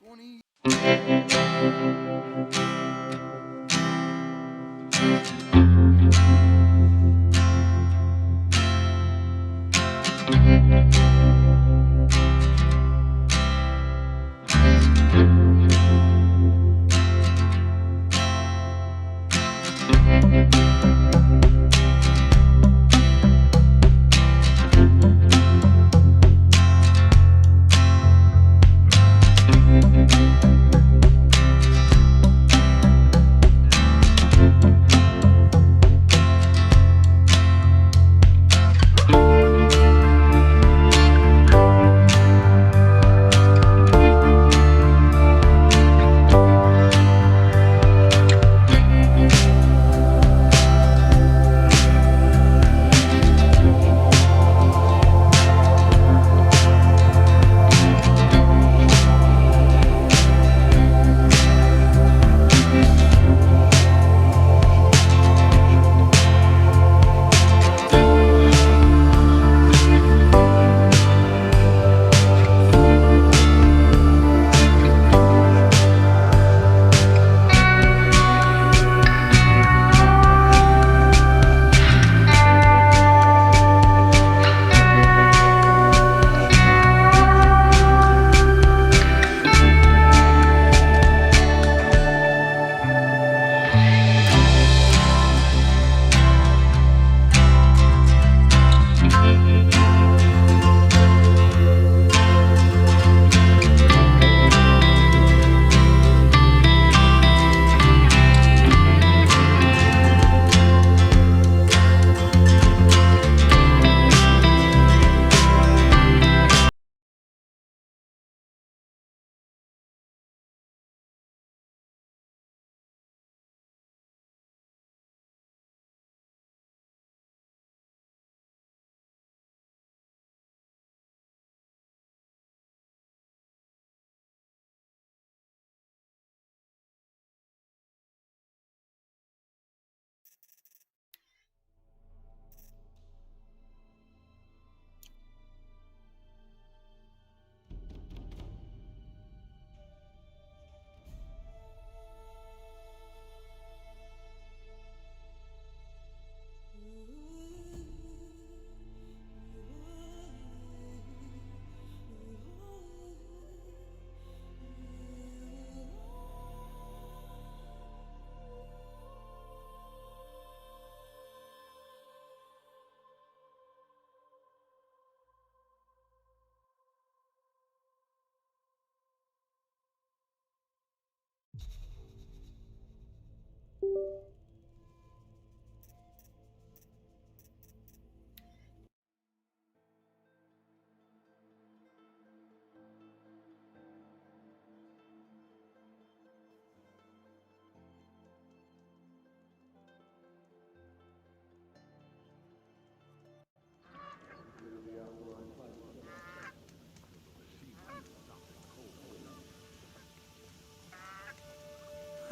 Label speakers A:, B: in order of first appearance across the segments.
A: 20.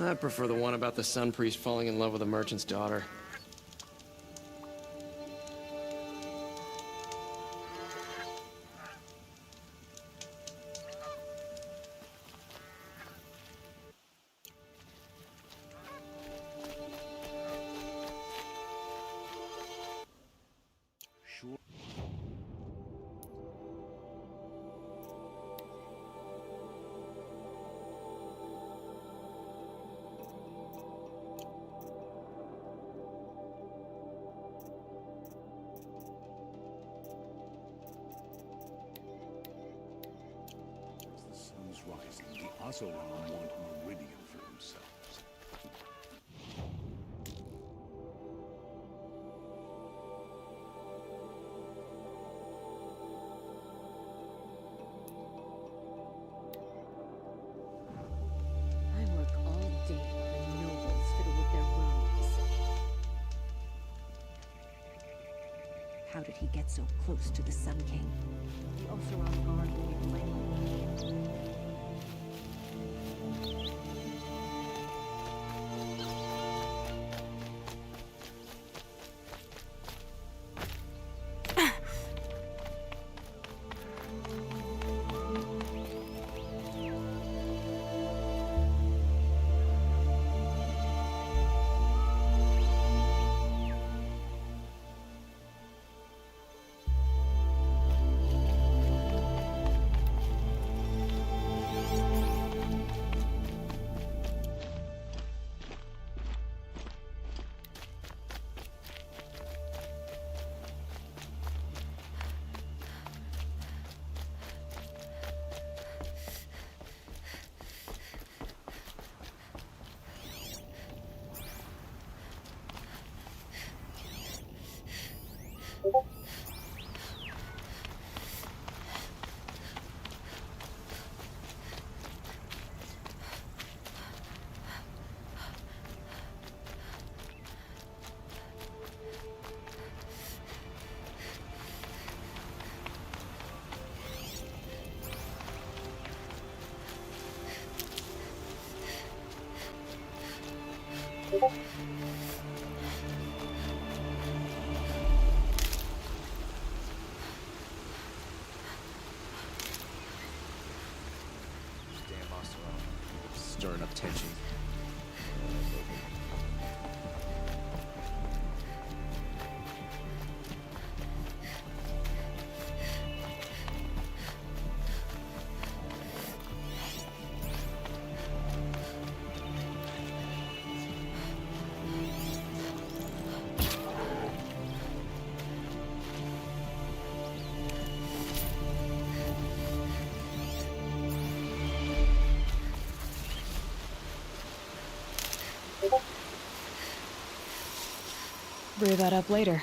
B: I prefer the one about the sun priest falling in love with a merchant's daughter.
C: Rising, the Oseram want Meridian for themselves.
D: I work all day while the nobles fiddle with their robes. How did he get so close to the Sun King? The Oseram guard will be blamed.
A: Damn Osteron. Stirring up tension.
E: Brew that up later.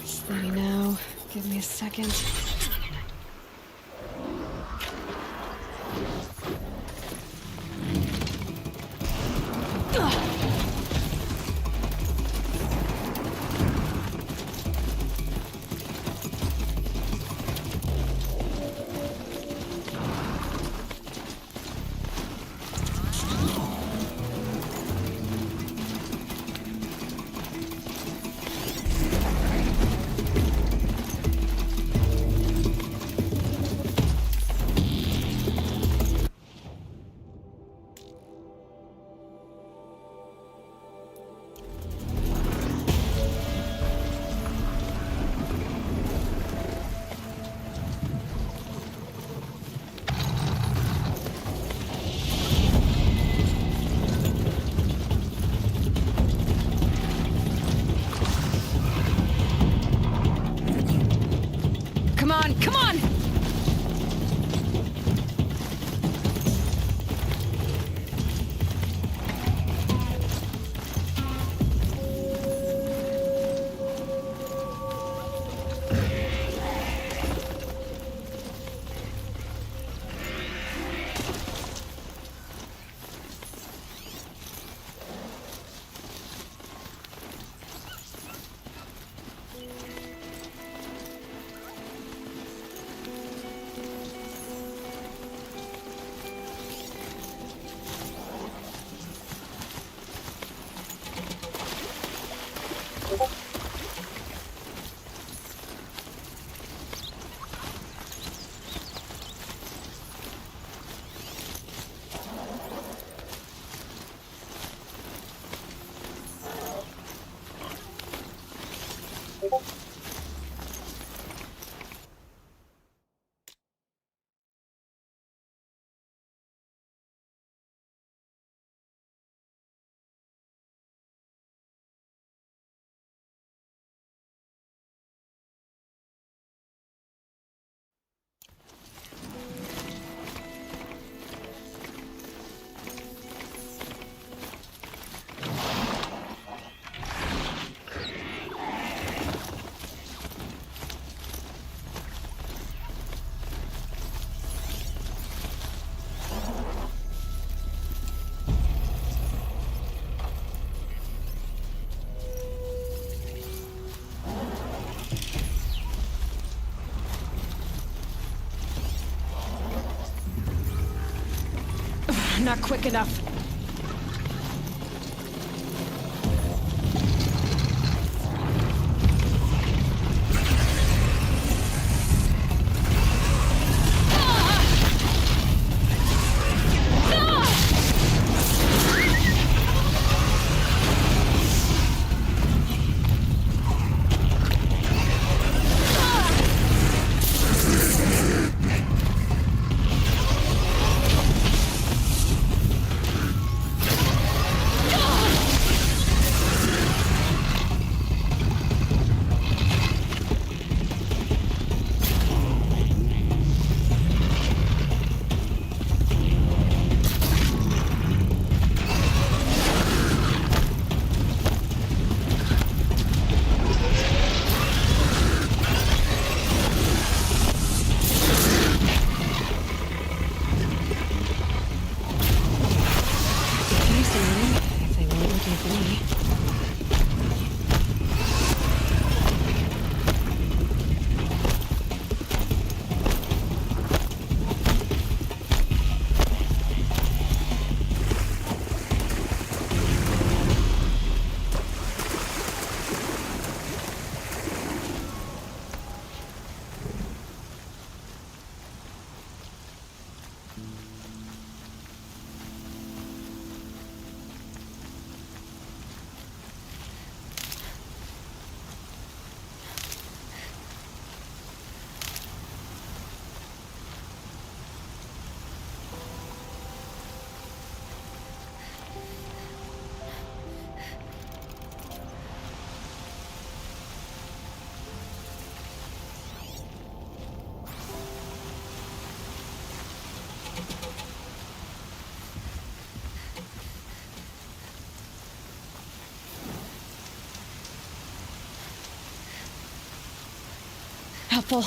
E: Steady now. Give me a second. Come on, come on! Not quick enough. Helpful.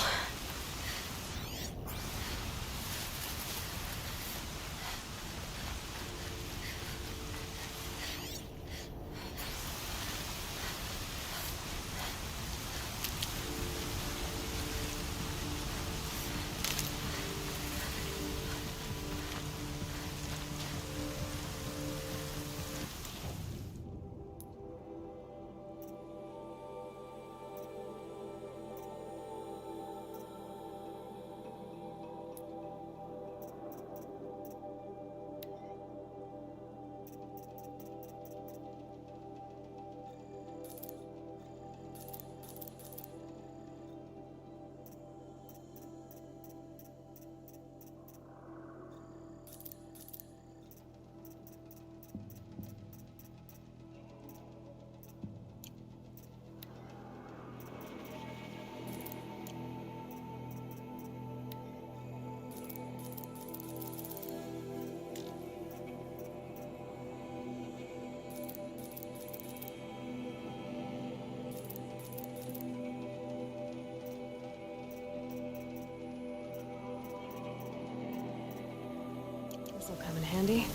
E: This'll come in handy.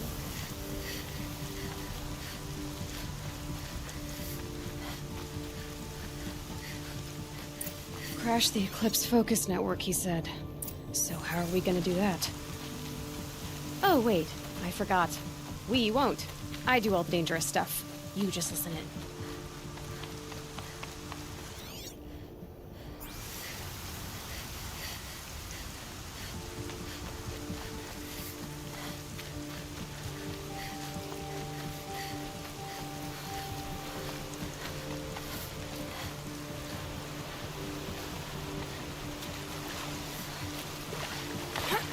E: Crash the Eclipse focus network, he said. So how are we gonna do that? Oh, wait. I forgot. We won't. I do all the dangerous stuff. You just listen in.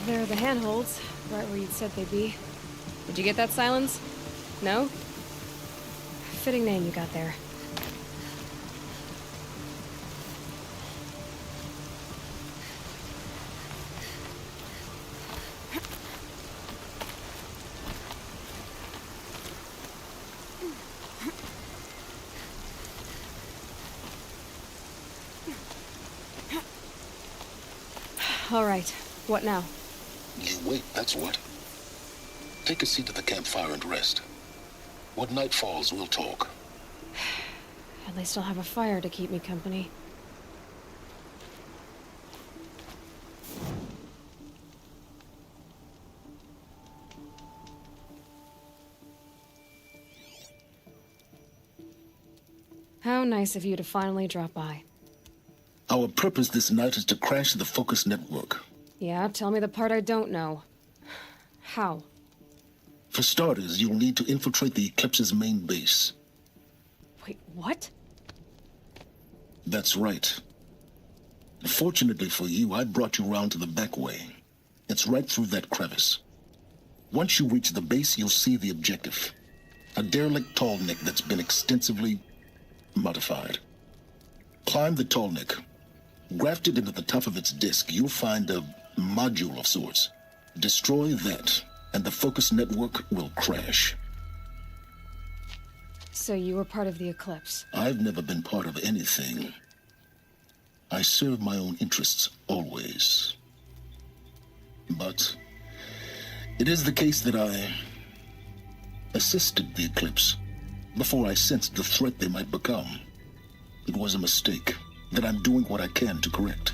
E: There are the handholds, right where you'd said they'd be. Did you get that, Silence? No? Fitting name you got there. All right, what now?
F: You wait, that's what. Take a seat at the campfire and rest. When night falls, we'll talk.
E: At least I'll have a fire to keep me company. How nice of you to finally drop by.
F: Our purpose this night is to crash the focus network.
E: Yeah, tell me the part I don't know. How?
F: For starters, you'll need to infiltrate the Eclipse's main base.
E: Wait, what?
F: That's right. Fortunately for you, I brought you round to the back way. It's right through that crevice. Once you reach the base, you'll see the objective. A derelict tallneck that's been extensively modified. Climb the tallneck. Grafted into the top of its disk, you'll find a module of sorts. Destroy that, and the focus network will crash.
E: So you were part of the Eclipse?
F: I've never been part of anything. I serve my own interests, always. But it is the case that I assisted the Eclipse before I sensed the threat they might become. It was a mistake that I'm doing what I can to correct.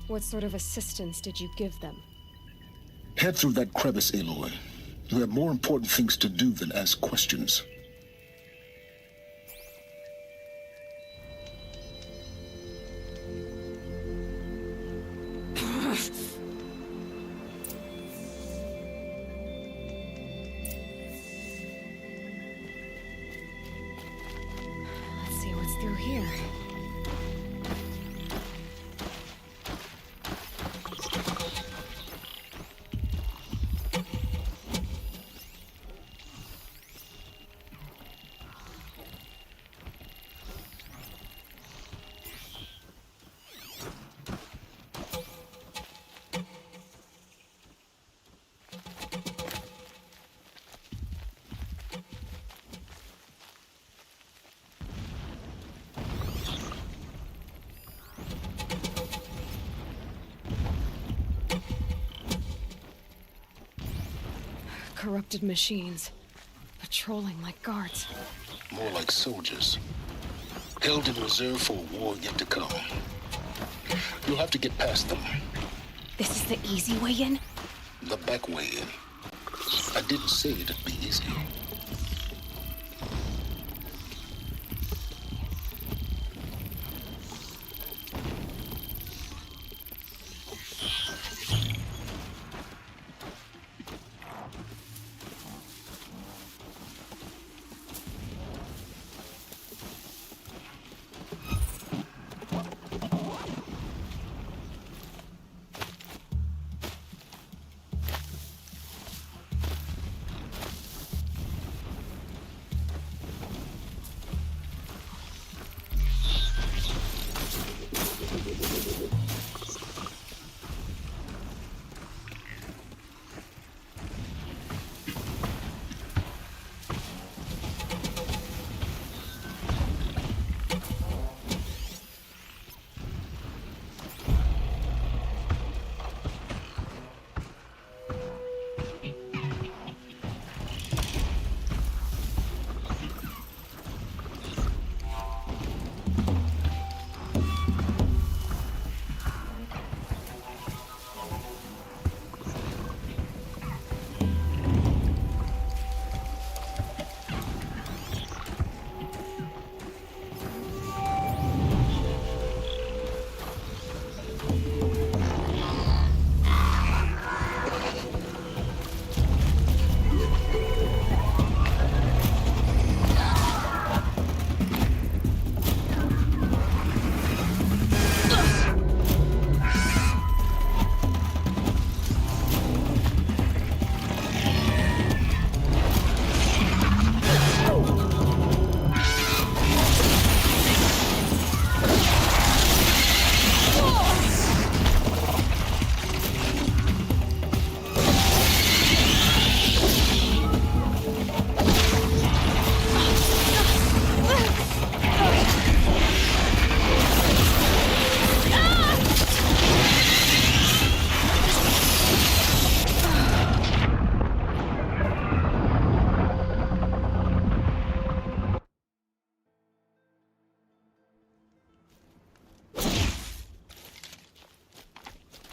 E: What sort of assistance did you give them?
F: Head through that crevice, Aloy. You have more important things to do than ask questions.
E: Let's see what's through here. Corrupted machines. Patrolling like guards.
F: More like soldiers. Held in reserve for a war yet to come. You'll have to get past them.
E: This is the easy way in?
F: The back way in. I didn't say it'd be easy.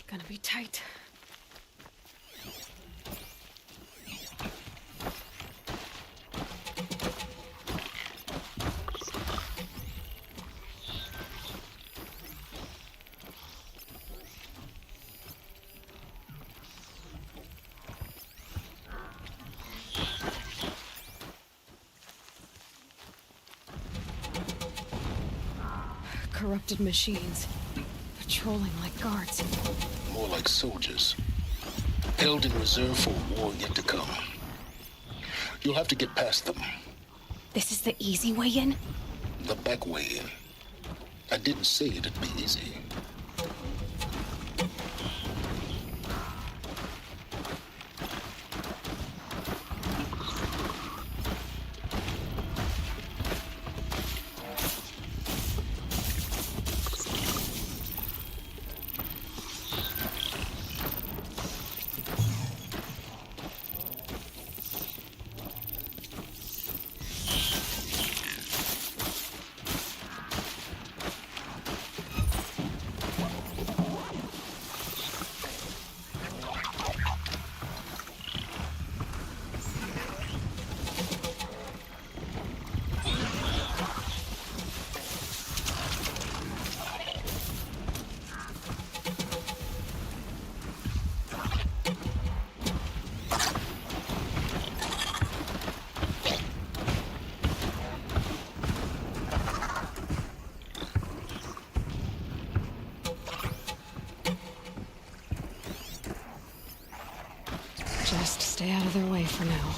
E: Gonna be tight. Corrupted machines. Patrolling like guards.
F: More like soldiers. Held in reserve for a war yet to come. You'll have to get past them.
E: This is the easy way in?
F: The back way in. I didn't say it'd be easy.
E: Just stay out of their way for now.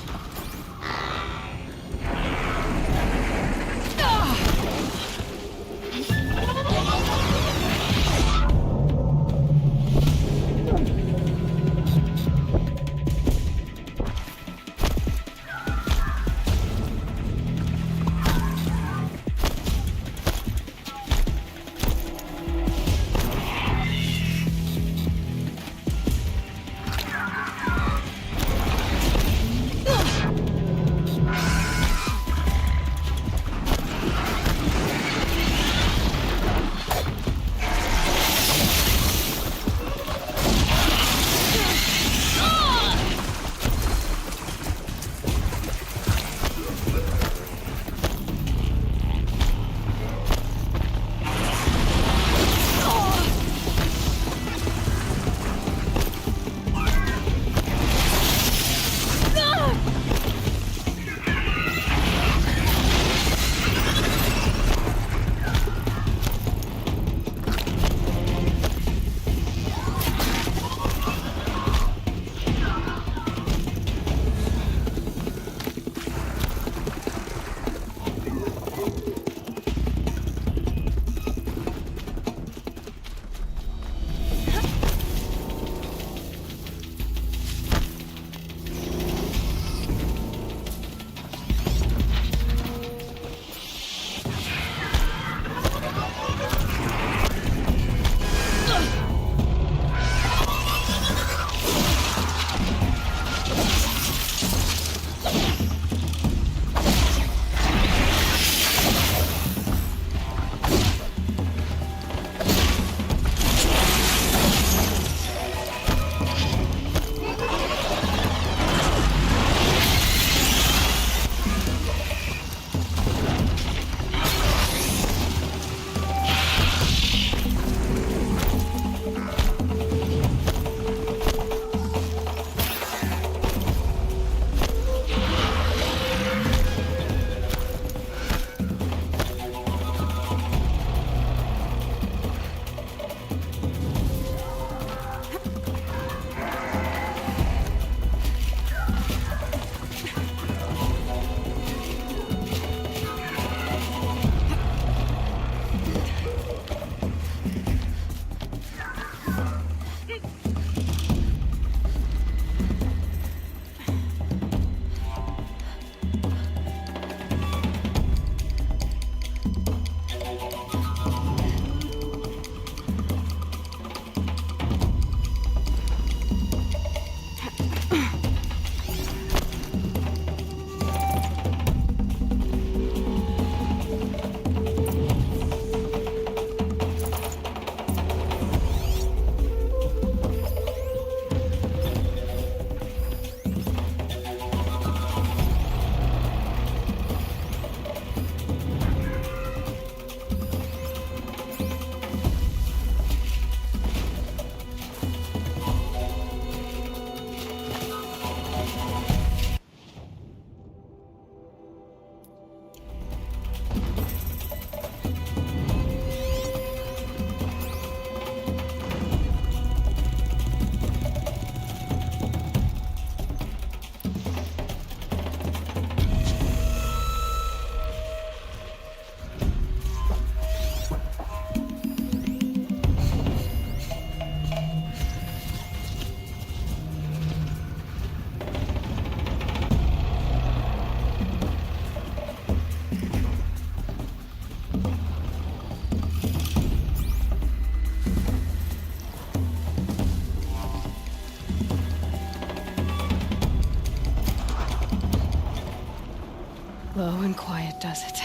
E: Low and quiet does it.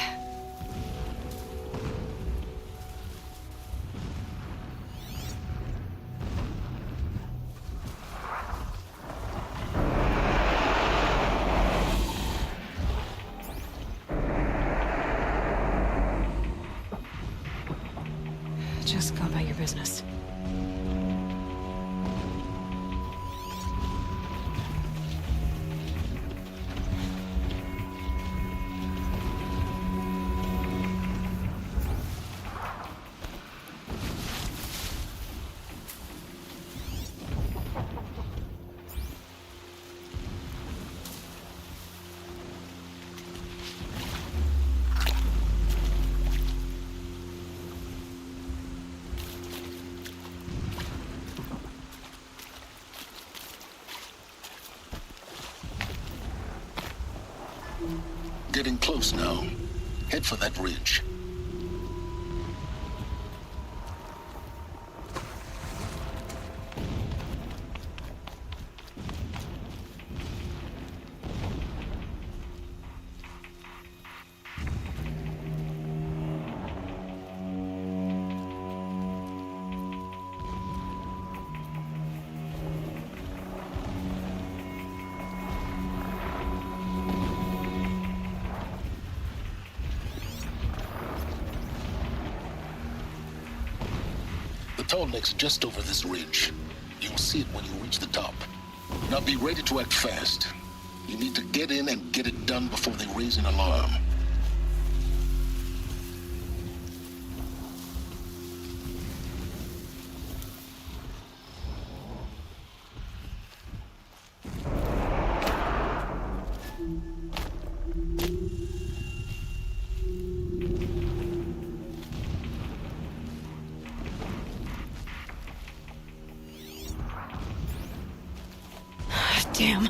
E: Just go about your business.
F: Getting close now. Head for that ridge. The tall neck's just over this ridge. You'll see it when you reach the top. Now be ready to act fast. You need to get in and get it done before they raise an alarm.
E: Damn.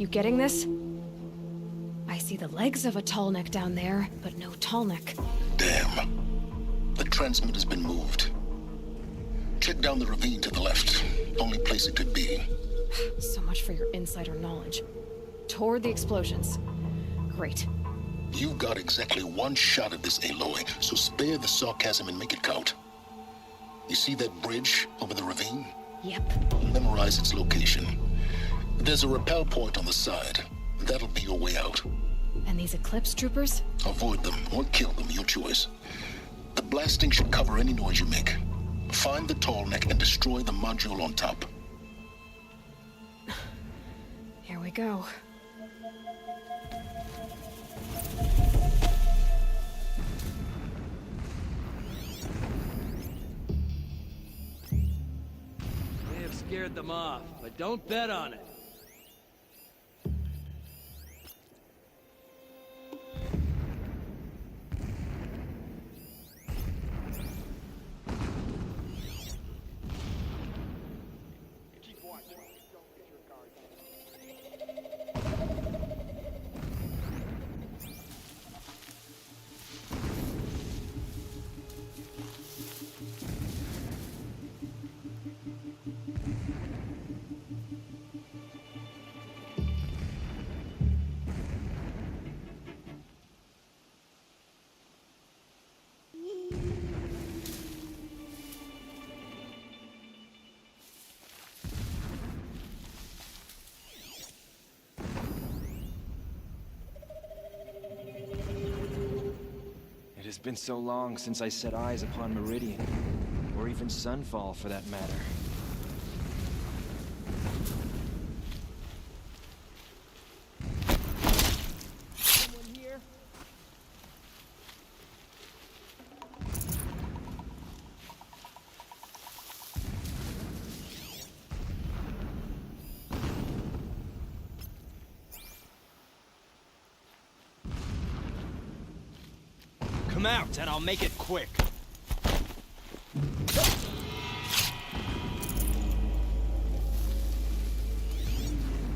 E: You getting this? I see the legs of a tall neck down there, but no tall neck.
F: Damn. The transmitter's been moved. Check down the ravine to the left. Only place it could be.
E: So much for your insider knowledge. Toward the explosions. Great.
F: You've got exactly one shot at this, Aloy, so spare the sarcasm and make it count. You see that bridge over the ravine?
E: Yep.
F: Memorize its location. There's a rappel point on the side. That'll be your way out.
E: And these Eclipse troopers?
F: Avoid them or kill them, your choice. The blasting should cover any noise you make. Find the tall neck and destroy the module on top.
E: Here we go.
B: May have scared them off, but don't bet on it.
G: been so long since I set eyes upon Meridian, or even Sunfall for that matter.
B: Someone here?
G: Come out, and I'll make it quick.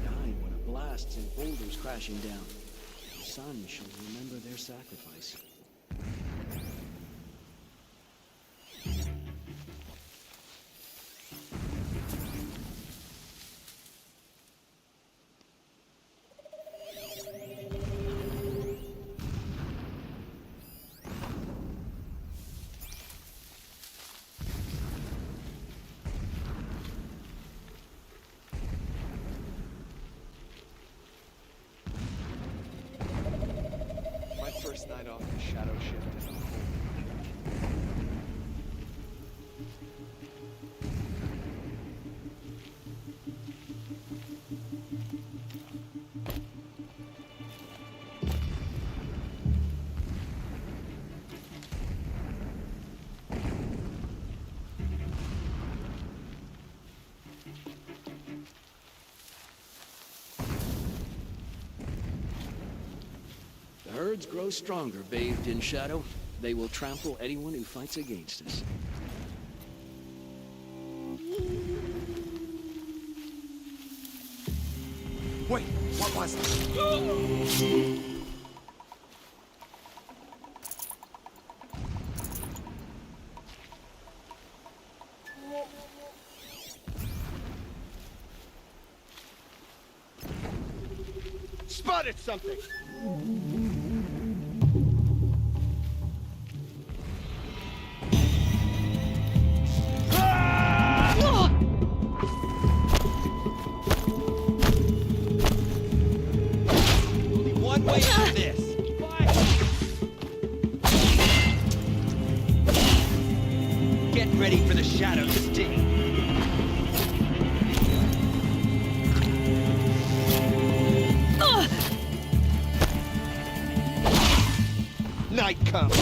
H: Dying when a blast sent boulders crashing down. The sun shall remember their sacrifice.
B: My first night off the shadow shift is a
H: The herds grow stronger, bathed in shadow. They will trample anyone who fights against us.
A: Wait, what was it?
B: Spotted something! Only one way out of this! Get ready for the shadow sting! Night comes!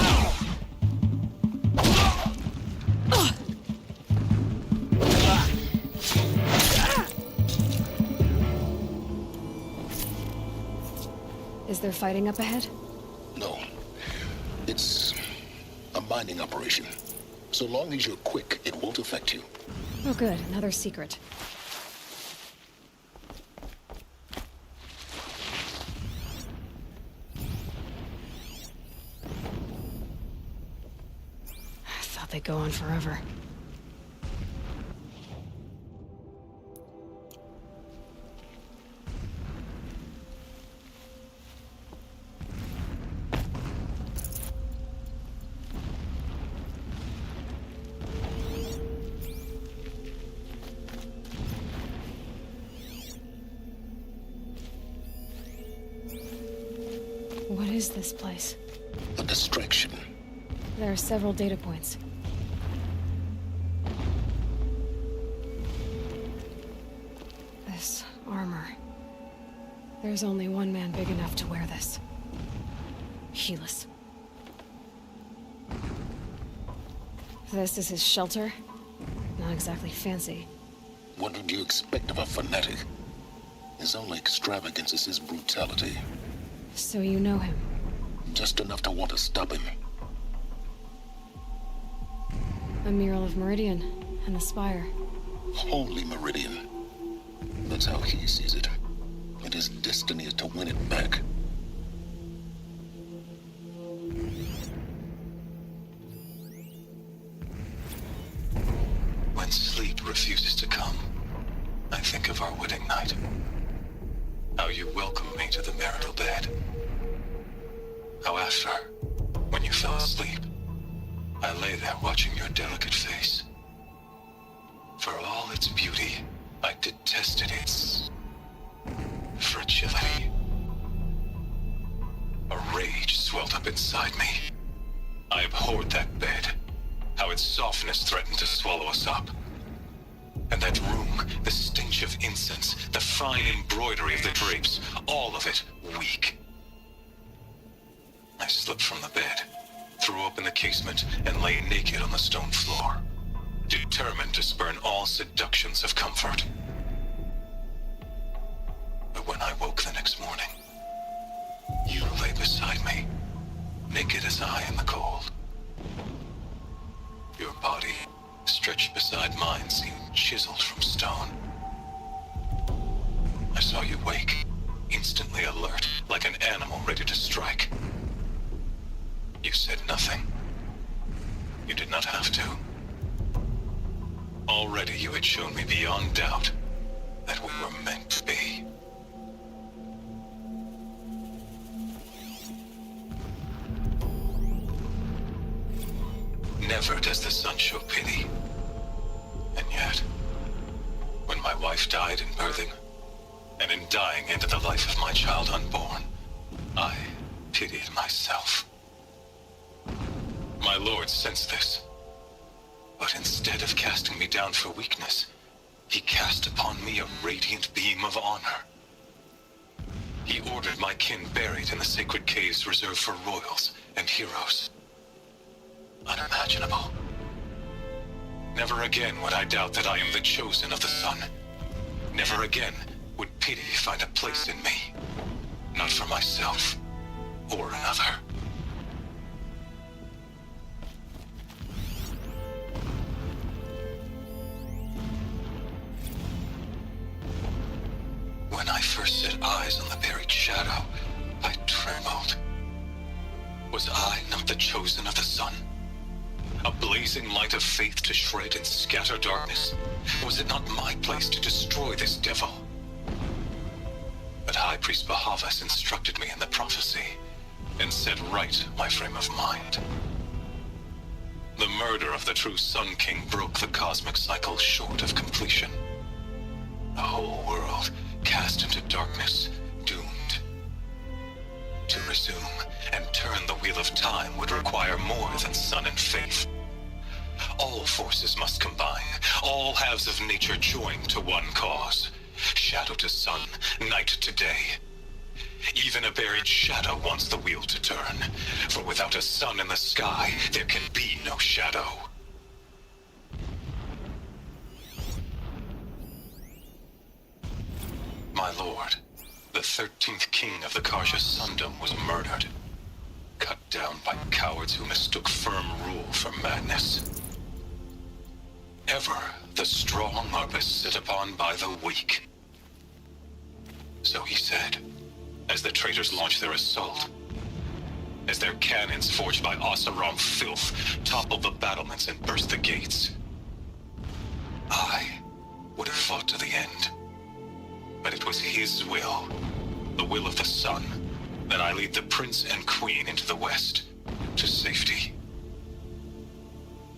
E: Is there fighting up ahead?
F: No. It's a mining operation. So long as you're quick, it won't affect you.
E: Oh good, another secret. I thought they'd go on forever. What is this place?
F: A distraction.
E: There are several data points. This armor. There's only one man big enough to wear this. Helis. This is his shelter? Not exactly fancy.
F: What would you expect of a fanatic? His only extravagance is his brutality.
E: So you know him?
F: Just enough to want to stop him.
E: A mural of Meridian and the spire.
F: Holy Meridian. That's how he sees it. And his destiny is to win it back.
I: When sleep refuses to come, I think of our wedding night. How you welcomed me to the marital bed. How after, when you fell asleep, I lay there watching your delicate face. For all its beauty, I detested its fragility. A rage swelled up inside me. I abhorred that bed. How its softness threatened to swallow us up. And that room, the stench of incense, the fine embroidery of the drapes, all of it weak. I slipped from the bed, threw open the casement, and lay naked on the stone floor, determined to spurn all seductions of comfort. But when I woke the next morning, you lay beside me, naked as I in the cold. Your body, stretched beside mine, seemed chiseled from stone. I saw you wake, instantly alert, like an animal ready to strike. You said nothing. You did not have to. Already you had shown me beyond doubt that we were meant to be. Never does the sun show pity. And yet, when my wife died in birthing, and in dying ended the life of my child unborn, I pitied myself. My lord sensed this, but instead of casting me down for weakness, he cast upon me a radiant beam of honor. He ordered my kin buried in the sacred caves reserved for royals and heroes. Unimaginable. Never again would I doubt that I am the chosen of the sun. Never again would pity find a place in me, not for myself or another. When I first set eyes on the buried shadow, I trembled. Was I not the chosen of the sun? A blazing light of faith to shred and scatter darkness? Was it not my place to destroy this devil? But High Priest Bahavas instructed me in the prophecy and set right my frame of mind. The murder of the true Sun King broke the cosmic cycle short of completion. The whole world cast into darkness, doomed. To resume and turn the wheel of time would require more than sun and faith. All forces must combine, all halves of nature join to one cause. Shadow to sun, night to day. Even a buried shadow wants the wheel to turn, for without a sun in the sky, there can be no shadow. My lord, the 13th king of the Karja Sundom was murdered. Cut down by cowards who mistook firm rule for madness. Ever the strong are beset upon by the weak. So he said, as the traitors launched their assault. As their cannons forged by Oseram filth toppled the battlements and burst the gates. I would have fought to the end. But it was his will, the will of the sun, that I lead the prince and queen into the west, to safety.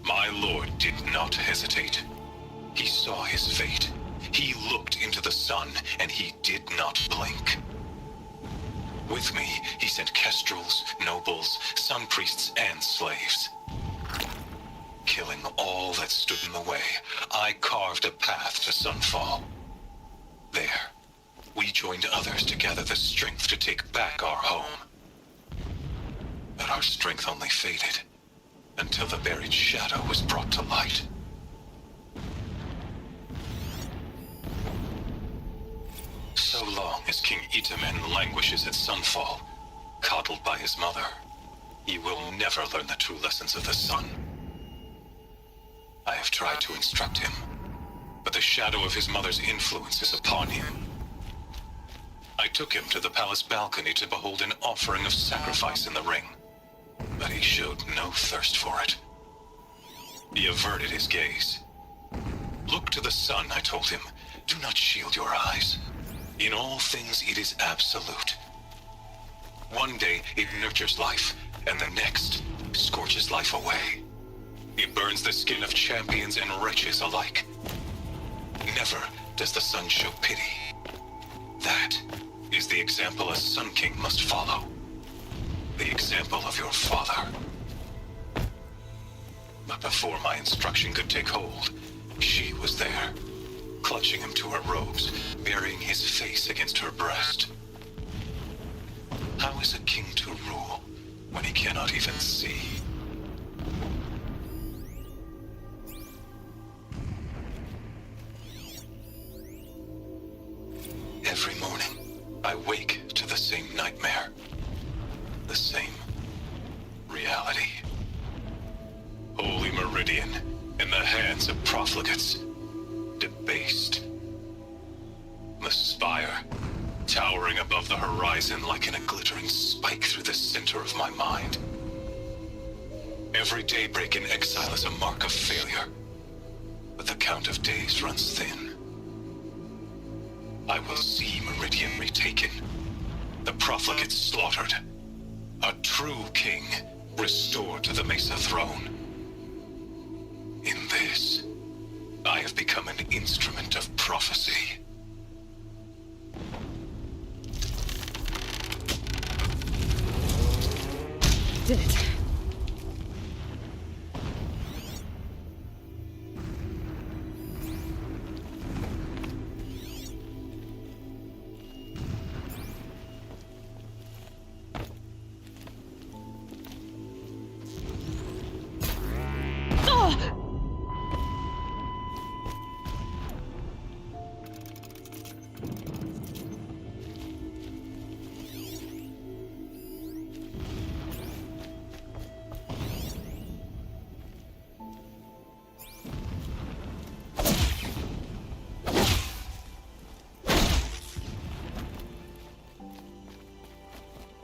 I: My lord did not hesitate. He saw his fate. He looked into the sun, and he did not blink. With me, he sent kestrels, nobles, sun priests, and slaves. Killing all that stood in the way, I carved a path to sunfall. There, we joined others to gather the strength to take back our home. But our strength only faded until the buried shadow was brought to light. So long as King Itamen languishes at sunfall, coddled by his mother, he will never learn the true lessons of the sun. I have tried to instruct him, but the shadow of his mother's influence is upon him. I took him to the palace balcony to behold an offering of sacrifice in the ring, but he showed no thirst for it. He averted his gaze. Look to the sun, I told him. Do not shield your eyes. In all things, it is absolute. One day, it nurtures life, and the next, scorches life away. It burns the skin of champions and wretches alike. Never does the sun show pity. That is the example a Sun King must follow. The example of your father. But before my instruction could take hold, she was there, clutching him to her robes, burying his face against her breast. How is a king to rule when he cannot even see? Every morning, I wake to the same nightmare. The same reality. Holy Meridian, in the hands of profligates. Debased. The spire, towering above the horizon like a glittering spike through the center of my mind. Every daybreak in exile is a mark of failure, but the count of days runs thin. I will see Meridian retaken, the profligates slaughtered, a true king restored to the Mesa throne. In this, I have become an instrument of prophecy.
E: Did it.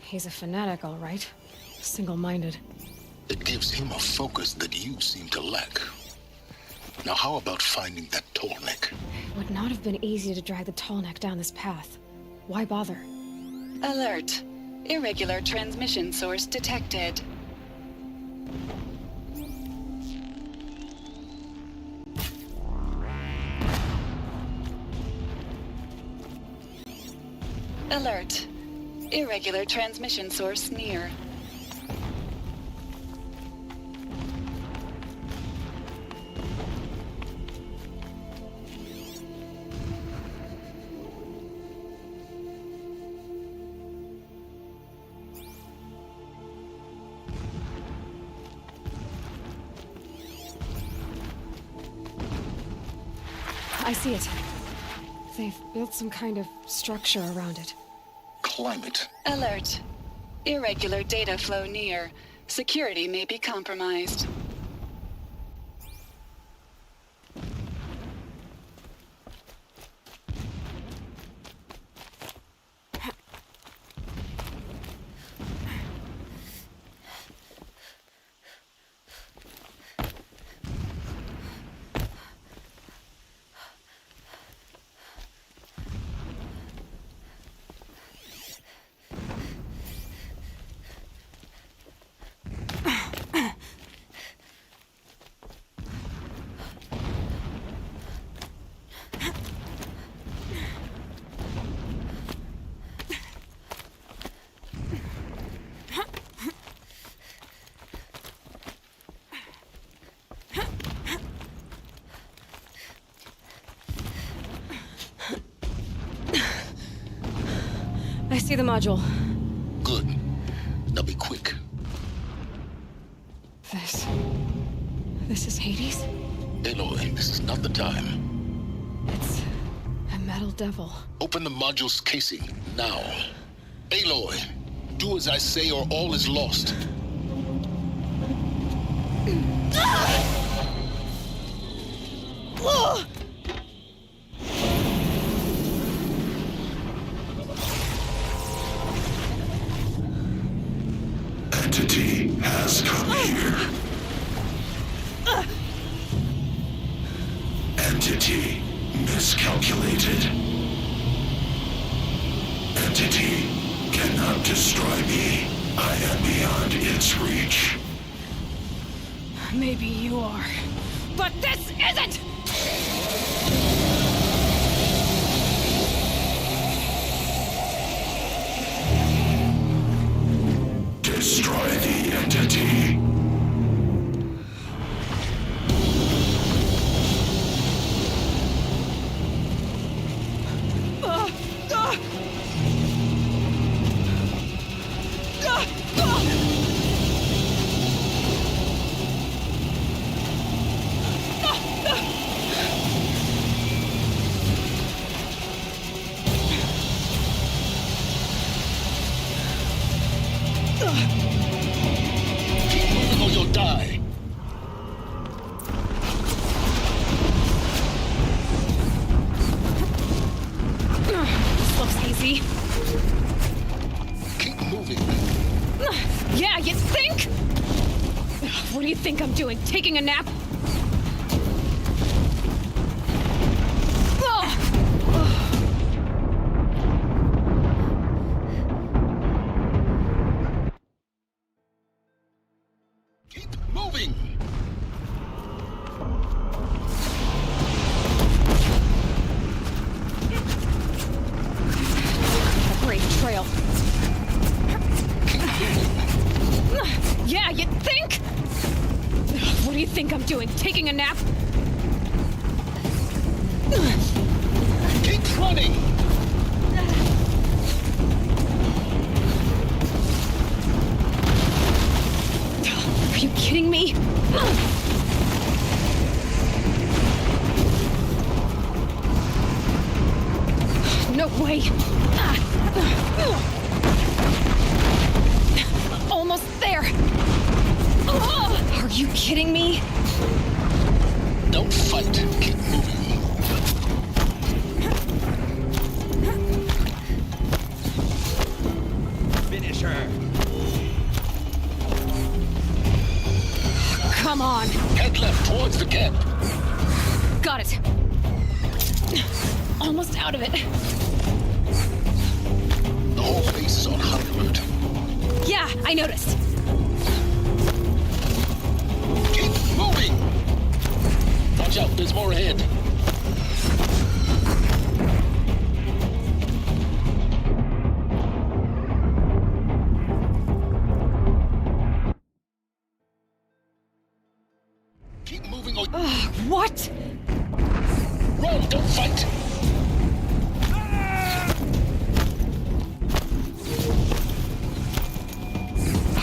E: He's a fanatic, all right. Single-minded.
F: It gives him a focus that you seem to lack. Now how about finding that tallneck?
E: It would not have been easy to drag the tallneck down this path. Why bother?
J: Alert. Irregular transmission source detected. Alert. Irregular transmission source near.
E: I see it. They've built some kind of structure around it.
F: Climate.
J: Alert. Irregular data flow near. Security may be compromised.
E: I see the module.
F: Good. Now be quick.
E: This is Hades?
F: Aloy, this is not the time.
E: It's a metal devil.
F: Open the module's casing, now. Aloy, do as I say or all is lost.
A: Entity has come here. Entity miscalculated. Entity cannot destroy me. I am beyond its reach.
E: Maybe you are. But this isn't!
A: Destroy the entity.
E: What do you think I'm doing? Taking a nap?
F: Keep moving!
E: A great trail. Yeah, you think? What do you think I'm doing? Taking a nap?
F: Keep running!
E: Are you kidding me? No way! Almost there! Are you kidding me?
F: Don't fight. Keep moving.
G: Finish her.
E: Come on!
F: Head left towards the camp.
E: Got it. Almost out of it.
F: The whole base is on high alert.
E: Yeah, I noticed.
F: Keep moving! Watch out, there's more ahead. Keep moving or...
E: What?
F: Run, don't fight!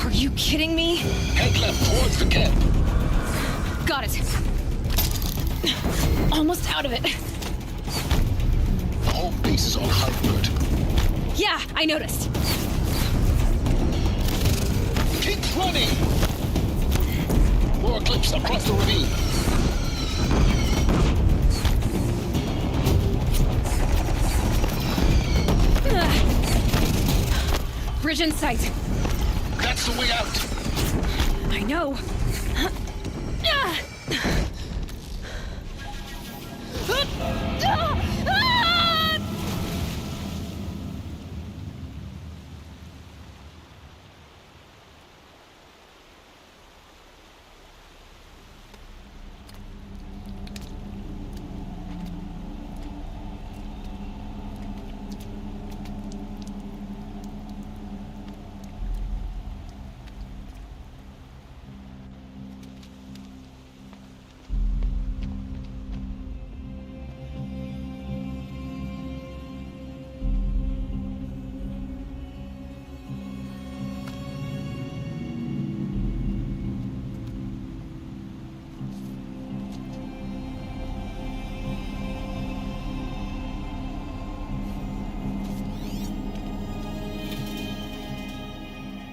E: Are you kidding me?
F: Head left towards the camp.
E: Got it. Almost out of it.
F: The whole base is on high alert.
E: Yeah, I noticed.
F: Keep running! More clips across the ravine.
E: Bridge in sight.
F: That's the way out.
E: I know.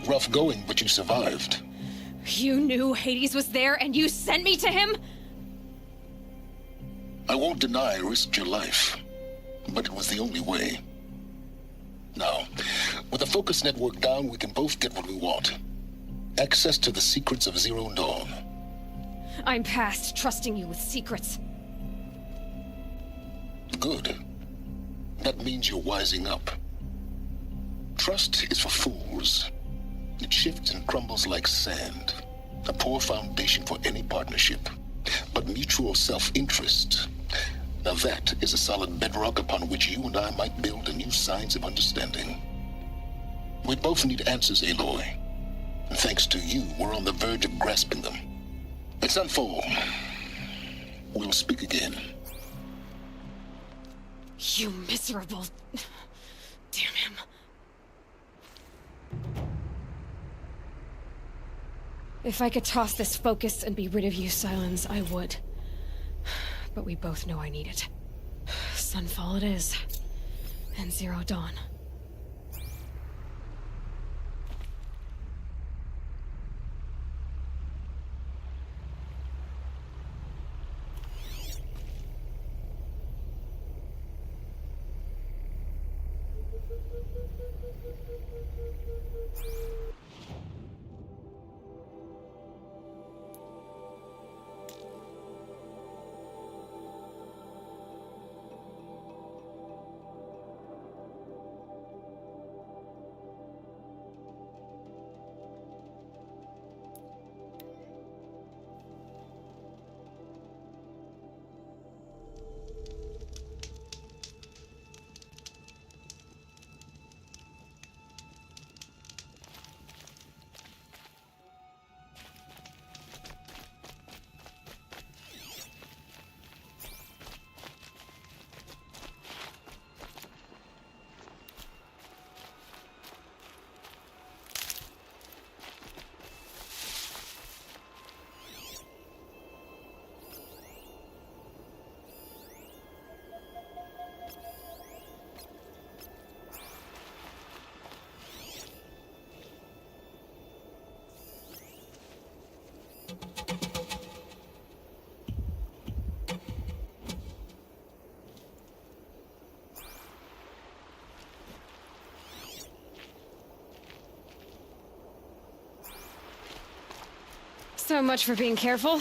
F: Rough going, but you survived.
E: You knew Hades was there and you sent me to him?
F: I won't deny I risked your life, but it was the only way. Now, with the focus network down, we can both get what we want. Access to the secrets of Zero Dawn.
E: I'm past trusting you with secrets.
F: Good. That means you're wising up. Trust is for fools. It shifts and crumbles like sand. A poor foundation for any partnership. But mutual self-interest, now that is a solid bedrock upon which you and I might build a new science of understanding. We both need answers, Aloy. And thanks to you, we're on the verge of grasping them. Let's unfold. We'll speak again.
E: You miserable... Damn him. If I could toss this focus and be rid of you, Silence, I would. But we both know I need it. Sunfall it is. And Zero Dawn. So much for being careful.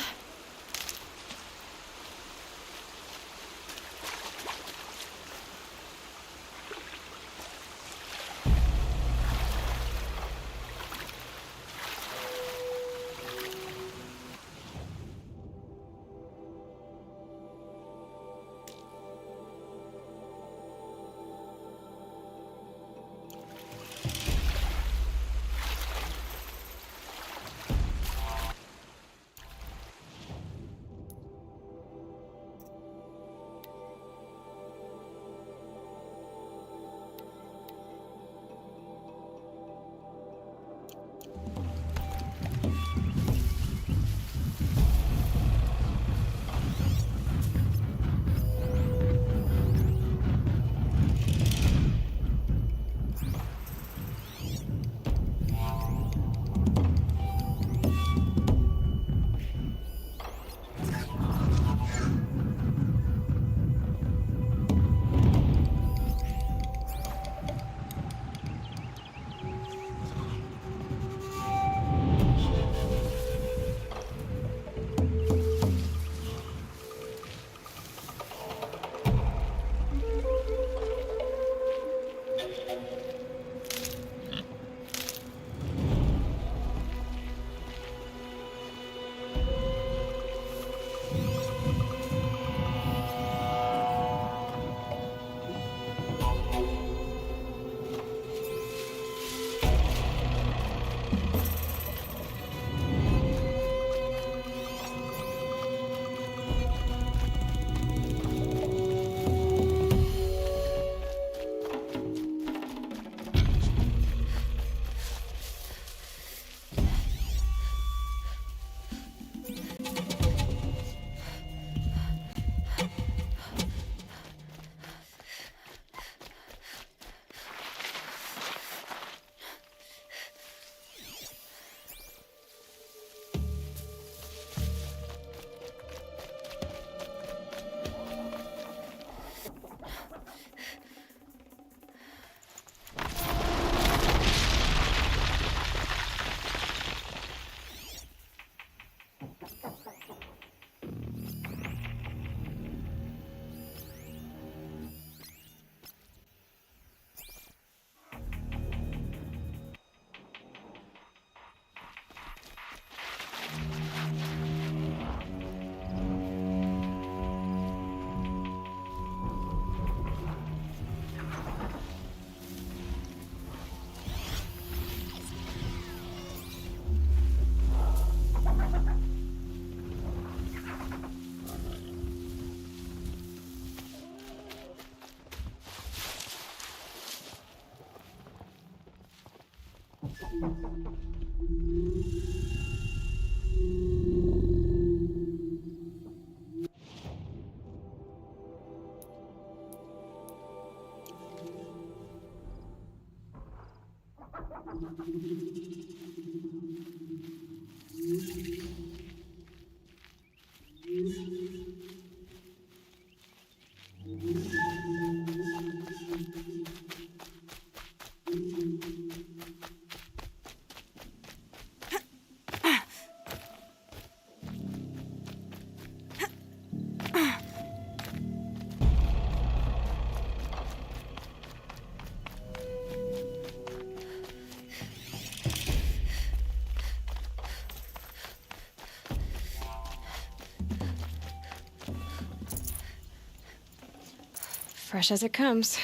E: Fresh as it comes.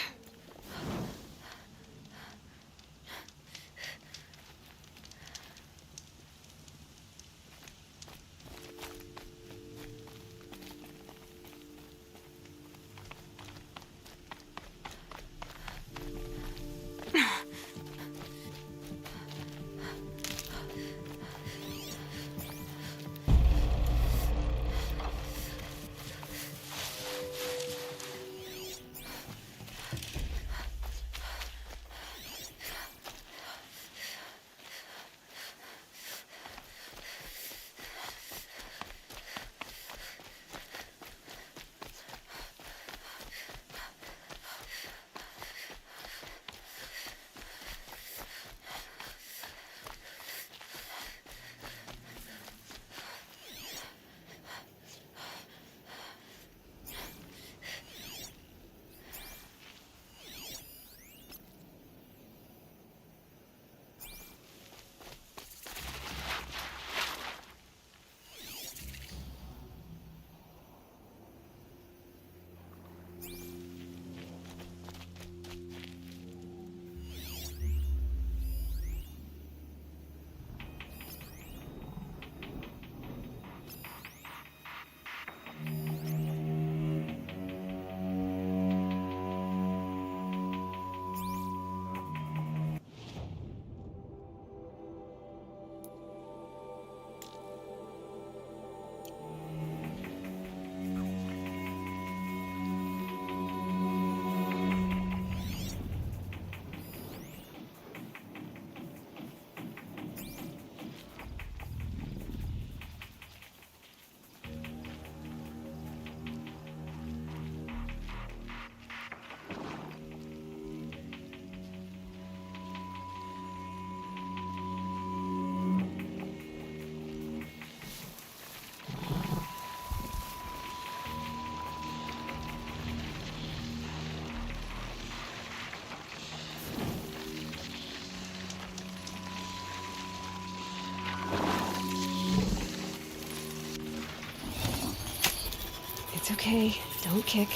E: It's okay. Don't kick.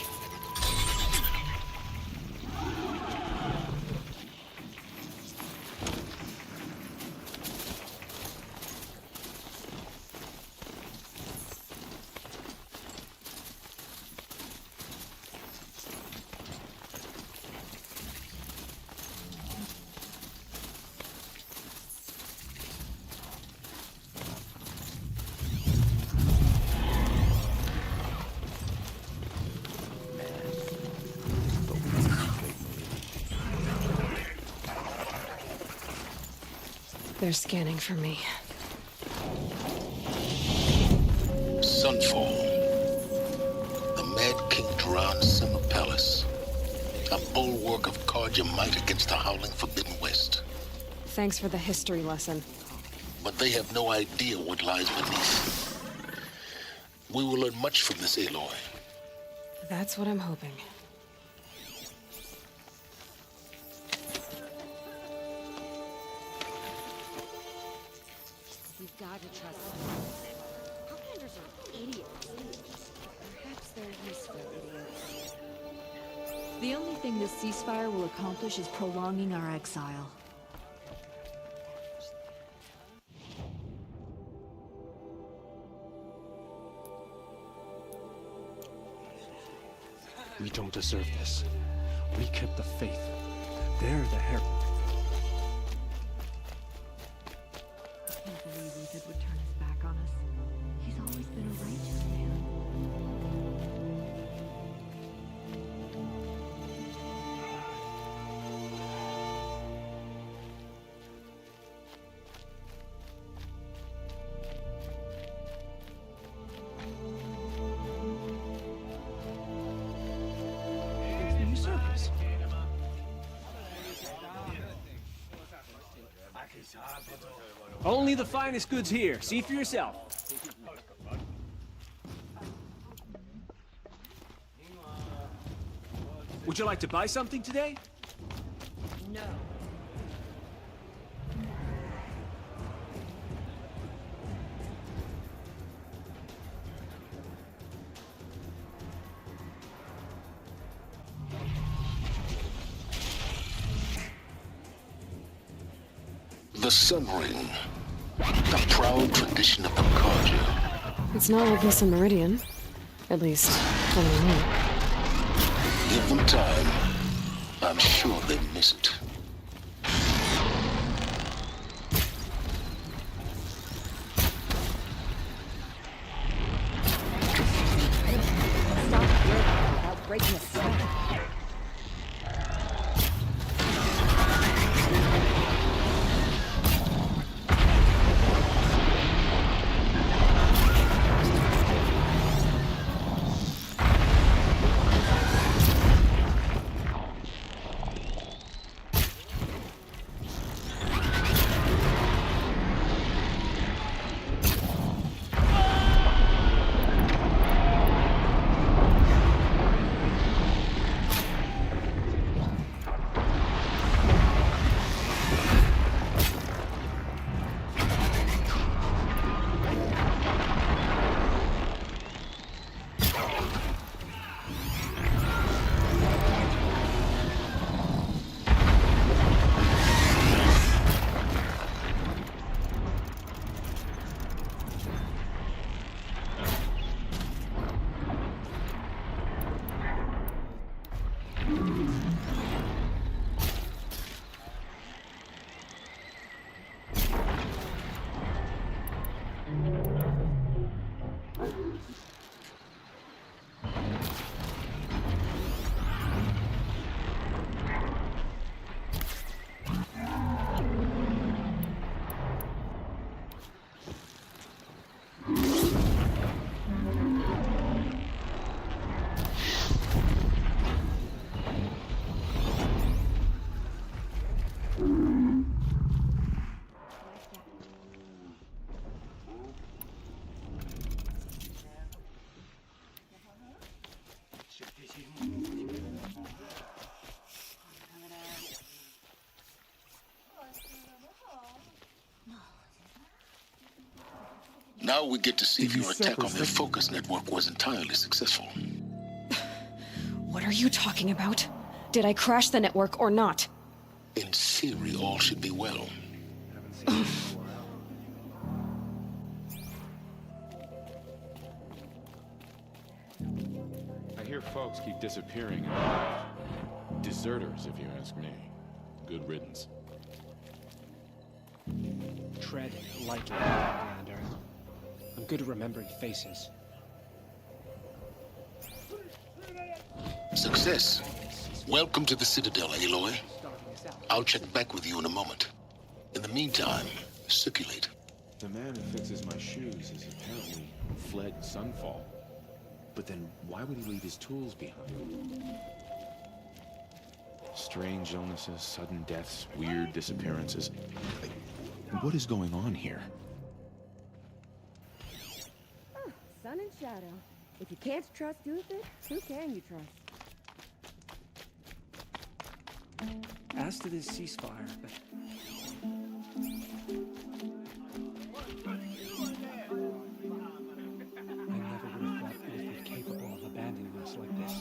E: They're scanning for me.
F: Sunfall. The Mad King Duran's summer palace. A bulwark of Carja might against the howling Forbidden West.
E: Thanks for the history lesson.
F: But they have no idea what lies beneath. We will learn much from this Aloy.
E: That's what I'm hoping.
D: We've got to trust them. Outlanders are idiots. Perhaps they're useful idiots. The only thing this ceasefire will accomplish is prolonging our exile.
H: We don't deserve this. We kept the faith. They're the herald.
D: I can't believe Ethan would turn his back on us. He's always been a righteous man.
H: It's the usurpers. Only the finest goods here. See for yourself. Would you like to buy something today?
D: No.
F: The Sun Ring. The proud tradition of the Carja.
E: It's not like this in Meridian. At least, for the moment.
F: Give them time. I'm sure they miss it.
D: Stop here without breaking a sweat.
F: Now we get to see if your attack on their focus network was entirely successful.
E: What are you talking about? Did I crash the network or not?
F: In theory, all should be well.
K: I hear folks keep disappearing. Deserters, if you ask me. Good riddance.
H: Tread lightly, Commander. I'm good at remembering faces.
F: Success. Welcome to the Citadel, Aloy. I'll check back with you in a moment. In the meantime, circulate.
K: The man who fixes my shoes is apparently fled Sunfall. But then why would he leave his tools behind? Strange illnesses, sudden deaths, weird disappearances. What is going on here?
L: Oh, sun and shadow. If you can't trust Uther, who can you trust?
H: As to this ceasefire, but... I never would have thought Earth was capable of abandoning us like this.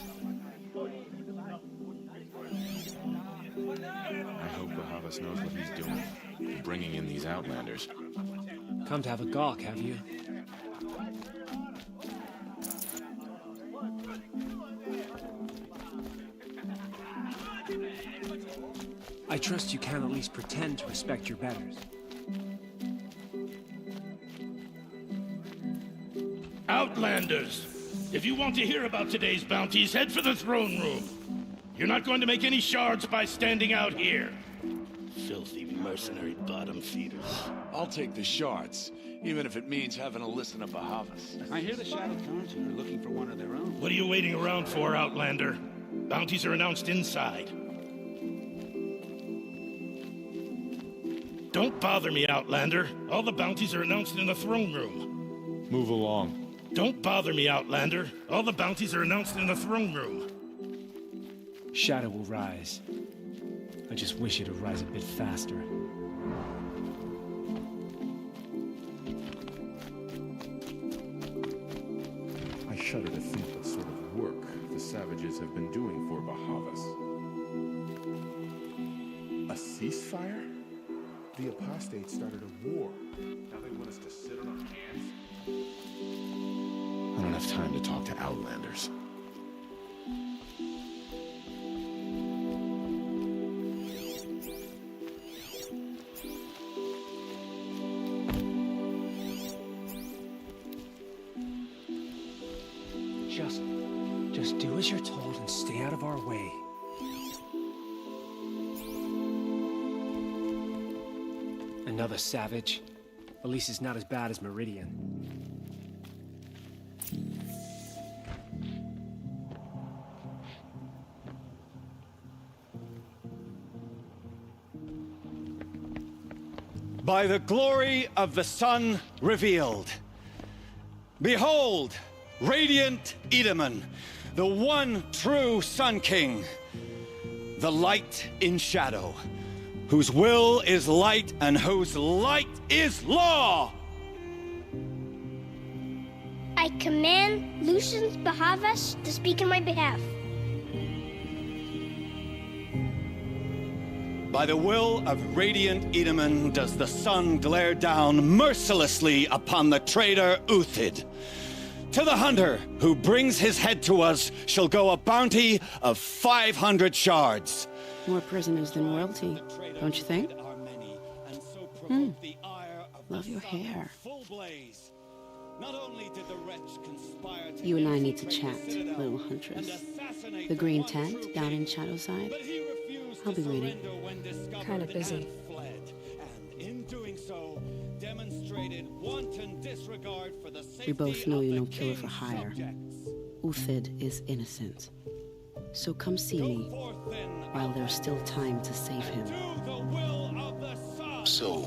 K: I hope Bahavas knows what he's doing. Bringing in these Outlanders.
H: Come to have a gawk, have you? I trust you can at least pretend to respect your betters.
M: Outlanders! If you want to hear about today's bounties, head for the throne room. You're not going to make any shards by standing out here. Filthy mercenary bottom feeders.
C: I'll take the shards, even if it means having to listen to Bahavas.
N: I hear the Shadow Council are looking for one of their own.
M: What are you waiting around for, Outlander? Bounties are announced inside. Don't bother me, Outlander. All the bounties are announced in the throne room.
K: Move along.
M: Don't bother me, Outlander. All the bounties are announced in the throne room.
H: Shadow will rise. I just wish it'd rise a bit faster.
K: I shudder to think what sort of work the savages have been doing for Bahavas. A ceasefire? The apostates started a war. Now they want us to sit on our hands? I don't have time to talk to Outlanders.
H: Just do as you're told and stay out of our way. Another savage. At least it's not as bad as Meridian.
O: By the glory of the sun revealed. Behold, radiant Edaman, the one true Sun King, the light in shadow, whose will is light and whose light is law.
P: I command Lucius Bahavas to speak in my behalf.
O: By the will of radiant Edaman does the sun glare down mercilessly upon the traitor Uthid. To the hunter who brings his head to us shall go a bounty of 500 shards.
Q: More prisoners than royalty, don't you think? Love your hair. You and I need to chat, little huntress. The green tent down in Shadowside. I'll be waiting.
E: Kinda busy.
Q: We both know you're no killer for hire. Uthid is innocent. So come see me while there's still time to save him.
F: So,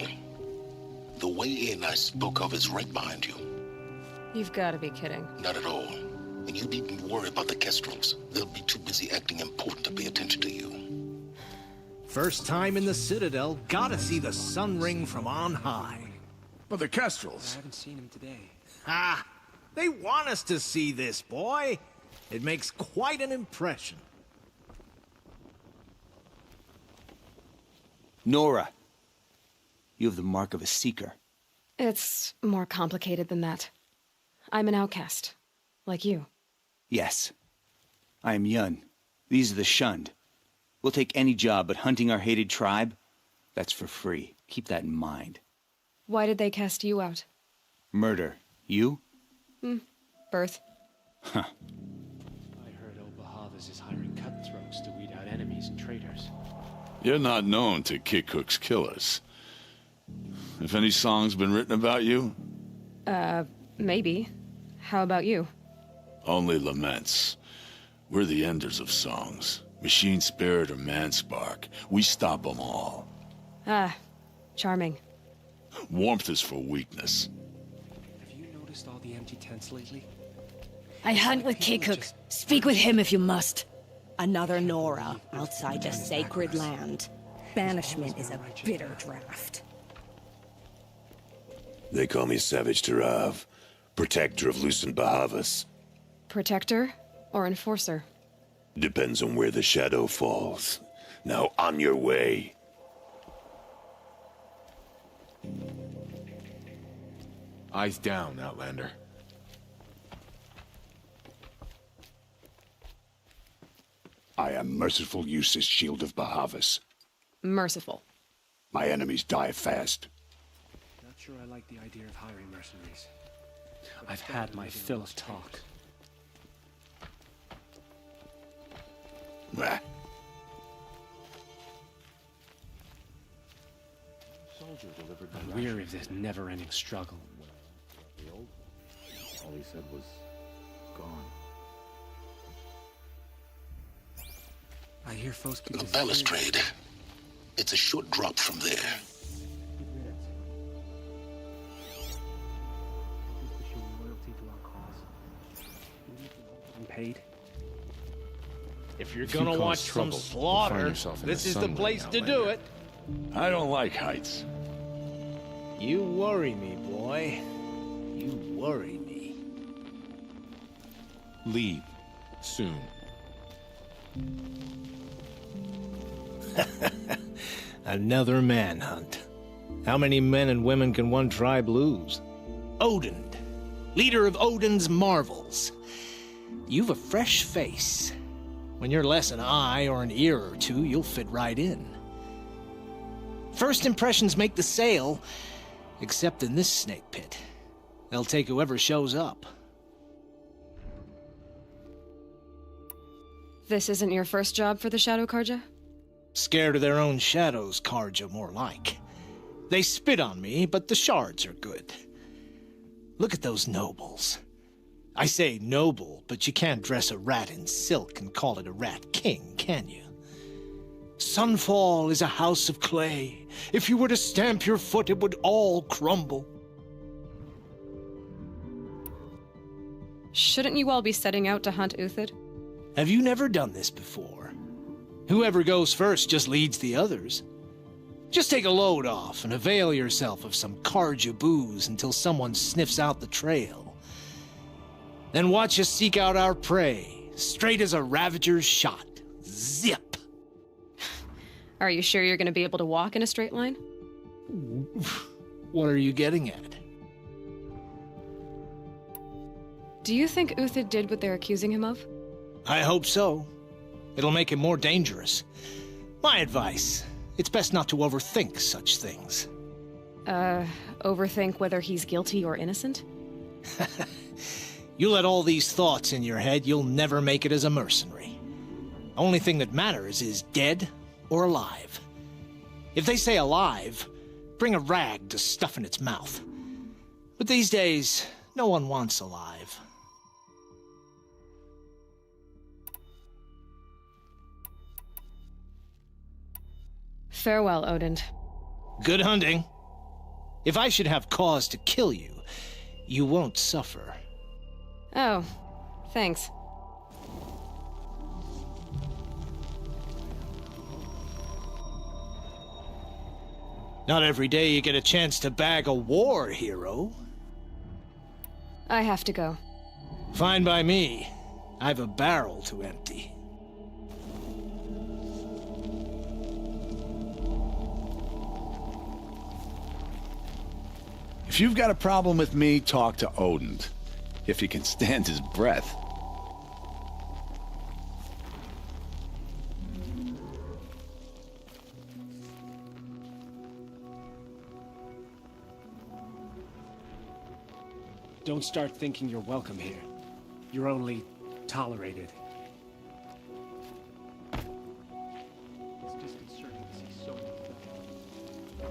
F: the way in I spoke of is right behind you.
E: You've got to be kidding.
F: Not at all. And you needn't worry about the Kestrels. They'll be too busy acting important to pay attention to you.
R: First time in the Citadel, gotta see the sun ring from on high.
C: But the Kestrels.
H: I haven't seen him today.
R: Ha! They want us to see this, boy. It makes quite an impression.
G: Nora, you have the mark of a seeker.
E: It's more complicated than that. I'm an outcast, like you.
G: Yes. I am Yun. These are the shunned. We'll take any job, but hunting our hated tribe, that's for free. Keep that in mind.
E: Why did they cast you out?
G: Murder. You?
E: Birth.
G: Huh.
H: I heard old Bahavas is hiring cutthroats to weed out enemies and traitors.
C: You're not known to kick Cook's killers. Have any songs been written about you?
E: Maybe. How about you?
C: Only laments. We're the enders of songs. Machine spirit or man spark. We stop them all.
E: Ah, charming.
C: Warmth is for weakness.
H: Have you noticed all the empty tents lately?
S: I hunt with Kikuk. Speak with him if you must. Another Nora outside the sacred land. Banishment is a bitter draft.
A: They call me Savage Tarav, protector of loosened Bahavas.
E: Protector or enforcer?
A: Depends on where the shadow falls. Now on your way.
K: Eyes down, Outlander.
A: I am merciful Gnosis, shield of Bahavas.
E: Merciful.
A: My enemies die fast.
H: Not sure I like the idea of hiring mercenaries. I've had my fill of talk.
A: Bah.
K: Soldier delivered
H: I'm weary of this never-ending struggle.
K: All he said was, gone.
H: I hear folks keep
F: The balustrade. It's a short drop from there.
H: Paid.
R: If you're
K: If you
R: gonna
K: cause
R: watch some
K: trouble, you'll
R: slaughter,
K: find yourself in
R: this
K: the
R: is the
K: sunlight,
R: place to do
K: Outlander.
R: it.
C: I don't like heights.
R: You worry me, boy. You worry me.
K: Leave. Soon.
R: Another manhunt. How many men and women can one tribe lose? Odin, leader of Odin's marvels. You've a fresh face. When you're less an eye or an ear or two, you'll fit right in. First impressions make the sale, except in this snake pit. They'll take whoever shows up.
E: This isn't your first job for the Shadow Karja?
R: Scared of their own shadows, Karja, more like. They spit on me, but the shards are good. Look at those nobles. I say noble, but you can't dress a rat in silk and call it a rat king, can you? Sunfall is a house of clay. If you were to stamp your foot, it would all crumble.
E: Shouldn't you all be setting out to hunt Uthid?
R: Have you never done this before? Whoever goes first just leads the others. Just take a load off and avail yourself of some Karja booze until someone sniffs out the trail. Then watch us seek out our prey, straight as a ravager's shot. Zip!
E: Are you sure you're going to be able to walk in a straight line?
R: What are you getting at?
E: Do you think Uthid did what they're accusing him of?
R: I hope so. It'll make him more dangerous. My advice, it's best not to overthink such things.
E: Overthink whether he's guilty or innocent?
R: You let all these thoughts in your head, you'll never make it as a mercenary. Only thing that matters is dead or alive. If they say alive, bring a rag to stuff in its mouth. But these days, no one wants alive.
E: Farewell, Odin.
R: Good hunting. If I should have cause to kill you, you won't suffer.
E: Oh, thanks.
R: Not every day you get a chance to bag a war hero.
E: I have to go.
R: Fine by me. I've a barrel to empty.
C: If you've got a problem with me, talk to Odin. If he can stand his breath.
H: Don't start thinking you're welcome here. You're only tolerated. It's disconcerting to see so many people.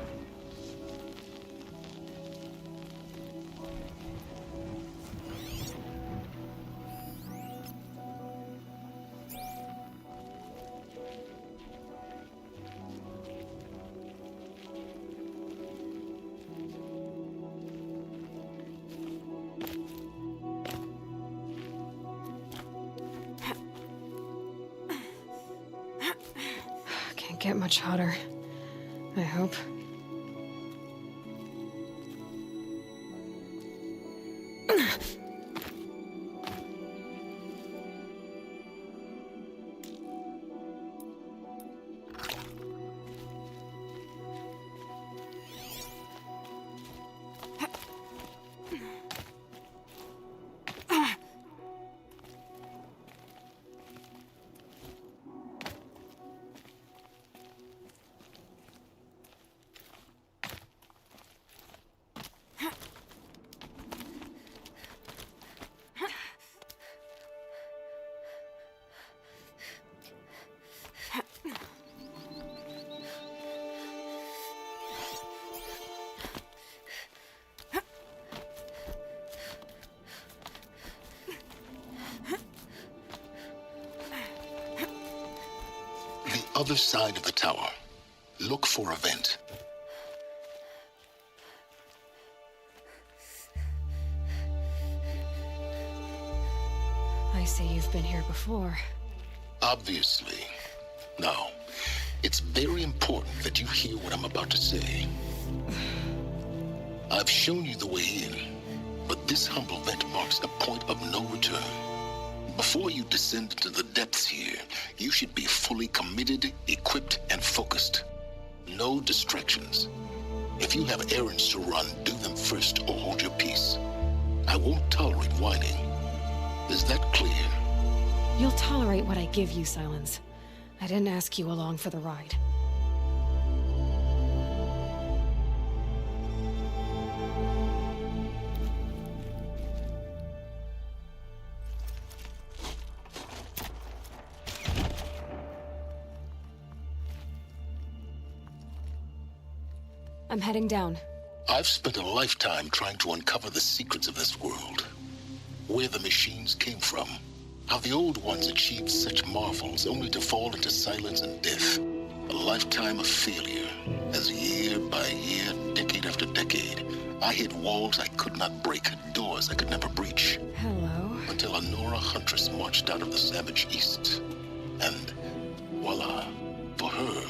E: Can't get much hotter. I hope.
F: The other side of the tower. Look for a vent.
E: I see you've been here before.
F: Obviously. Now, it's very important that you hear what I'm about to say. I've shown you the way in, but this humble vent marks a point of no return. Before you descend into the depths here, you should be fully committed, equipped, and focused. No distractions. If you have errands to run, do them first or hold your peace. I won't tolerate whining. Is that clear?
E: You'll tolerate what I give you, Silence. I didn't ask you along for the ride. I'm heading down.
F: I've spent a lifetime trying to uncover the secrets of this world. Where the machines came from. How the old ones achieved such marvels only to fall into silence and death. A lifetime of failure, as year by year, decade after decade, I hit walls I could not break, doors I could never breach.
E: Hello.
F: Until a Nora huntress marched out of the savage east. And voila, for her,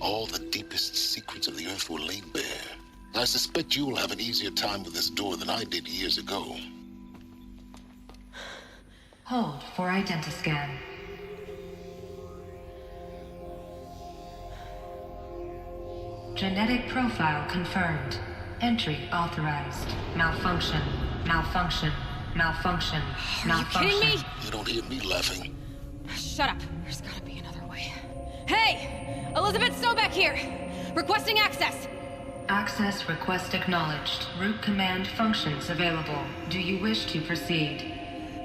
F: all the deepest secrets of the earth were laid bare. I suspect you'll have an easier time with this door than I did years ago.
T: Hold for identiscan. Genetic profile confirmed. Entry authorized. Malfunction. Malfunction. Malfunction. Malfunction.
E: Are you kidding me?
F: You don't hear me laughing.
E: Shut up. There's gotta be another way. Hey! Elizabeth Sobeck here! Requesting access!
T: Access request acknowledged. Root command functions available. Do you wish to proceed?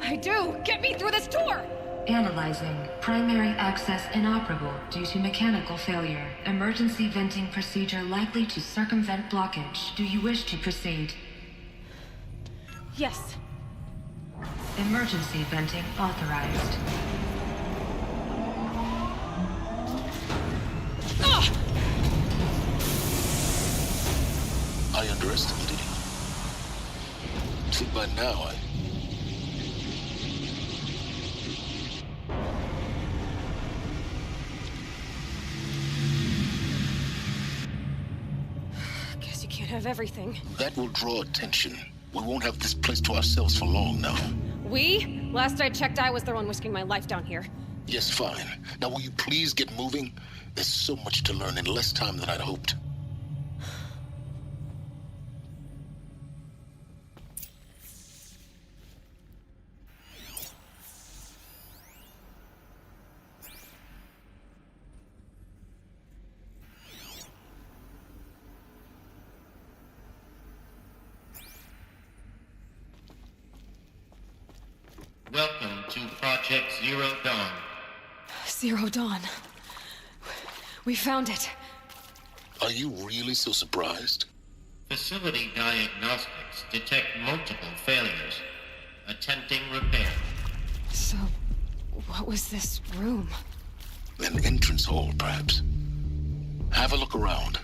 E: I do! Get me through this door!
T: Analyzing. Primary access inoperable due to mechanical failure. Emergency venting procedure likely to circumvent blockage. Do you wish to proceed?
E: Yes.
T: Emergency venting authorized.
E: Ah!
F: I underestimated you. See, by now,
E: Guess you can't have everything.
F: that will draw attention. We won't have this place to ourselves for long now.
E: We? Last I checked, I was the one risking my life down here.
F: Yes, fine. Now will you please get moving? There's so much to learn in less time than I'd hoped.
U: Welcome to Project Zero Dawn.
E: Zero Dawn. We found it.
F: Are you really so surprised?
U: Facility diagnostics detect multiple failures. Attempting repair.
E: So, what was this room?
F: An entrance hall, perhaps. Have a look around.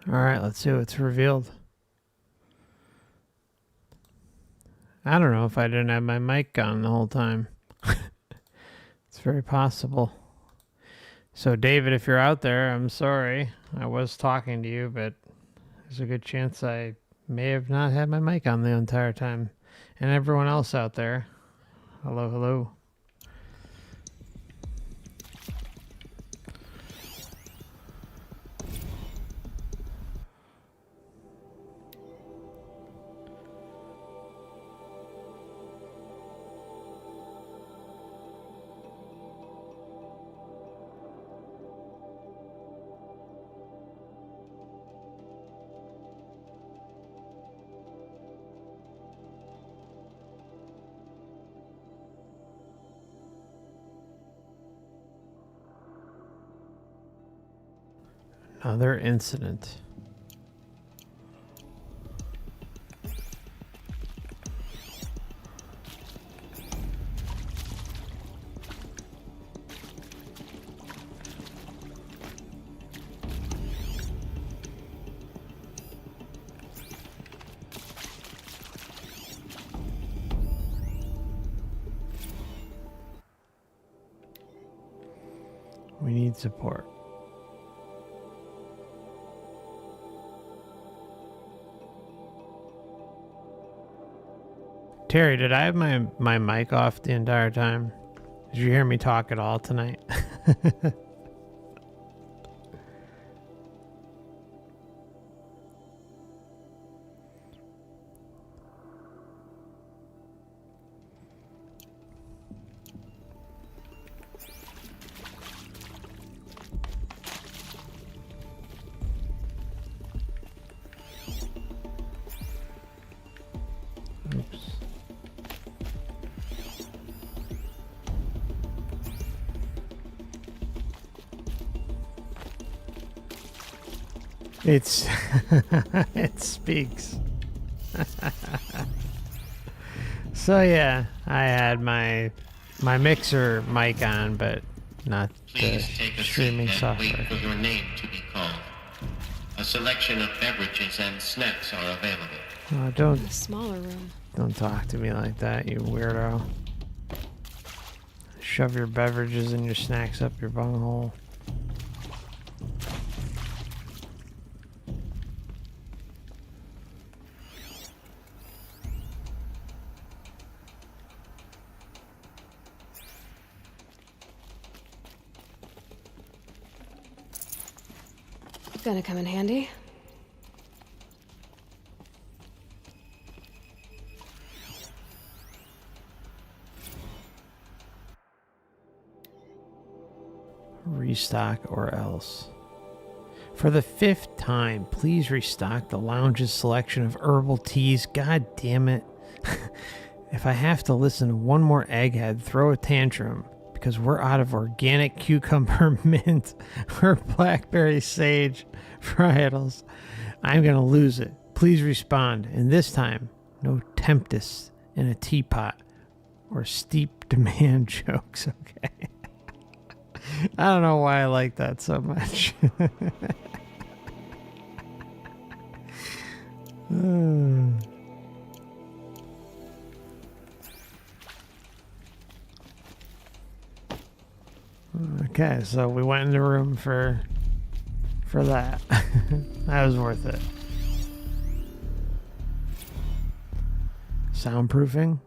B: Alright, let's see what's revealed. I don't know if I didn't have my mic on the whole time. It's very possible. So, David, if you're out there, I'm sorry. I was talking to you, but there's a good chance I may have not had my mic on the entire time. And everyone else out there, hello, hello. Another incident. We need support. Terry, did I have my mic off the entire time? Did you hear me talk at all tonight? It's it speaks. So yeah, I had my mixer mic on, but not the streaming software.
U: Wait for your name to be called. A selection of beverages and snacks are available.
B: Oh, don't
E: A smaller room.
B: Don't talk to me like that, you weirdo. Shove your beverages and your snacks up your bunghole.
E: Gonna come in handy.
B: Restock or else. For the 5th time, please restock the lounge's selection of herbal teas. God damn it. If I have to listen to one more egghead throw a tantrum because we're out of organic cucumber mint or blackberry sage varietals, I'm gonna lose it. Please respond, and this time, no temptus in a teapot or steep demand jokes, okay? I don't know why I like that so much. Okay, so we went in the room for that. That was worth it. Soundproofing?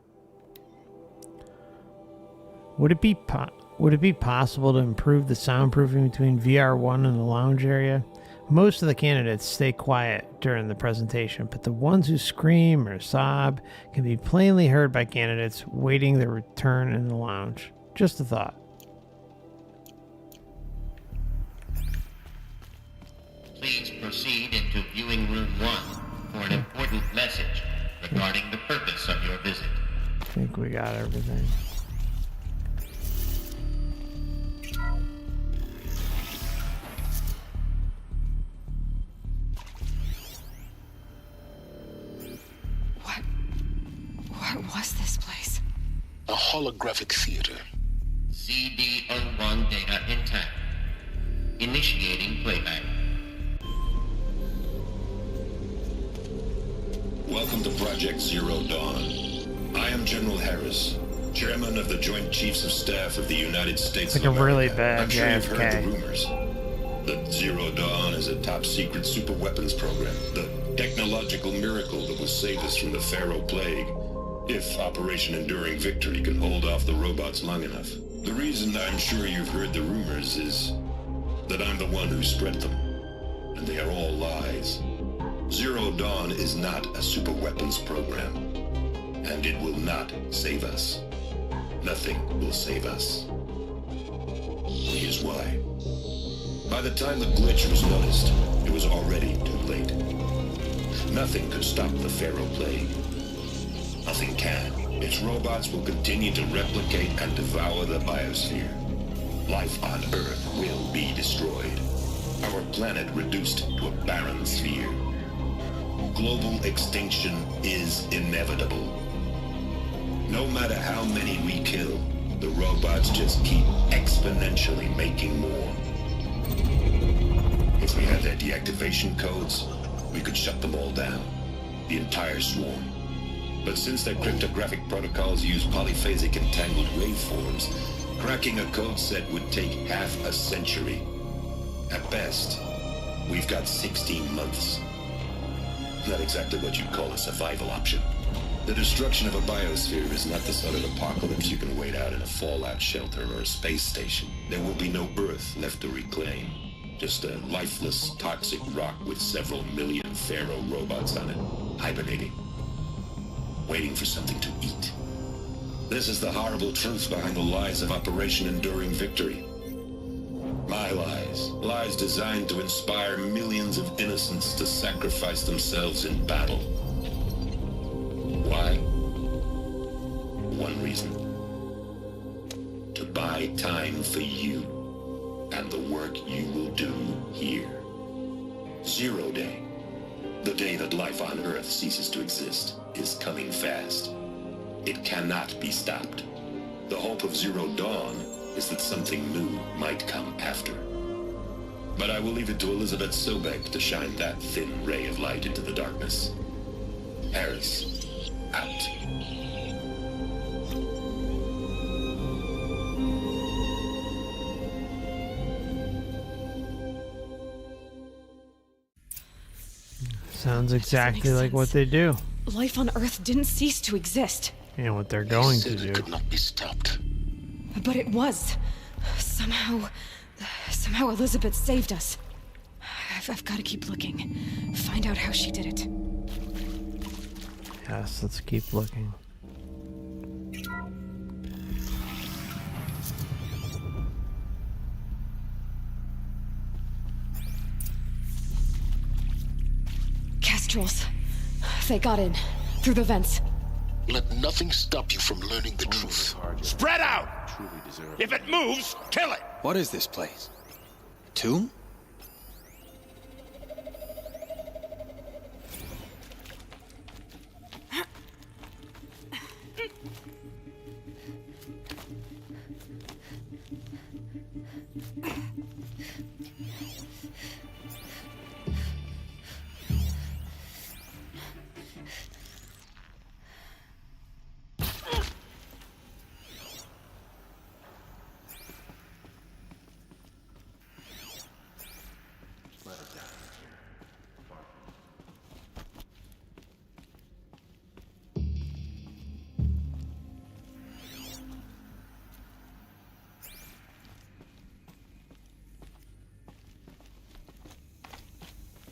B: Would it be possible to improve the soundproofing between VR1 and the lounge area? Most of the candidates stay quiet during the presentation, but the ones who scream or sob can be plainly heard by candidates waiting their return in the lounge. Just a thought.
U: Please proceed into viewing room 1 for an important message regarding the purpose of your visit.
B: I think we got everything.
E: What was this place?
F: A holographic theater.
U: CD01 data intact. Initiating playback.
A: Welcome to Project Zero Dawn. I am General Harris, Chairman of the Joint Chiefs of Staff of the United States
B: It's like
A: of
B: a
A: America.
B: really bad
A: I'm sure you've heard the
B: JFK.
A: rumors. That Zero Dawn is a top-secret super weapons program. The technological miracle that will save us from the Pharaoh Plague, if Operation Enduring Victory can hold off the robots long enough. The reason I'm sure you've heard the rumors is that I'm the one who spread them. And they are all lies. Zero Dawn is not a super weapons program. And it will not save us. Nothing will save us. Here's why. By the time the glitch was noticed, it was already too late. Nothing could stop the Pharaoh Plague. Nothing can. Its robots will continue to replicate and devour the biosphere. Life on Earth will be destroyed. Our planet reduced to a barren sphere. Global extinction is inevitable. No matter how many we kill, the robots just keep exponentially making more. If we had their deactivation codes, we could shut them all down. The entire swarm. But since their cryptographic protocols use polyphasic entangled waveforms, cracking a code set would take half a century. At best, we've got 16 months. Not exactly what you'd call a survival option. The destruction of a biosphere is not the sort of apocalypse you can wait out in a fallout shelter or a space station. There will be no Earth left to reclaim. Just a lifeless, toxic rock with several million Pharaoh robots on it, hibernating. Waiting for something to eat. This is the horrible truth behind the lies of Operation Enduring Victory. My lies. Lies designed to inspire millions of innocents to sacrifice themselves in battle. Why? One reason. To buy time for you and the work you will do here. Zero Day. The day that life on Earth ceases to exist is coming fast. It cannot be stopped. The hope of Zero Dawn is that something new might come after. But I will leave it to Elizabeth Sobek to shine that thin ray of light into the darkness. Harris, out.
B: Sounds exactly like what they do.
E: Life on Earth didn't cease to exist.
B: And what they're going to do.
F: It could not be stopped.
E: But it was. Somehow Elizabeth saved us. I've got to keep looking. Find out how she did it.
B: Yes, let's keep looking.
E: Castrals. They got in. Through the vents.
F: Let nothing stop you from learning the truth.
M: Spread out! If it moves, kill it!
G: What is this place? A tomb?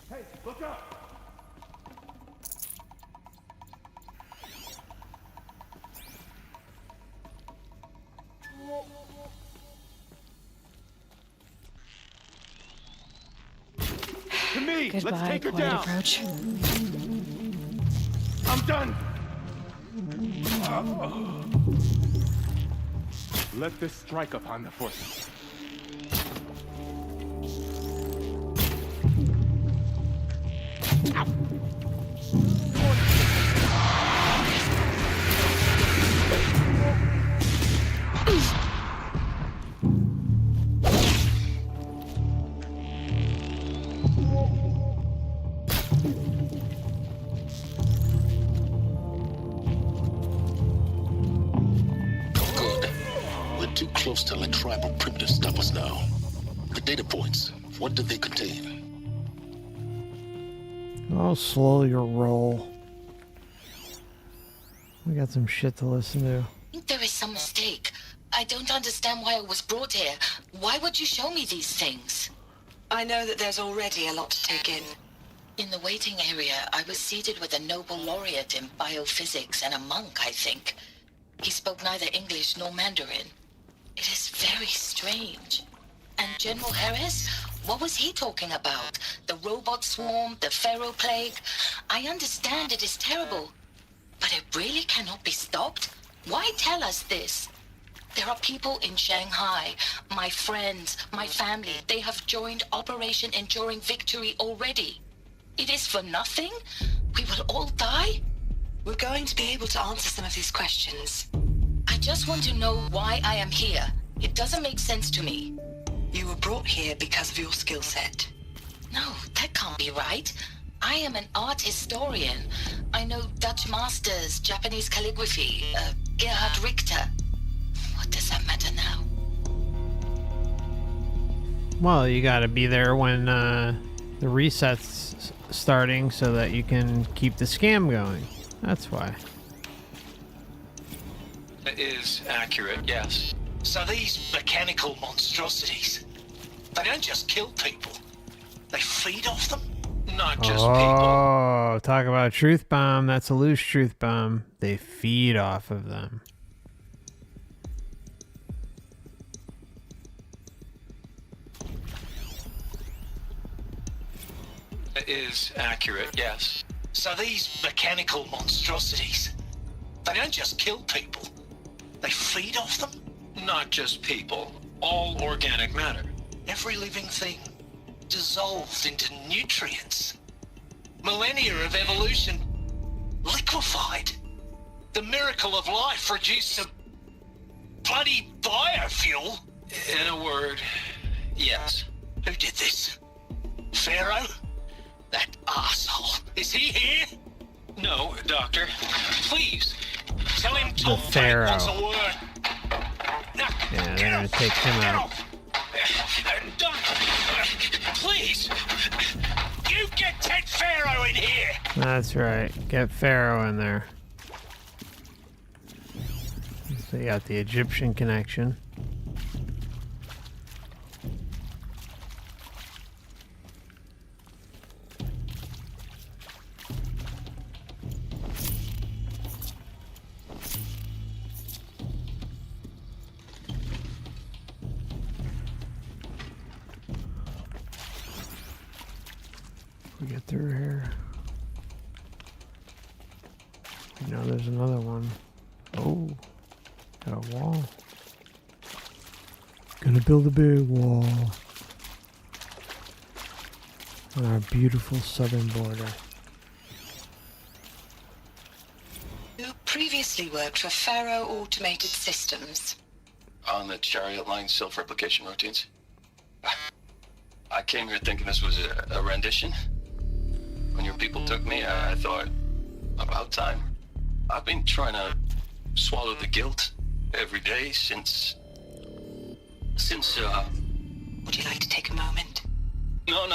M: Hey, look up! To me!
E: Goodbye,
M: Let's take her
E: quiet
M: down!
E: approach.
M: I'm done! Let this strike upon the forces.
F: close to let tribal primitives stop us now. The data points, what do they contain?
B: Oh, slow your roll. We got some shit to listen to.
I: I think there is some mistake. I don't understand why I was brought here. Why would you show me these things?
V: I know that there's already a lot to take in.
I: In the waiting area, I was seated with a Nobel laureate in biophysics and a monk, I think. He spoke neither English nor Mandarin. It is very strange. And General Harris? What was he talking about? The robot swarm, the Pharaoh plague? I understand it is terrible. But it really cannot be stopped? Why tell us this? There are people in Shanghai, my friends, my family. They have joined Operation Enduring Victory already. It is for nothing? We will all die?
V: We're going to be able to answer some of these questions.
I: I just want to know why I am here. It doesn't make sense to me.
V: You were brought here because of your skill set.
I: No, that can't be right. I am an art historian. I know Dutch masters, Japanese calligraphy, Gerhard Richter. What does that matter now?
B: Well, you gotta be there when the reset's starting so that you can keep the scam going. That's why.
W: It is accurate, yes. So these mechanical monstrosities, they don't just kill people. They feed off them. Not just people.
B: Oh, talk about truth bomb. That's a loose truth bomb. They feed off of them.
W: It is accurate, yes. So these mechanical monstrosities, they don't just kill people. They feed off them. Not just people. All organic matter. Every living thing dissolved into nutrients. Millennia of evolution liquefied. The miracle of life reduced to bloody biofuel. In a word, yes. Who did this? Pharaoh? That asshole. Is he here? No, Doctor. Please. Tell him Tom
B: Pharaoh.
W: wants a word. Now,
B: Yeah, they're gonna take him out.
W: Doctor, please. You get Ted Pharaoh in here.
B: That's right. Get Pharaoh in there. So you got the Egyptian connection. We get through here. You know, there's another one. Oh, got a wall. Gonna build a big wall on our beautiful southern border.
V: You previously worked for Pharaoh Automated Systems.
X: On the Chariot Line self-replication routines. I came here thinking this was a rendition. When your people took me, I thought, about time. I've been trying to swallow the guilt every day since...
V: Would you like to take a moment?
X: No,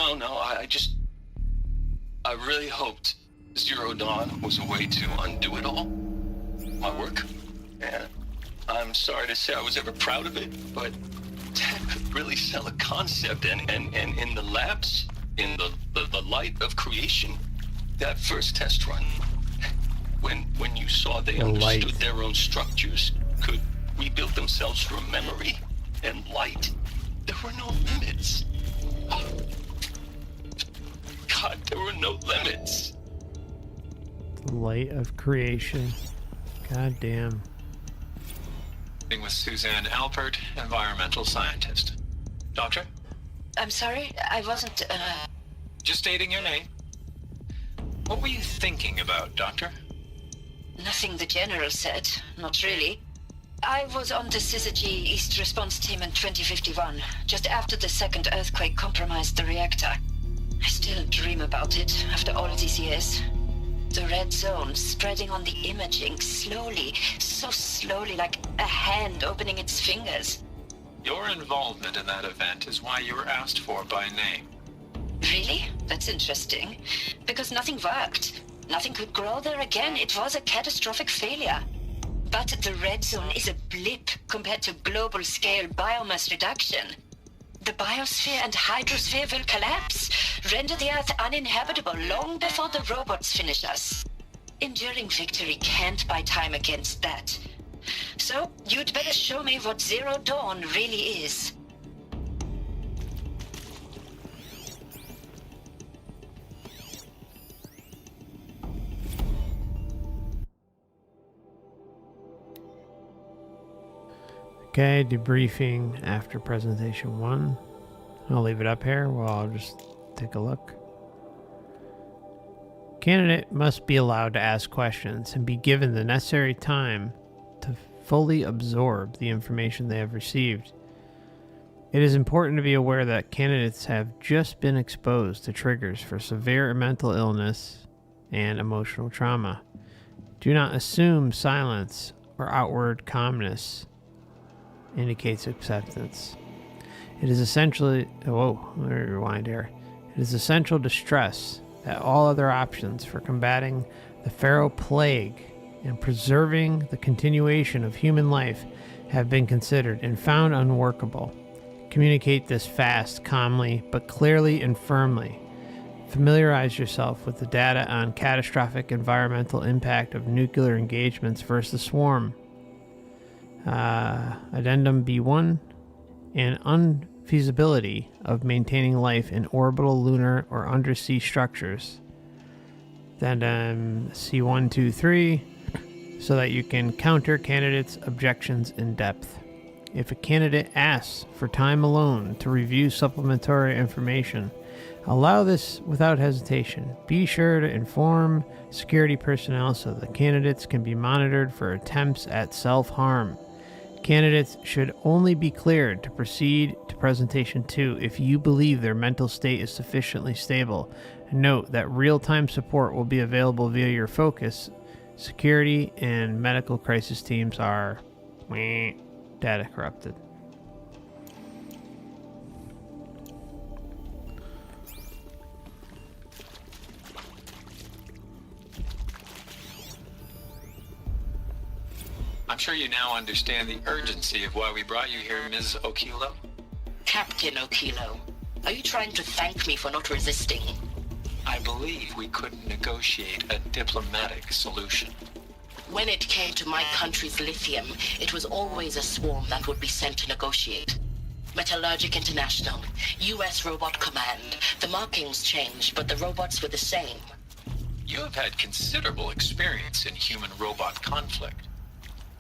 X: I really hoped Zero Dawn was a way to undo it all. My work. And I'm sorry to say I was ever proud of it, but Ted could really sell a concept, and in the labs, in the light of creation, that first test run, when you saw they understood their own structures, could rebuild themselves from memory and light, there were no limits. God, there were no limits.
B: The light of creation. God damn.
W: With Suzanne Alpert, environmental scientist. Doctor?
V: I'm sorry, I wasn't,
W: Just stating your name. What were you thinking about, Doctor?
V: Nothing the General said, not really. I was on the Syzygy East Response Team in 2051, just after the second earthquake compromised the reactor. I still dream about it, after all these years. The red zone spreading on the imaging, slowly, so slowly, like a hand opening its fingers.
W: Your involvement in that event is why you were asked for by name.
V: Really? That's interesting. Because nothing worked. Nothing could grow there again. It was a catastrophic failure. But the red zone is a blip compared to global-scale biomass reduction. The biosphere and hydrosphere will collapse, render the Earth uninhabitable long before the robots finish us. Enduring victory can't buy time against that. So, you'd better show me what Zero Dawn really is.
B: Okay, debriefing after presentation 1. I'll leave it up here while I'll just take a look. Candidate must be allowed to ask questions and be given the necessary time to fully absorb the information they have received. It is important to be aware that candidates have just been exposed to triggers for severe mental illness and emotional trauma. Do not assume silence or outward calmness indicates acceptance. It is essentially... Whoa, let me rewind here. It is essential to stress that all other options for combating the Pharaoh plague and preserving the continuation of human life have been considered and found unworkable. Communicate this fast, calmly, but clearly and firmly. Familiarize yourself with the data on catastrophic environmental impact of nuclear engagements versus swarm. Addendum B1 and unfeasibility of maintaining life in orbital, lunar, or undersea structures. Addendum C1, 2, 3, so that you can counter candidates' objections in depth. If a candidate asks for time alone to review supplementary information, allow this without hesitation. Be sure to inform security personnel so the candidates can be monitored for attempts at self-harm. Candidates should only be cleared to proceed to presentation 2 if you believe their mental state is sufficiently stable. Note that real-time support will be available via your focus. Security and medical crisis teams are data corrupted.
W: I'm sure you now understand the urgency of why we brought you here, Ms. Okilo.
I: Captain Okilo, are you trying to thank me for not resisting?
W: I believe we couldn't negotiate a diplomatic solution.
I: When it came to my country's lithium, it was always a swarm that would be sent to negotiate. Metallurgic International, U.S. Robot Command. The markings changed, but the robots were the same.
W: You have had considerable experience in human-robot conflict.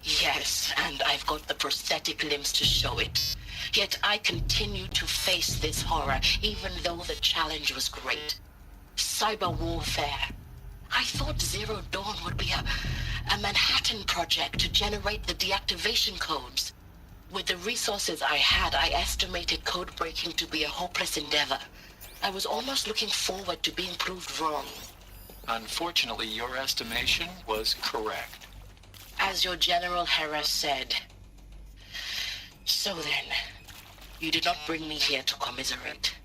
I: Yes, and I've got the prosthetic limbs to show it. Yet I continue to face this horror, even though the challenge was great. Cyber warfare. I thought Zero Dawn would be a Manhattan project to generate the deactivation codes. With the resources I had, I estimated code breaking to be a hopeless endeavor. I was almost looking forward to being proved wrong.
W: Unfortunately, your estimation was correct.
I: As your General Hera said. So then, you did not bring me here to commiserate.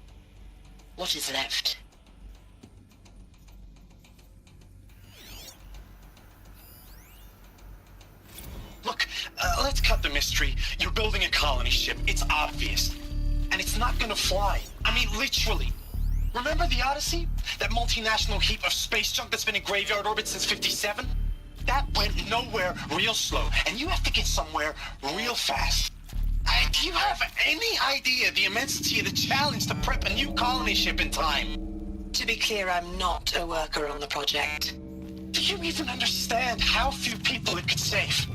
I: What is left?
D: Look, let's cut the mystery. You're building a colony ship. It's obvious. And it's not gonna fly. I mean, literally. Remember the Odyssey? That multinational heap of space junk that's been in graveyard orbit since 57? That went nowhere real slow, and you have to get somewhere real fast. Do you have any idea the immensity of the challenge to prep a new colony ship in time?
I: To be clear, I'm not a worker on the project.
D: Do you even understand how few people it could save?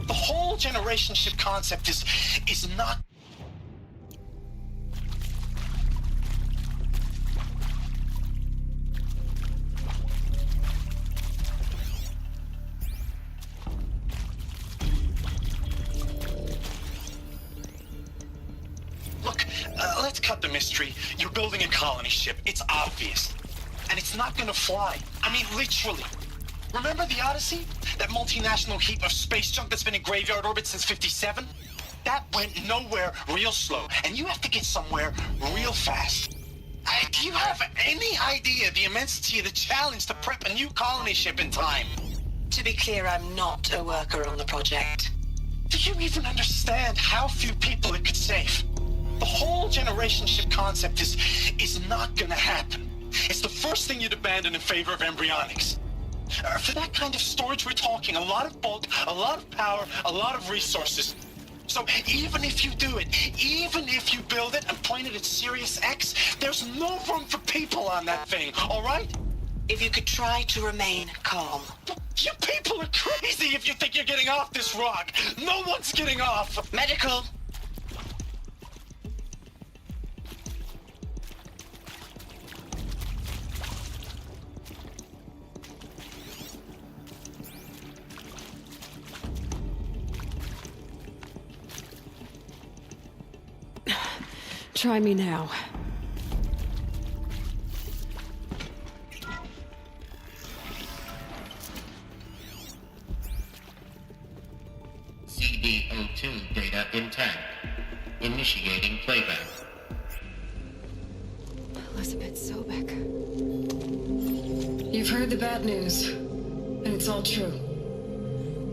D: The whole generation ship concept is not... Look, let's cut the mystery. You're building a colony ship. It's obvious. And it's not gonna fly. I mean, literally. Remember the Odyssey? That multinational heap of space junk that's been in graveyard orbit since 57? That went nowhere real slow, and you have to get somewhere real fast. Do you have any idea the immensity of the challenge to prep a new colony ship in time?
V: To be clear, I'm not a worker on the project.
D: Do you even understand how few people it could save? The whole generation ship concept is not gonna happen. It's the first thing you'd abandon in favor of embryonics. For that kind of storage, we're talking a lot of bulk, a lot of power, a lot of resources. So even if you do it, even if you build it and point it at Sirius X, there's no room for people on that thing, all right?
V: If you could try to remain calm.
D: You people are crazy if you think you're getting off this rock. No one's getting off.
V: Medical.
E: Try me now.
U: CD02 data intact. Initiating playback.
E: Elizabeth Sobek.
J: You've heard the bad news, and it's all true.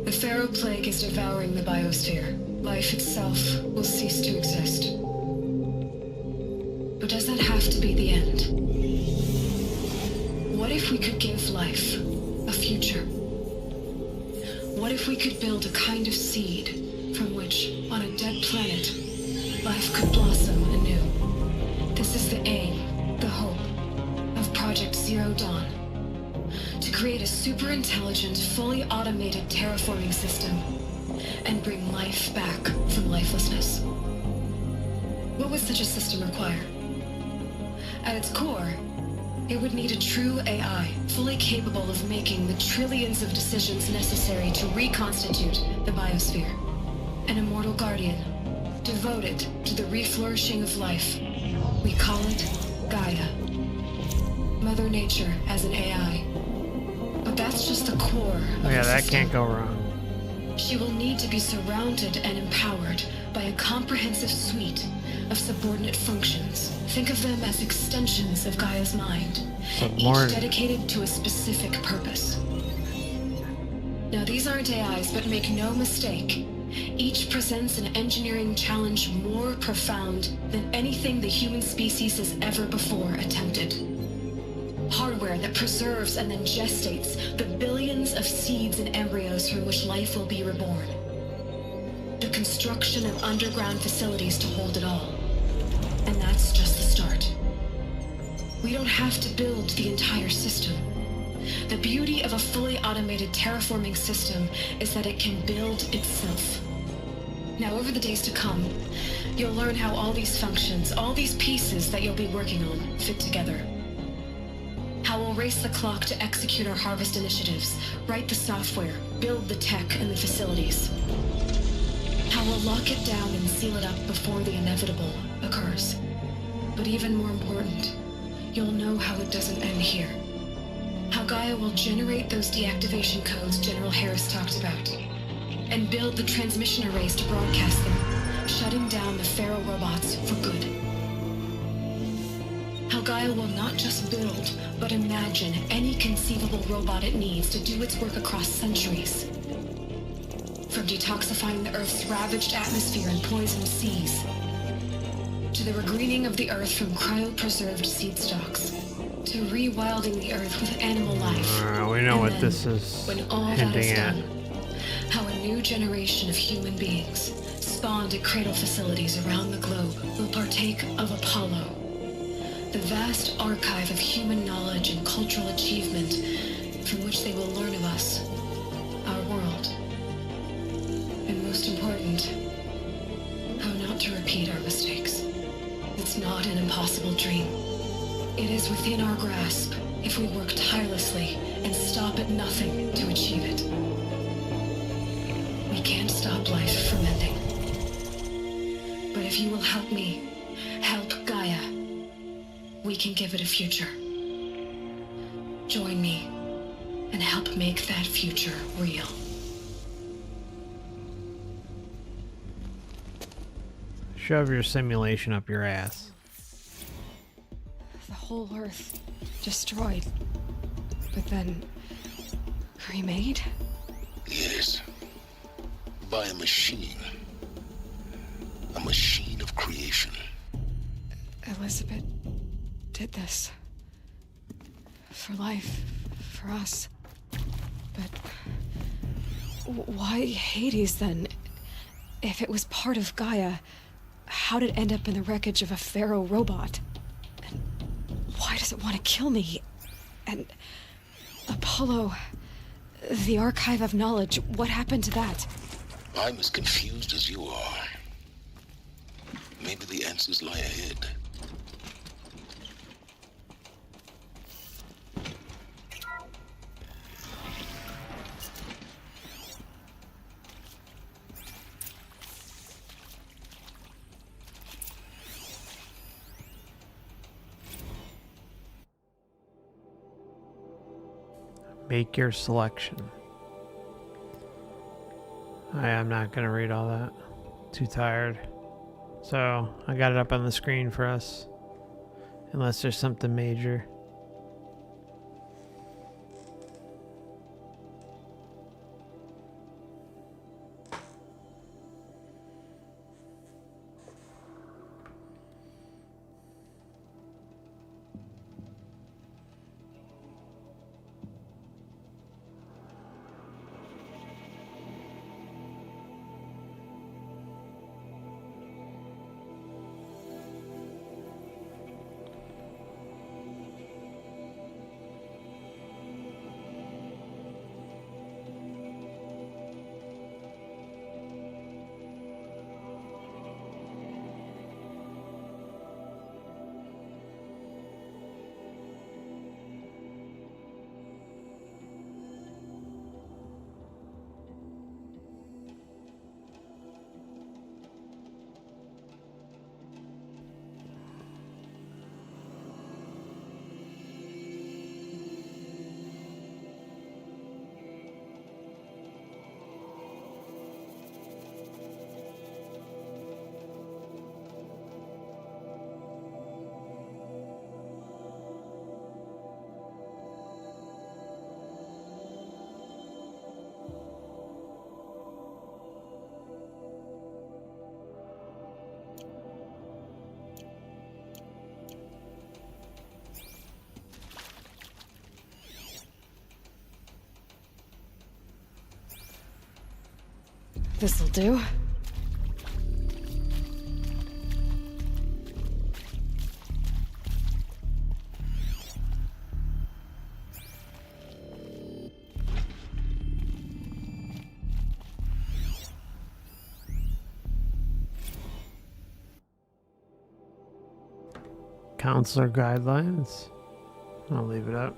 J: The Pharaoh Plague is devouring the biosphere. Life itself will cease to exist. But does that have to be the end? What if we could give life a future? What if we could build a kind of seed from which, on a dead planet, life could blossom anew? This is the aim, the hope, of Project Zero Dawn. To create a super intelligent, fully automated terraforming system and bring life back from lifelessness. What would such a system require? At its core, it would need a true AI, fully capable of making the trillions of decisions necessary to reconstitute the biosphere. An immortal guardian, devoted to the reflourishing of life. We call it Gaia. Mother Nature as an AI. But that's just the core of
B: Oh yeah,
J: the
B: that
J: system.
B: can't go wrong.
J: She will need to be surrounded and empowered by a comprehensive suite of subordinate functions. Think of them as extensions of Gaia's mind,
B: more-
J: each dedicated to a specific purpose. Now, these aren't AIs, but make no mistake, each presents an engineering challenge more profound than anything the human species has ever before attempted. Hardware that preserves and then gestates the billions of seeds and embryos from which life will be reborn. The construction of underground facilities to hold it all. And that's just the start. We don't have to build the entire system. The beauty of a fully automated terraforming system is that it can build itself. Now, over the days to come, you'll learn how all these functions, all these pieces that you'll be working on, fit together. How we'll race the clock to execute our harvest initiatives, write the software, build the tech and the facilities. How we'll lock it down and seal it up before the inevitable occurs. But even more important, you'll know how it doesn't end here. How Gaia will generate those deactivation codes General Harris talked about, and build the transmission arrays to broadcast them, shutting down the Pharaoh robots for good. How Gaia will not just build, but imagine any conceivable robot it needs to do its work across centuries. From detoxifying the Earth's ravaged atmosphere and poisoned seas, to the regreening of the Earth from cryopreserved seed stalks, to rewilding the Earth with animal life.
B: We know
J: And
B: what
J: then,
B: this is
J: when all that
B: hinting
J: is
B: at.
J: done, how a new generation of human beings, spawned at cradle facilities around the globe, will partake of Apollo, the vast archive of human knowledge and cultural achievement from which they will learn of us, our world. And most important, how not to repeat our mistakes. It's not an impossible dream. It is within our grasp if we work tirelessly and stop at nothing to achieve it. We can't stop life from ending. But if you will help me, help Gaia, we can give it a future. Join me and help make that future real.
B: Shove your simulation up your ass.
E: The whole Earth destroyed, but then remade?
F: Yes. By a machine. A machine of creation.
E: Elizabeth did this. For life. For us. But why Hades then? If it was part of Gaia, how did it end up in the wreckage of a pharaoh robot? And why does it want to kill me? And Apollo, the Archive of Knowledge, what happened to that?
F: I'm as confused as you are. Maybe the answers lie ahead.
B: Make your selection. I'm not going to read all that. Too tired. So, I got it up on the screen for us. Unless there's something major.
E: This'll do.
B: Counselor guidelines. I'll leave it up.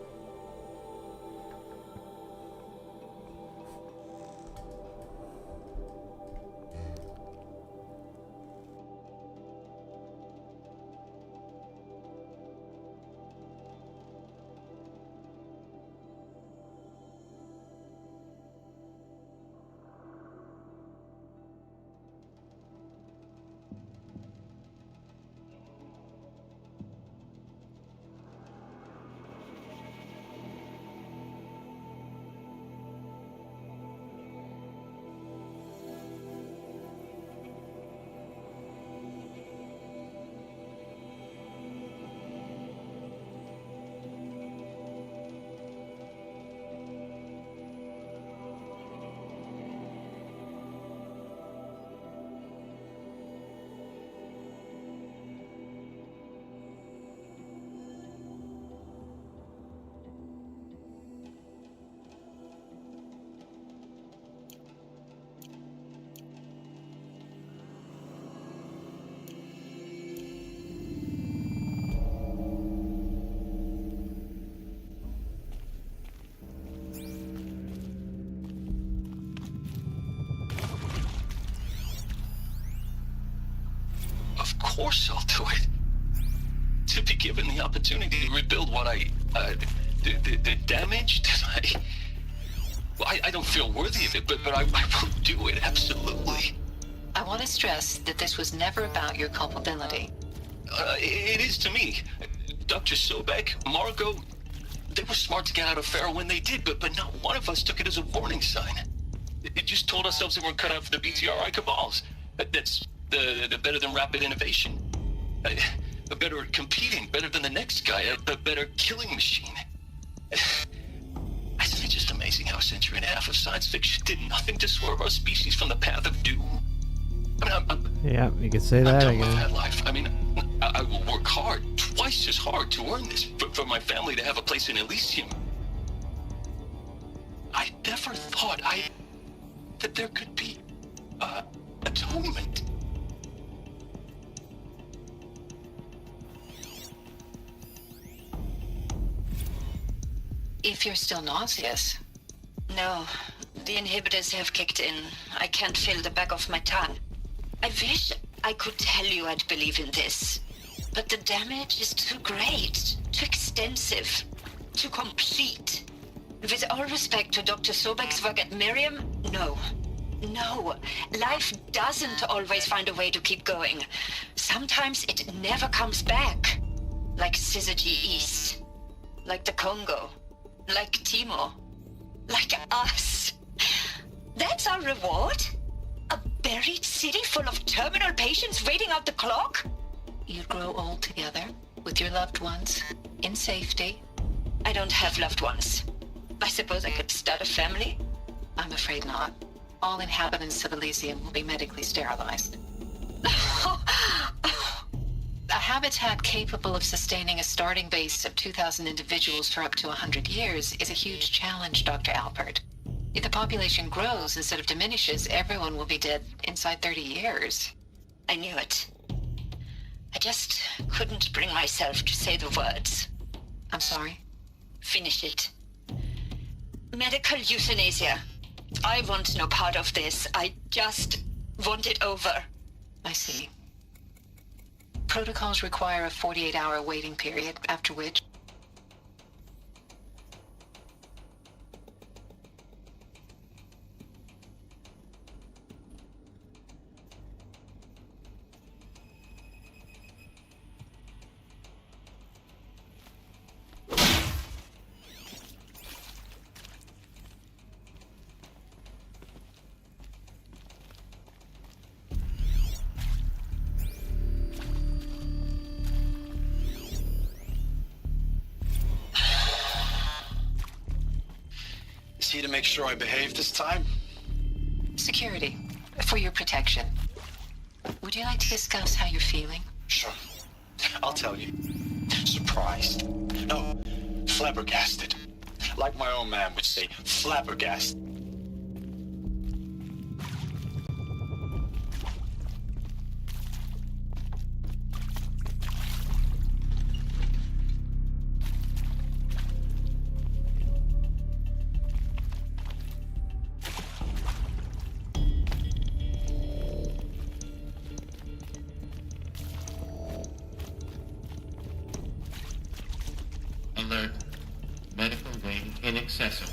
X: Of course I'll do it. To be given the opportunity to rebuild what the damage that I don't feel worthy of it, but I will do it, absolutely.
I: I want to stress that this was never about your culpability.
X: It is to me. Dr. Sobek, Margot, they were smart to get out of Pharaoh when they did, but not one of us took it as a warning sign. It just told ourselves they weren't cut out for the BTRI cabals. That's the better than rapid innovation. A better at competing, better than the next guy, a better killing machine. Isn't it just amazing how a century and a half of science fiction did nothing to swerve our species from the path of doom? I mean,
B: Yeah, you could say that
X: I'm done with
B: again.
X: that life. I mean, I will work hard, twice as hard to earn this, for my family to have a place in Elysium. I never thought that there could be, atonement.
I: If you're still nauseous.
V: No, the inhibitors have kicked in. I can't feel the back of my tongue. I wish I could tell you I'd believe in this. But the damage is too great, too extensive, too complete. With all respect to Dr. Sobek's work at Miriam, no. No, life doesn't always find a way to keep going. Sometimes it never comes back. Like Syzygy East. Like the Congo. Like Timor. Like us. That's our reward? A buried city full of terminal patients waiting out the clock?
I: You'd grow old together, with your loved ones, in safety.
V: I don't have loved ones. I suppose I could start a family?
I: I'm afraid not. All inhabitants of Elysium will be medically sterilized. A habitat capable of sustaining a starting base of 2,000 individuals for up to 100 years is a huge challenge, Dr. Alpert. If the population grows instead of diminishes, everyone will be dead inside 30 years.
V: I knew it. I just couldn't bring myself to say the words.
I: I'm sorry?
V: Finish it. Medical euthanasia. I want no part of this. I just want it over.
I: I see. Protocols require a 48-hour waiting period, after which...
D: To make sure I behave this time?
I: Security. For your protection. Would you like to discuss how you're feeling?
D: Sure. I'll tell you. Surprised. No, flabbergasted. Like my own man would say, flabbergasted.
U: Alert. Medical wing inaccessible.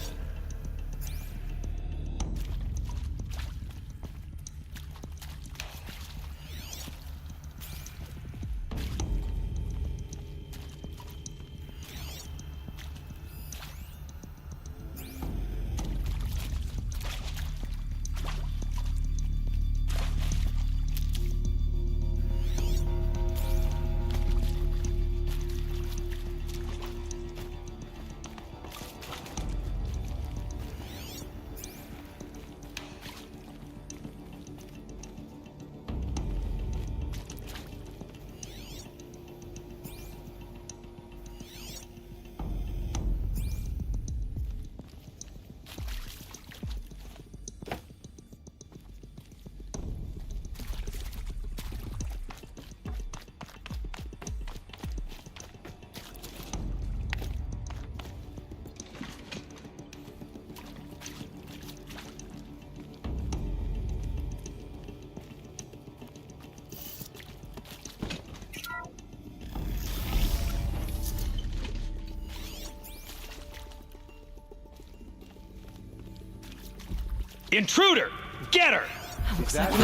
L: Intruder! Get her!
E: Looks like we do.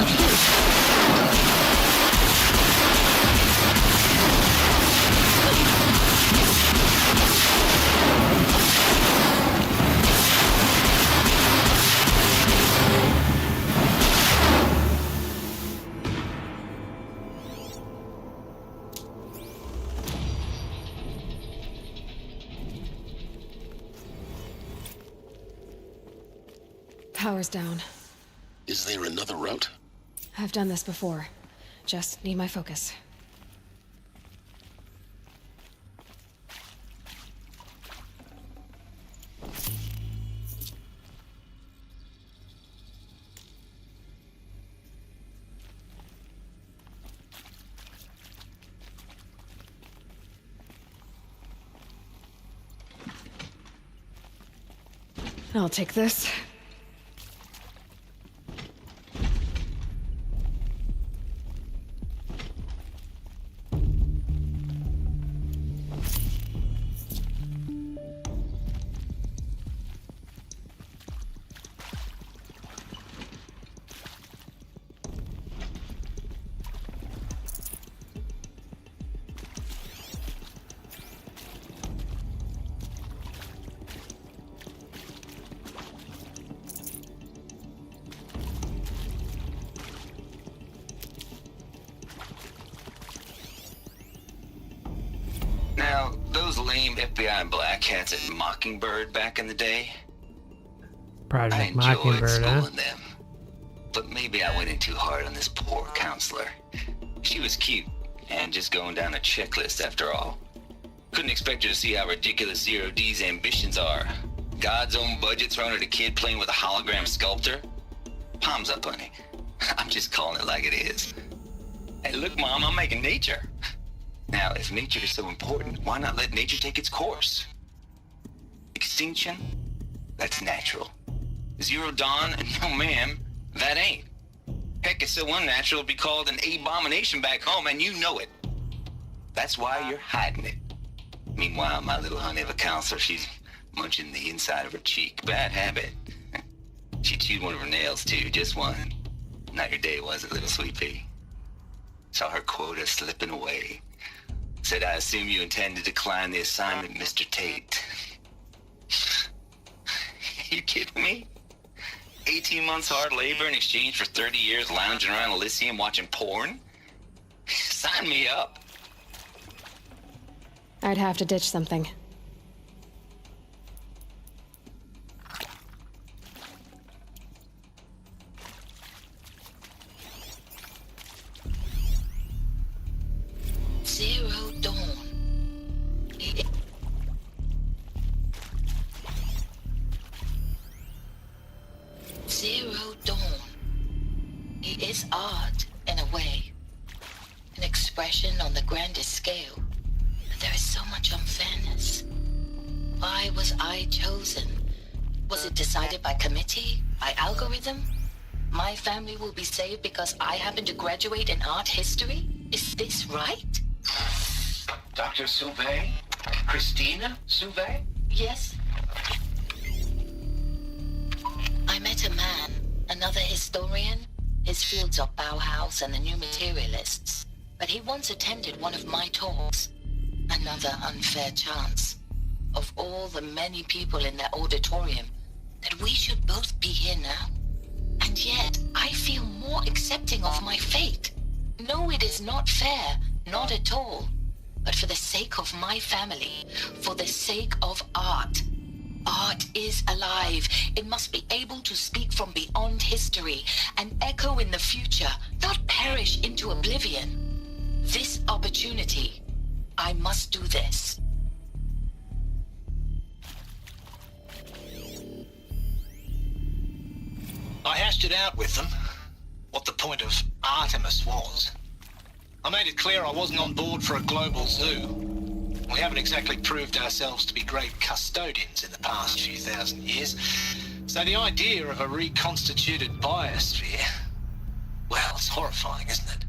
E: Power's down.
F: Is there another route?
E: I've done this before. Just need my focus. I'll take this.
G: Now, those lame FBI black hats at Mockingbird back in the day, I
B: Project
G: enjoyed
B: Mockingbird, huh?
G: schooling them. But maybe I went in too hard on this poor counselor. She was cute, and just going down a checklist after all. Couldn't expect her to see how ridiculous Zero D's ambitions are. God's own budget thrown at a kid playing with a hologram sculptor? Palms up, honey. I'm just calling it like it is. Hey, look, Mom, I'm making nature. Now, if nature is so important, why not let nature take its course? Extinction? That's natural. Zero Dawn? No, ma'am, that ain't. Heck, it's so unnatural it'd be called an abomination back home, and you know it. That's why you're hiding it. Meanwhile, my little honey of a counselor, she's munching the inside of her cheek. Bad habit. She chewed one of her nails, too, just one. Not your day, was it, little sweet pea? Saw her quota slipping away. Said, I assume you intend to decline the assignment, Mr. Tate. You kidding me? 18 months hard labor in exchange for 30 years lounging around Elysium watching porn? Sign me up.
E: I'd have to ditch something.
I: Zero Dawn. Zero Dawn. It is art, in a way. An expression on the grandest scale. But there is so much unfairness. Why was I chosen? Was it decided by committee? By algorithm? My family will be saved because I happen to graduate in art history? Is this right?
U: Dr. Sauvé? Christina Sauvé?
I: Yes. I met a man, another historian. His fields are Bauhaus and the New Materialists. But he once attended one of my talks. Another unfair chance. Of all the many people in that auditorium, that we should both be here now. And yet, I feel more accepting of my fate. No, it is not fair, not at all. But for the sake of my family, for the sake of art. Art is alive. It must be able to speak from beyond history and echo in the future, not perish into oblivion. This opportunity, I must do this.
W: I hashed it out with them, what the point of Artemis was. I made it clear I wasn't on board for a global zoo. We haven't exactly proved ourselves to be great custodians in the past few thousand years. So the idea of a reconstituted biosphere, well, it's horrifying, isn't it?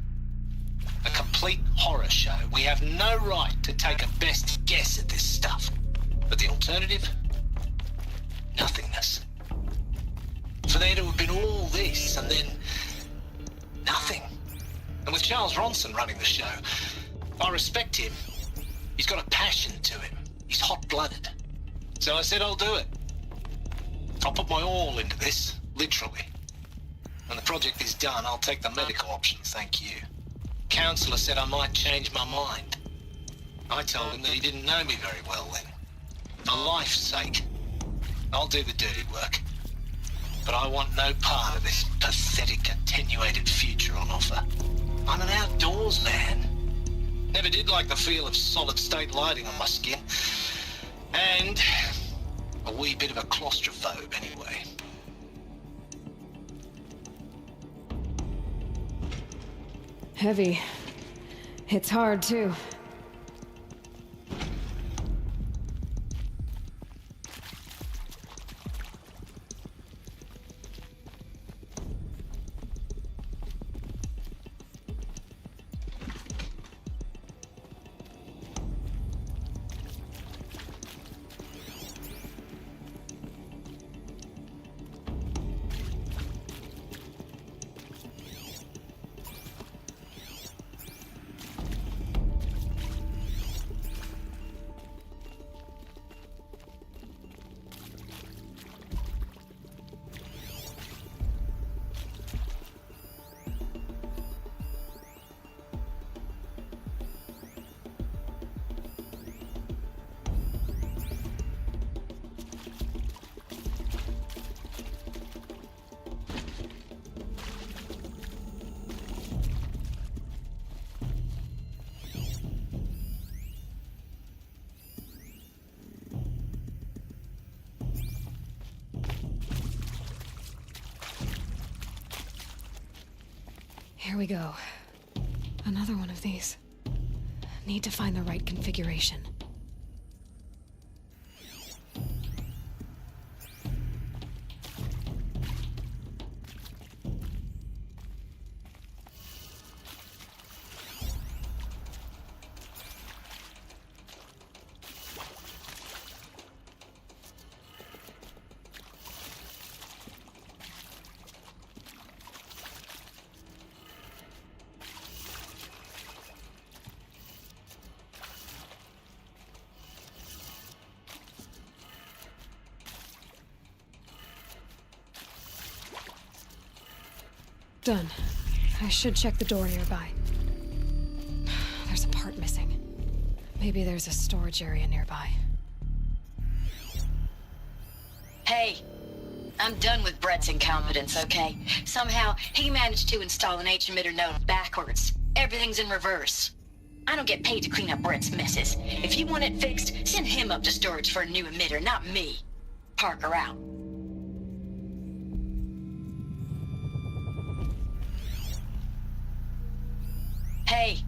W: A complete horror show. We have no right to take a best guess at this stuff. But the alternative? Nothingness. For there to have been all this, and then
D: Nothing. And with Charles Ronson running the show, I respect him. He's got a passion to him. He's hot-blooded. So I said I'll do it. I'll put my all into this, literally. When the project is done, I'll take the medical option, thank you. Counselor said I might change my mind. I told him that he didn't know me very well then. For life's sake, I'll do the dirty work. But I want no part of this pathetic, attenuated future on offer. I'm an outdoors man. Never did like the feel of solid-state lighting on my skin. And a wee bit of a claustrophobe, anyway.
E: Heavy. It's hard, too. Here we go. Another one of these. Need to find the right configuration. Done. I should check the door nearby. There's a part missing. Maybe there's a storage area nearby.
V: Hey, I'm done with Brett's incompetence, okay? Somehow, he managed to install an H-emitter node backwards. Everything's in reverse. I don't get paid to clean up Brett's messes. If you want it fixed, send him up to storage for a new emitter, not me. Parker out. Hey,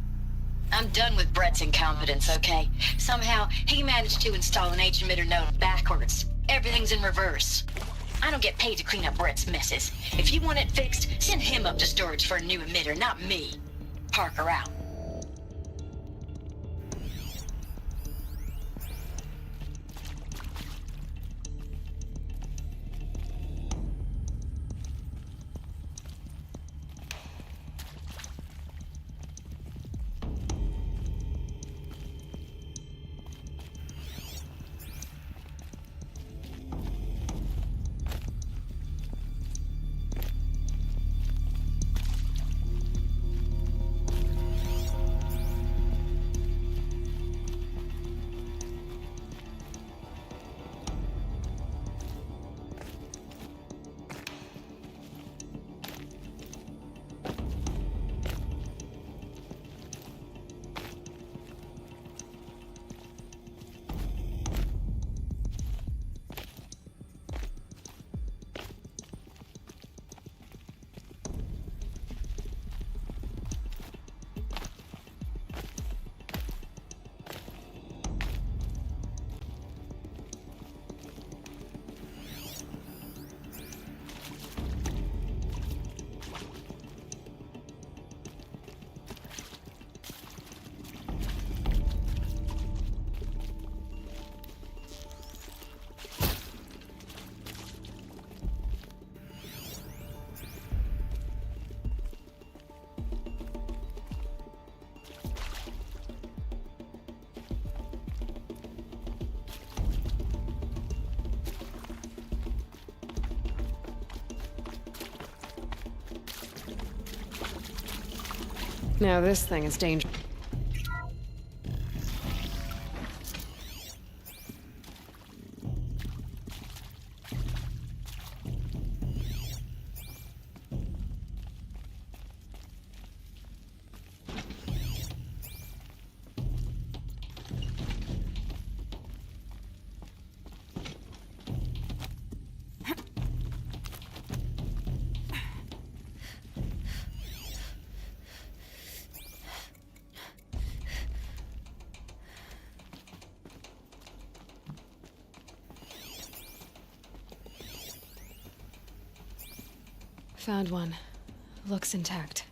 V: I'm done with Brett's incompetence, okay? Somehow, he managed to install an H-emitter node backwards. Everything's in reverse. I don't get paid to clean up Brett's messes. If you want it fixed, send him up to storage for a new emitter, not me. Parker out.
E: Now this thing is dangerous. Found one. Looks intact.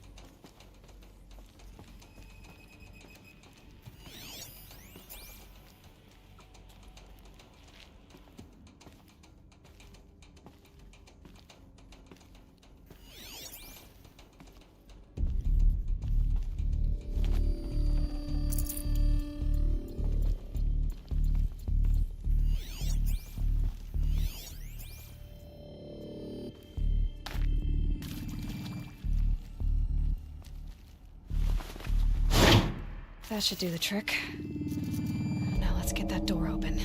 E: That should do the trick. Now let's get that door open.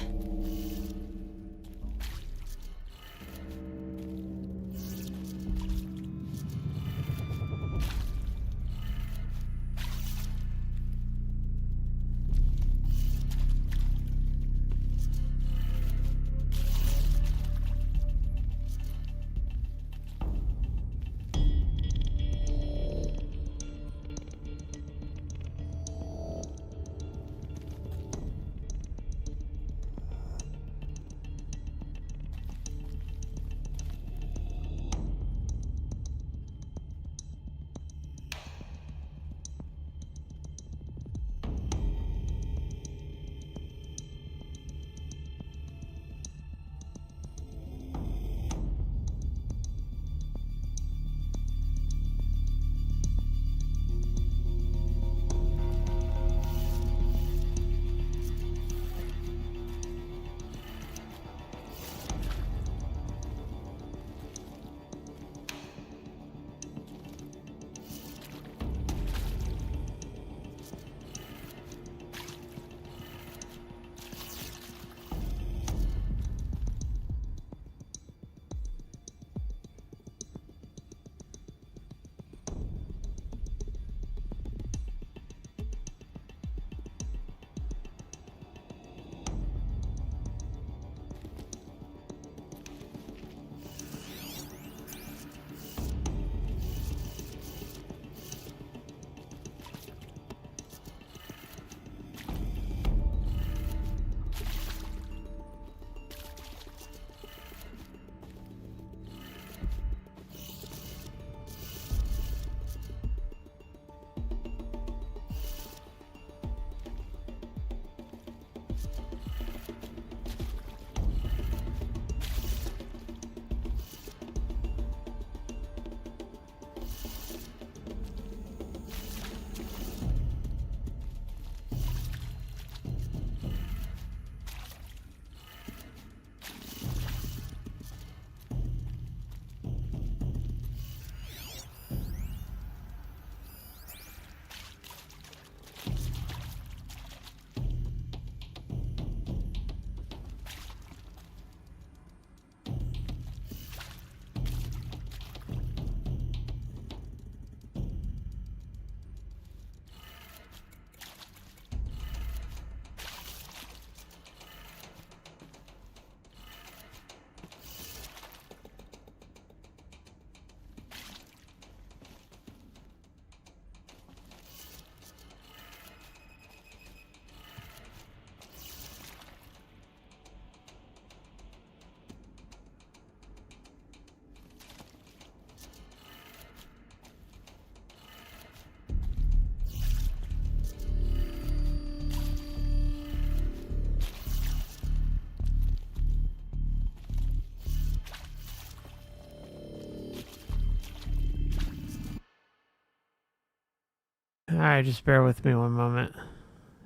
B: Alright, just bear with me one moment.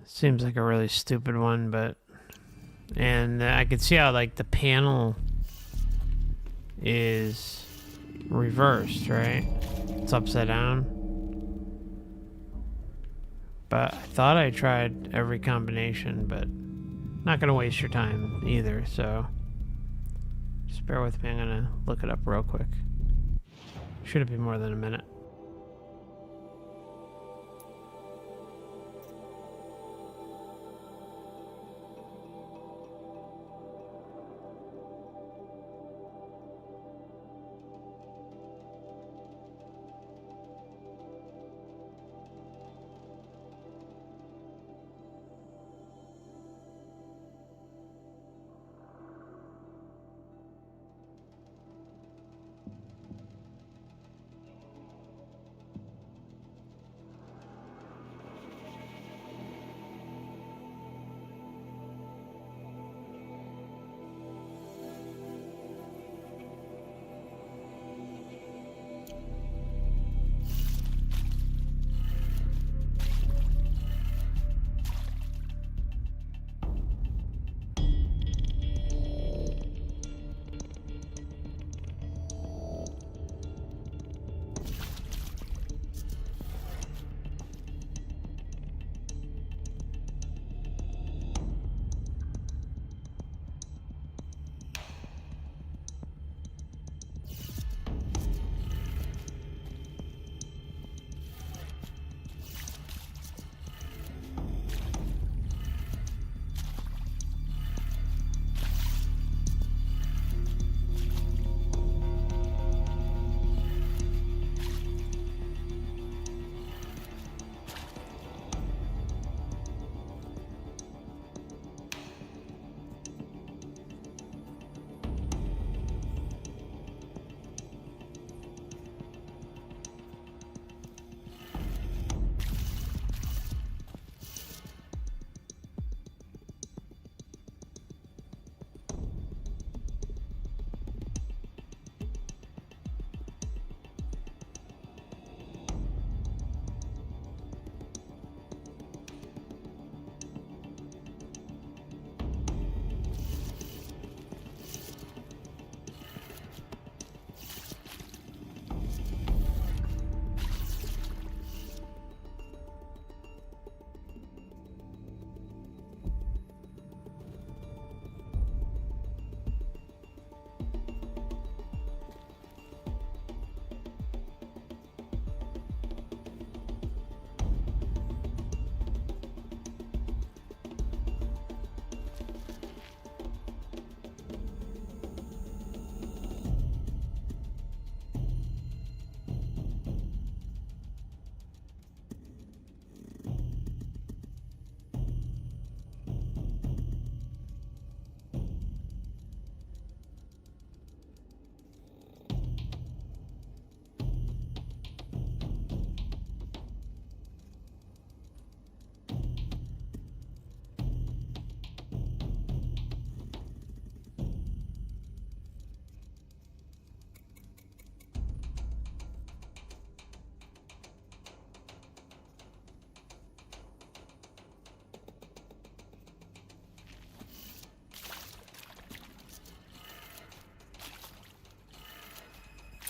B: Seems like a really stupid one, but... And I can see how, like, the panel is reversed, right? It's upside down. I thought I tried every combination, but not gonna waste your time either, so just bear with me. I'm gonna look it up real quick. Shouldn't be more than a minute.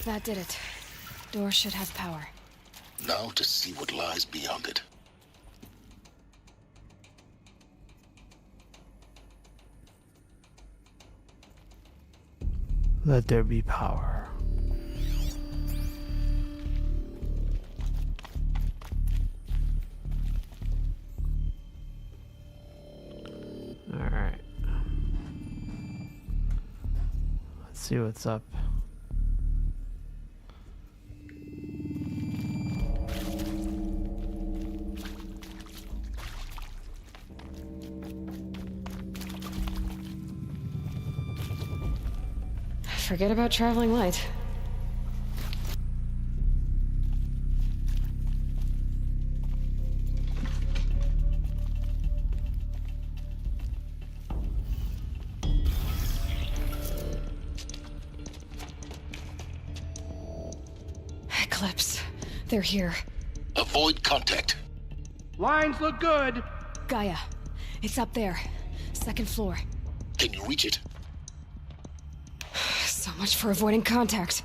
E: That did it. Door should have power.
F: Now to see what lies beyond it.
B: Let there be power. Alright. Let's see what's up.
E: Forget about traveling light. Eclipse. They're here.
F: Avoid contact.
L: Lines look good.
E: Gaia. It's up there. Second floor.
F: Can you reach it?
E: So much for avoiding contact.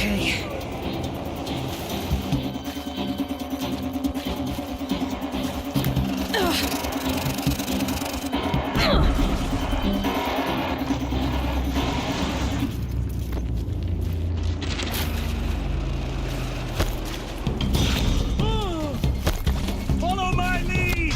E: Okay.
L: Follow my lead!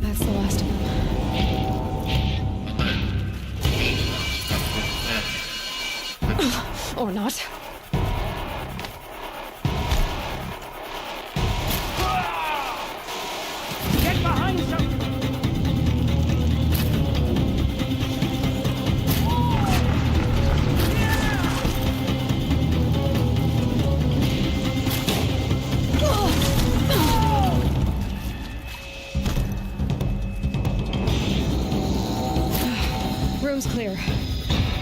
E: That's the last of them. Or not.
L: Get behind some...
E: Room's clear.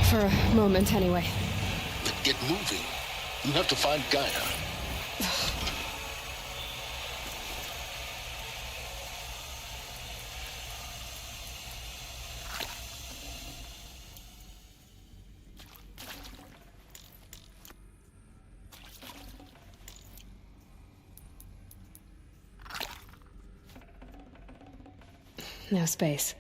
E: For a moment, anyway.
F: Then get moving. You have to find Gaia.
E: No space.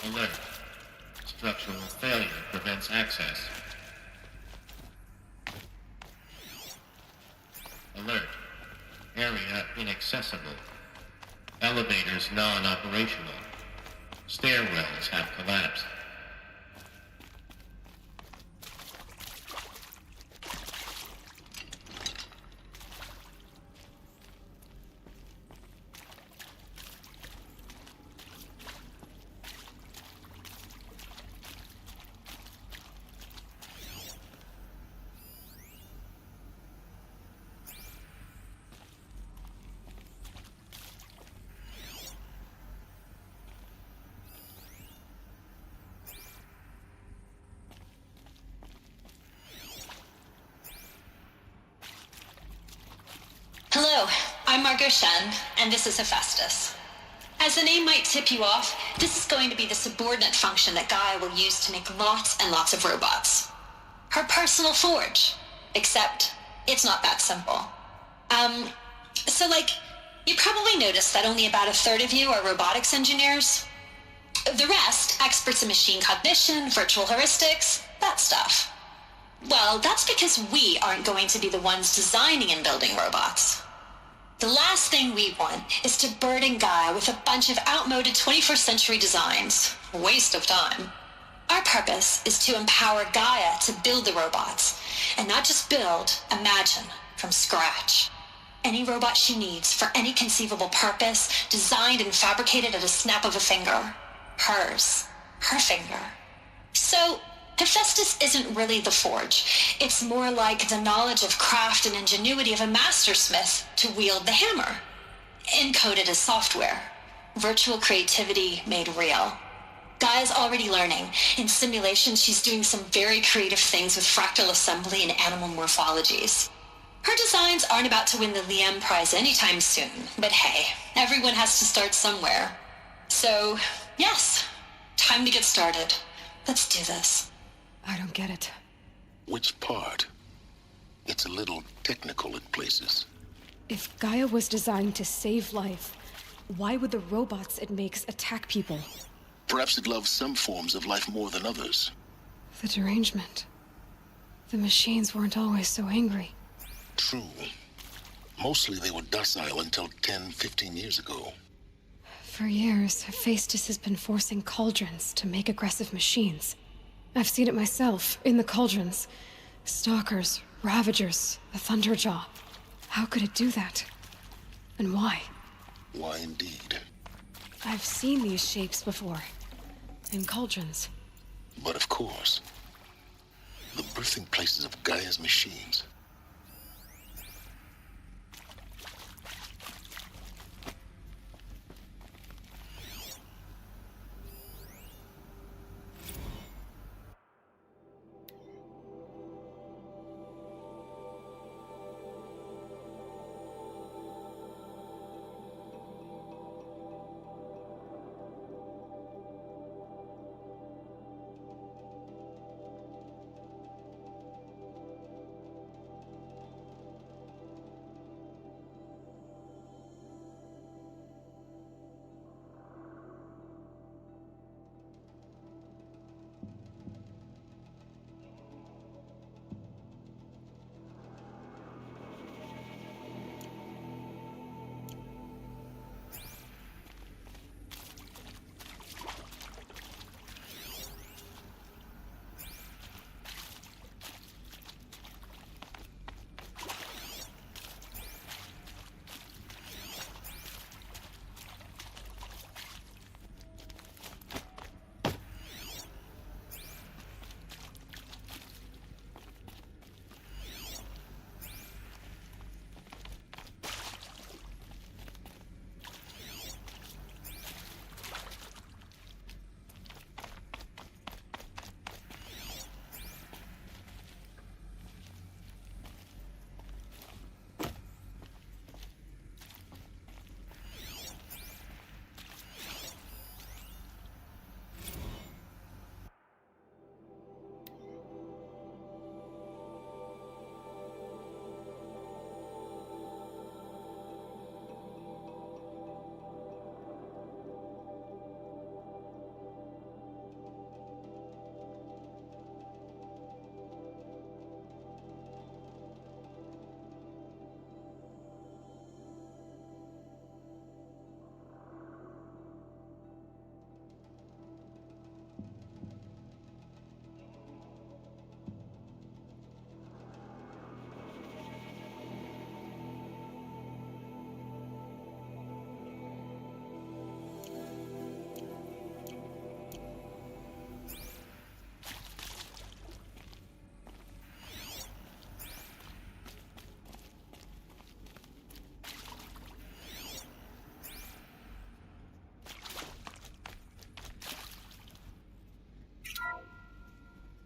U: Alert. Structural failure prevents access. Alert. Area inaccessible. Elevators non-operational. Stairwells have collapsed.
V: I'm Margot Shen, and this is Hephaestus. As the name might tip you off, this is going to be the subordinate function that Gaia will use to make lots and lots of robots. Her personal forge. Except, it's not that simple. You probably noticed that only about a third of you are robotics engineers. The rest, experts in machine cognition, virtual heuristics, that stuff. Well, that's because we aren't going to be the ones designing and building robots. The last thing we want is to burden Gaia with a bunch of outmoded 21st century designs. Waste of time. Our purpose is to empower Gaia to build the robots, and not just build, imagine, from scratch. Any robot she needs for any conceivable purpose, designed and fabricated at a snap of a finger. Hers. Her finger. So, Hephaestus isn't really the forge. It's more like the knowledge of craft and ingenuity of a mastersmith to wield the hammer. Encoded as software. Virtual creativity made real. Gaia's already learning. In simulations, she's doing some very creative things with fractal assembly and animal morphologies. Her designs aren't about to win the Liam Prize anytime soon, but hey, everyone has to start somewhere. So, yes, time to get started. Let's do this.
S: I don't get it.
F: Which part? It's a little technical in places.
E: If Gaia was designed to save life, why would the robots it makes attack people?
F: Perhaps it loves some forms of life more than others.
E: The derangement. The machines weren't always so angry.
F: True. Mostly they were docile until 10, 15 years ago.
E: For years, Hephaestus has been forcing cauldrons to make aggressive machines. I've seen it myself, in the cauldrons. Stalkers, Ravagers, the Thunderjaw. How could it do that? And why?
F: Why indeed?
E: I've seen these shapes before. In cauldrons.
F: But of course, the birthing places of Gaia's machines.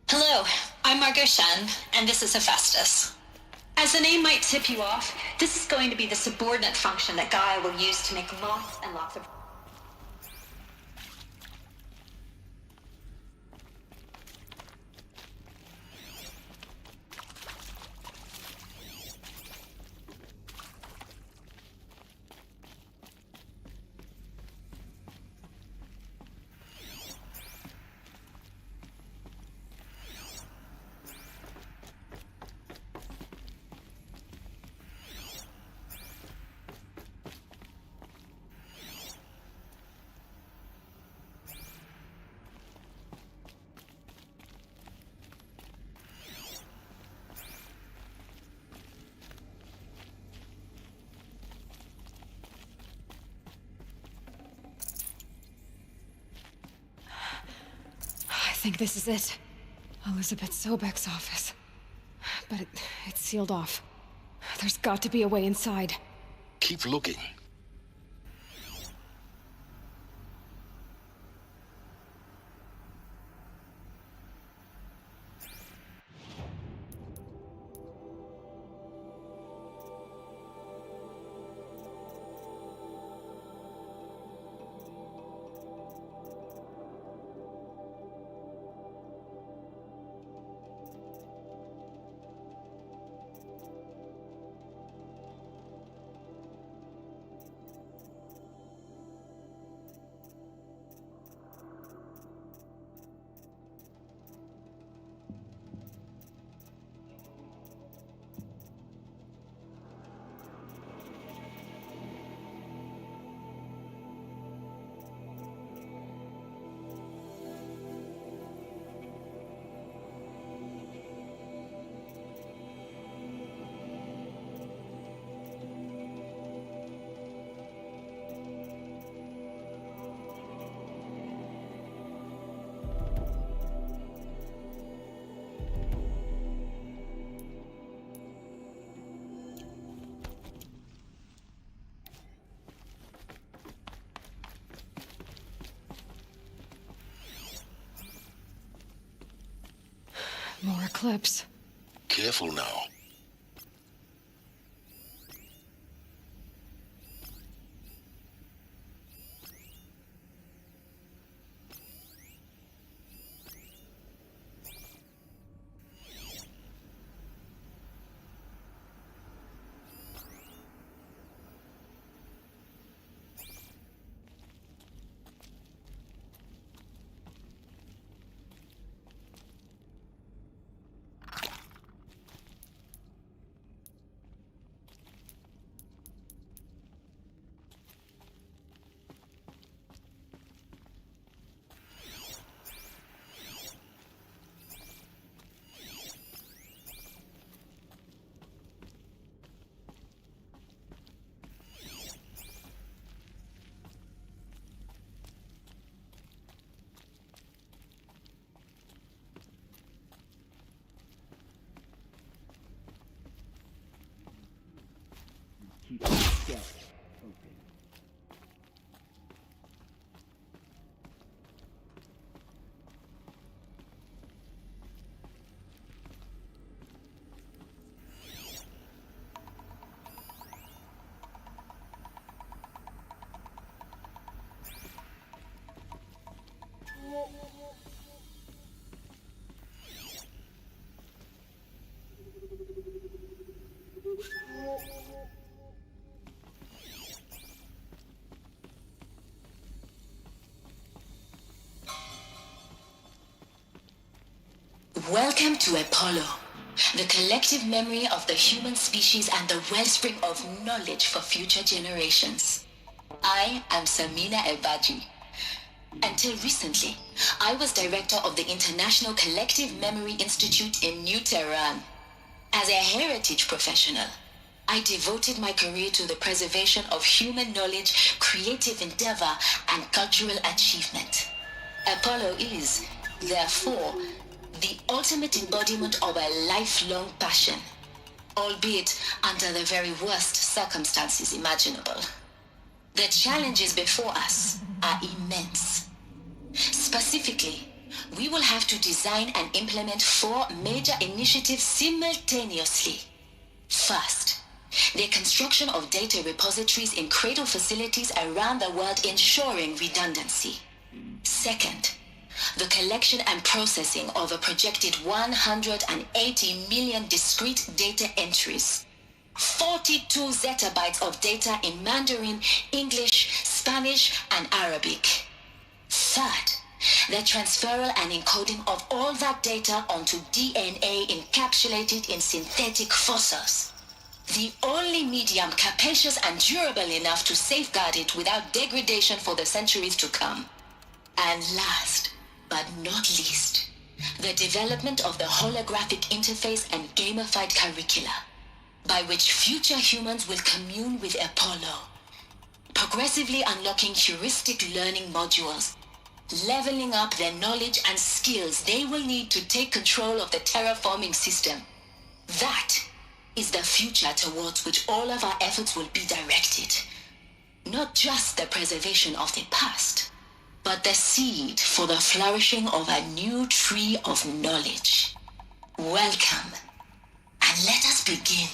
V: Hello, I'm Margot Shen, and this is Hephaestus.
J: As the name might tip you off, this is going to be the subordinate function that Gaia will use to make lots and lots of...
E: I think this is it. Elizabeth Sobek's office. But it's sealed off. There's got to be a way inside.
F: Keep looking.
E: More eclipse.
F: Careful now.
H: Keep the step open.
I: Welcome to Apollo, the collective memory of the human species and the wellspring of knowledge for future generations. I am Samina Ebaji. Until recently, I was director of the International Collective Memory Institute in New Tehran. As a heritage professional, I devoted my career to the preservation of human knowledge, creative endeavor, and cultural achievement. Apollo is, therefore, the ultimate embodiment of a lifelong passion, albeit under the very worst circumstances imaginable. The challenges before us are immense. Specifically, we will have to design and implement 4 major initiatives simultaneously. First, the construction of data repositories in cradle facilities around the world ensuring redundancy. Second, the collection and processing of a projected 180 million discrete data entries. 42 zettabytes of data in Mandarin, English, Spanish, and Arabic. Third, the transferal and encoding of all that data onto DNA encapsulated in synthetic fossils. The only medium capacious and durable enough to safeguard it without degradation for the centuries to come. And last, but not least, the development of the holographic interface and gamified curricula, by which future humans will commune with Apollo, progressively unlocking heuristic learning modules, leveling up their knowledge and skills they will need to take control of the terraforming system. That is the future towards which all of our efforts will be directed. Not just the preservation of the past, but the seed for the flourishing of a new tree of knowledge. Welcome, and let us begin.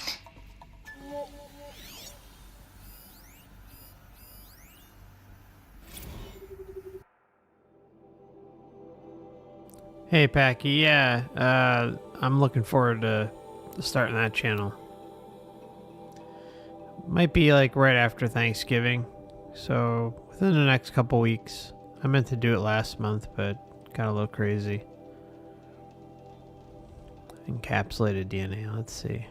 B: Hey, Packy, yeah, I'm looking forward to starting that channel. Might be like right after Thanksgiving, so within the next couple weeks. I meant to do it last month, but got a little crazy. Encapsulated DNA, let's see.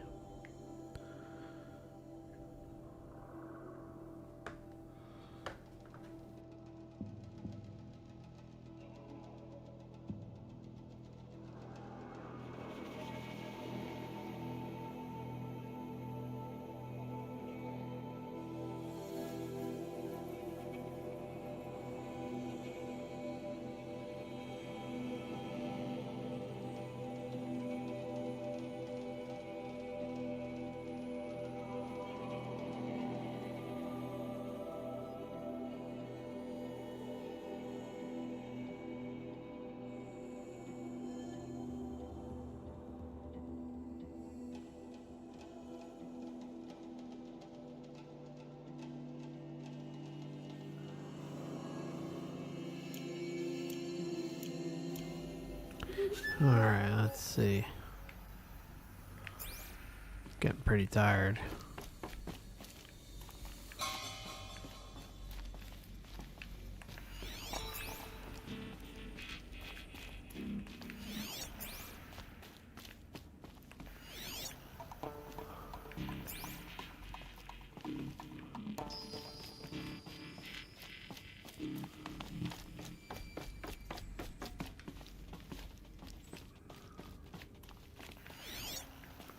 B: Alright, let's see. Getting pretty tired.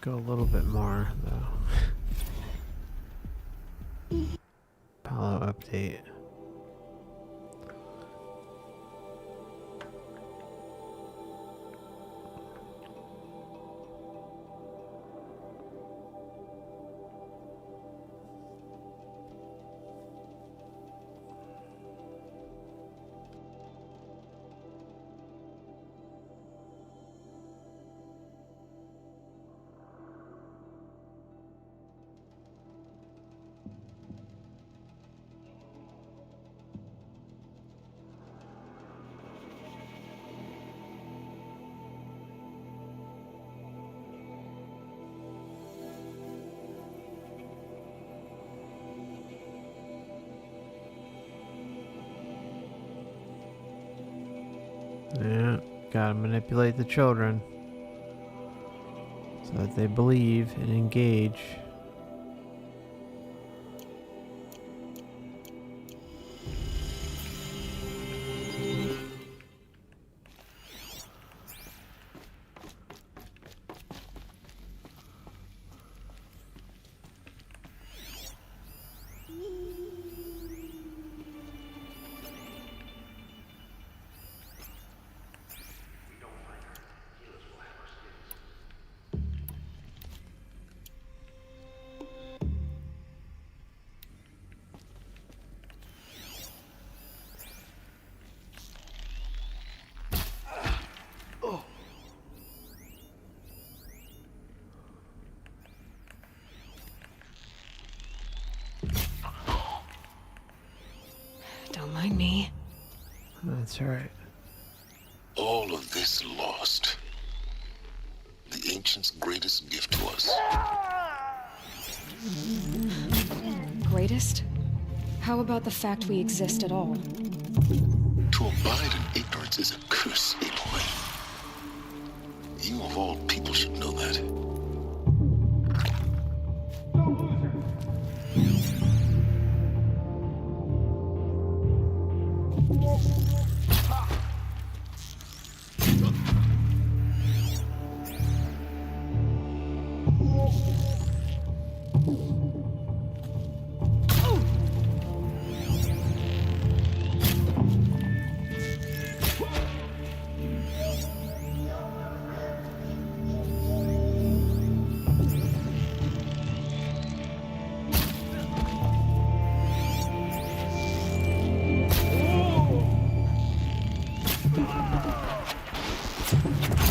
B: Go a little bit more, though. Apollo update. Yeah, gotta manipulate the children so that they believe and engage.
E: me?
B: That's right.
F: All of this lost. The ancients' greatest gift to us.
E: Greatest? How about the fact we exist at all?
F: To abide in ignorance is a curse, Aloy. You of all people should know that.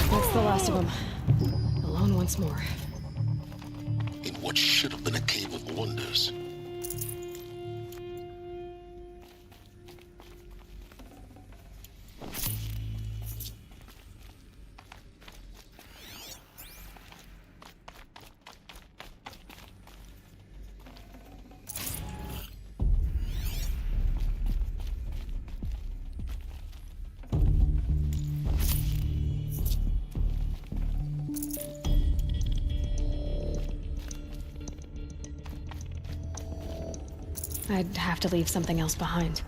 E: That's the last of them. Alone once more.
F: In what should have been a cave of wonders.
E: I'd have to leave something else behind.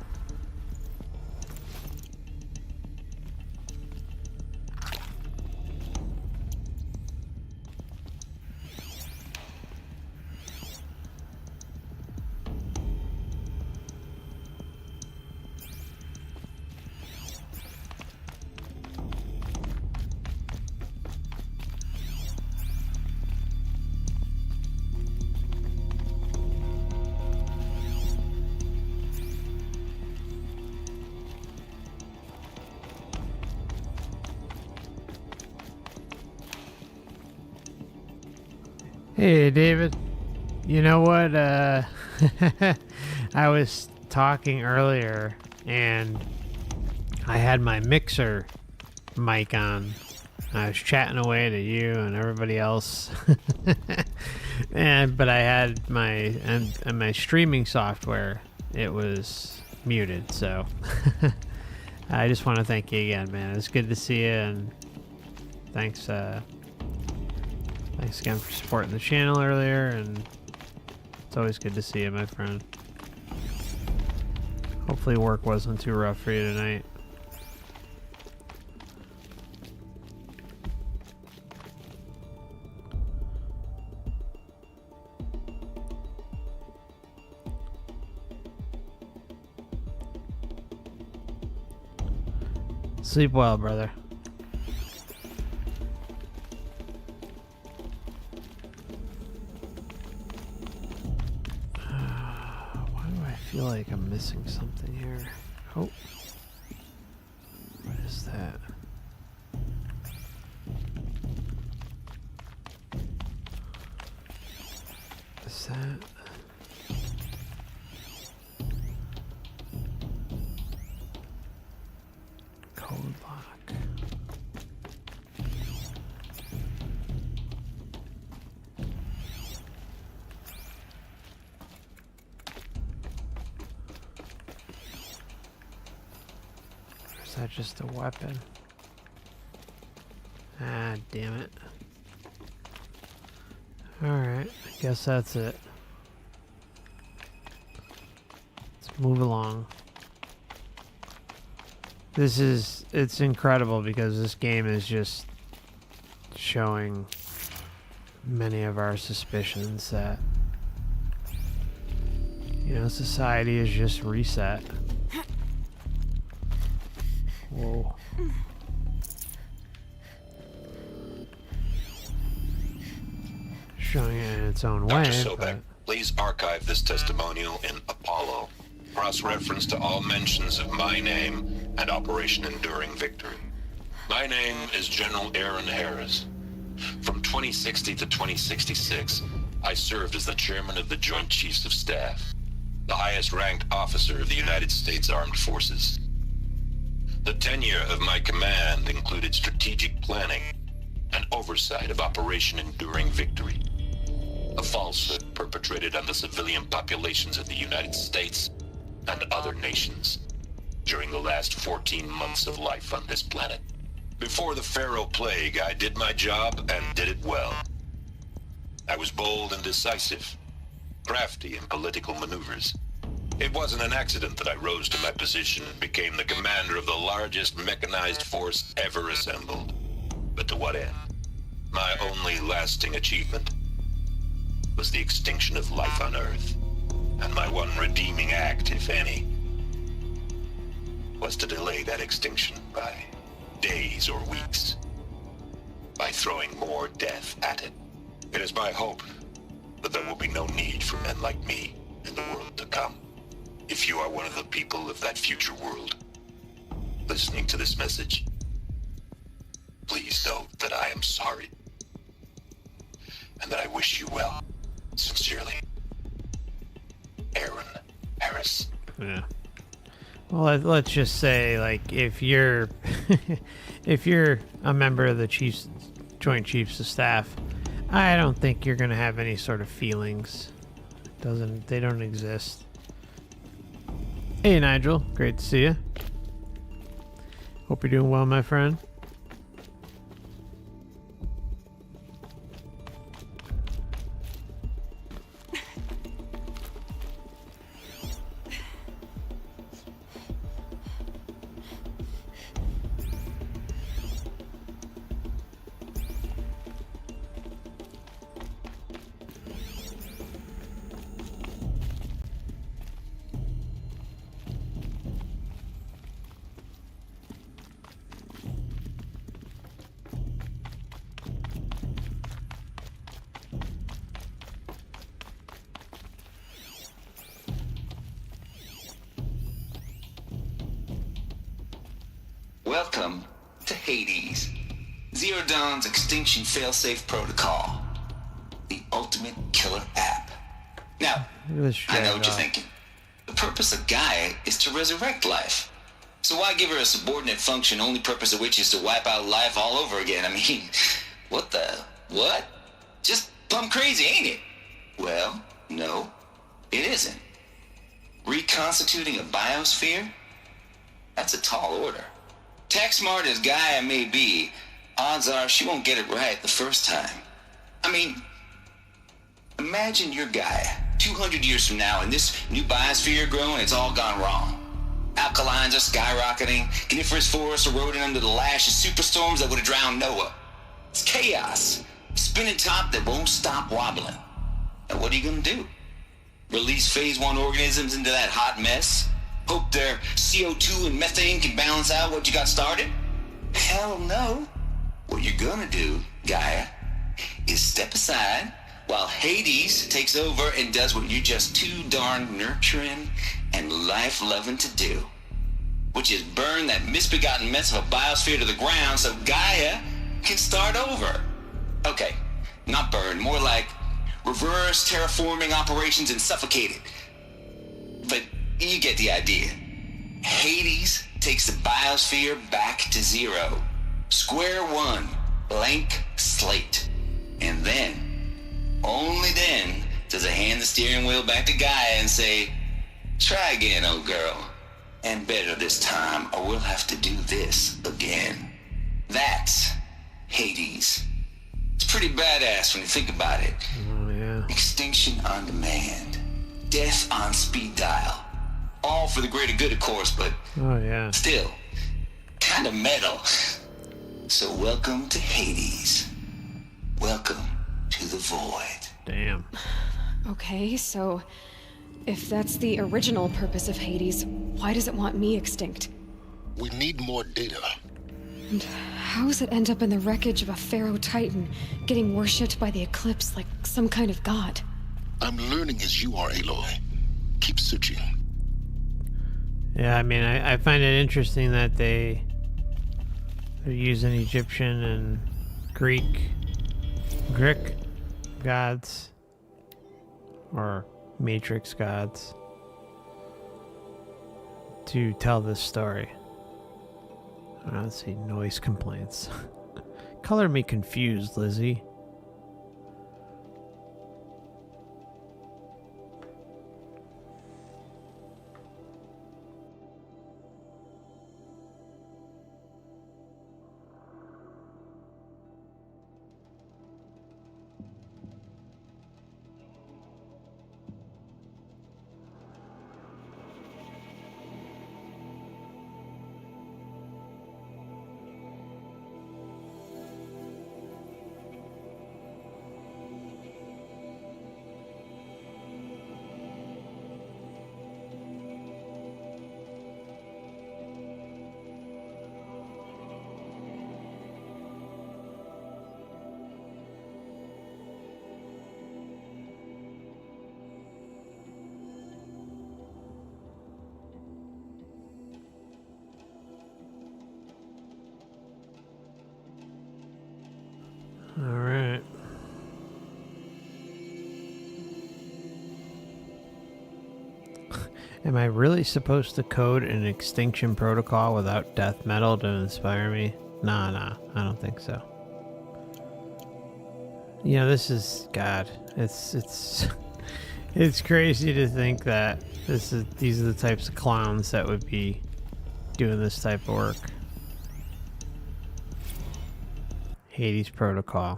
B: Hey, David. You know what? I was talking earlier, and I had my mixer mic on. I was chatting away to you and everybody else, but I had my and my streaming software. It was muted, so I just want to thank you again, man. It's good to see you, and thanks. Thanks again for supporting the channel earlier, and it's always good to see you, my friend. Hopefully work wasn't too rough for you tonight. Sleep well, brother. I feel like I'm missing something here. Oh. What is that? Is that? Code lock. Is that just a weapon? Ah, damn it. Alright, I guess that's it. Let's move along. It's incredible because this game is just showing many of our suspicions that, you know, society is just reset. Whoa. Showing it in its own way.
A: Dr. Sobek, please archive this testimonial in Apollo. Cross-reference to all mentions of my name and Operation Enduring Victory. My name is General Aaron Harris. From 2060 to 2066, I served as the chairman of the Joint Chiefs of Staff. the highest-ranked officer of the United States Armed Forces. The tenure of my command included strategic planning and oversight of Operation Enduring Victory, a falsehood perpetrated on the civilian populations of the United States and other nations during the last 14 months of life on this planet. Before the Pharaoh Plague, I did my job and did it well. I was bold and decisive, crafty in political maneuvers. It wasn't an accident that I rose to my position and became the commander of the largest mechanized force ever assembled. But to what end? My only lasting achievement was the extinction of life on Earth. And my one redeeming act, if any, was to delay that extinction by days or weeks, by throwing more death at it. It is my hope that there will be no need for men like me in the world to come. If you are one of the people of that future world listening to this message, please know that I am sorry and that I wish you well. Sincerely, Aaron Harris.
B: Yeah. Well, let's just say, like, if you're if you're a member of the Joint Chiefs of Staff, I don't think you're gonna have any sort of feelings. They don't exist. Hey, Nigel, great to see you. Hope you're doing well, my friend.
G: Welcome to Hades, Zero Dawn's extinction failsafe protocol, the ultimate killer app. Now, I know what you're thinking. The purpose of Gaia is to resurrect life. So why give her a subordinate function, only purpose of which is to wipe out life all over again? I mean, what? Just plumb crazy, ain't it? Well, no, it isn't. Reconstituting a biosphere? That's a tall order. Tech smart as Gaia may be, odds are she won't get it right the first time. I mean, imagine you're Gaia, 200 years from now, and this new biosphere you're growing, it's all gone wrong. Alkalines are skyrocketing, coniferous forests eroding under the lash of superstorms that would have drowned Noah. It's chaos, spinning top that won't stop wobbling. Now what are you gonna do? Release phase 1 organisms into that hot mess? Hope their CO2 and methane can balance out what you got started? Hell no. What you're gonna do, Gaia, is step aside while Hades takes over and does what you're just too darn nurturing and life-loving to do, which is burn that misbegotten mess of a biosphere to the ground so Gaia can start over. Okay, not burn, more like reverse terraforming operations and suffocate it. But you get the idea. Hades takes the biosphere back to zero. Square one, blank slate. And then, only then, does it hand the steering wheel back to Gaia and say, try again, old girl. And better this time, or we'll have to do this again. That's Hades. It's pretty badass when you think about it.
B: Oh, yeah.
G: Extinction on demand. Death on speed dial. All for the greater good, of course, but
B: oh, yeah.
G: Still, kind of metal. So welcome to Hades. Welcome to the void.
B: Damn.
E: Okay, so if that's the original purpose of Hades, why does it want me extinct?
F: We need more data.
E: And how does it end up in the wreckage of a Pharaoh Titan, getting worshipped by the Eclipse like some kind of god?
F: I'm learning as you are, Aloy. Keep searching.
B: Yeah, I mean, I find it interesting that they're using Egyptian and Greek gods, or Matrix gods. to tell this story. Let's see, noise complaints. Color me confused, Lizzie. All right. Am I really supposed to code an extinction protocol without death metal to inspire me? Nah, I don't think so. You know, this is God. It's it's crazy to think that these are the types of clowns that would be doing this type of work. Hades Protocol.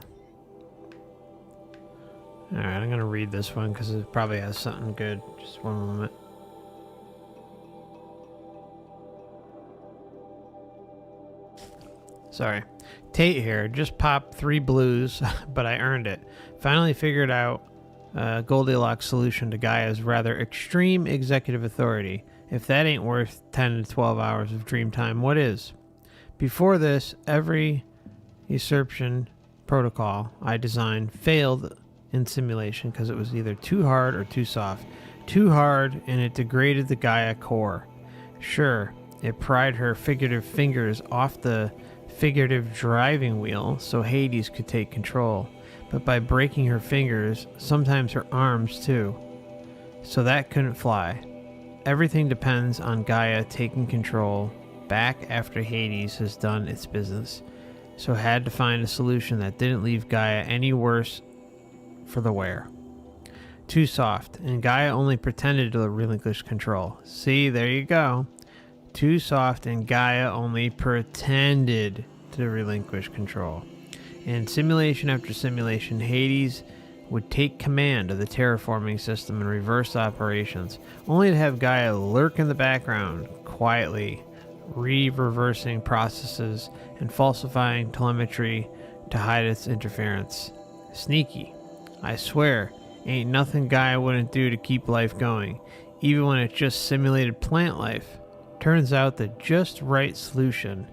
B: Alright, I'm gonna read this one because it probably has something good. Just one moment. Sorry. Tate here. Just popped 3 blues, but I earned it. Finally figured out a Goldilocks solution to Gaia's rather extreme executive authority. If that ain't worth 10 to 12 hours of dream time, what is? Before this, every usurpation protocol I designed failed in simulation because it was either too hard or too soft. Too hard, and it degraded the Gaia core. Sure, it pried her figurative fingers off the figurative driving wheel so Hades could take control, but by breaking her fingers, sometimes her arms too. So that couldn't fly. Everything depends on Gaia taking control back after Hades has done its business. So had to find a solution that didn't leave Gaia any worse for the wear. Too soft, and Gaia only pretended to relinquish control. See, there you go. Too soft, and Gaia only pretended to relinquish control. In simulation after simulation, Hades would take command of the terraforming system and reverse operations, only to have Gaia lurk in the background, quietly reversing processes and falsifying telemetry to hide its interference. Sneaky. I swear, ain't nothing Gaia wouldn't do to keep life going, even when it just simulated plant life. Turns out the just right solution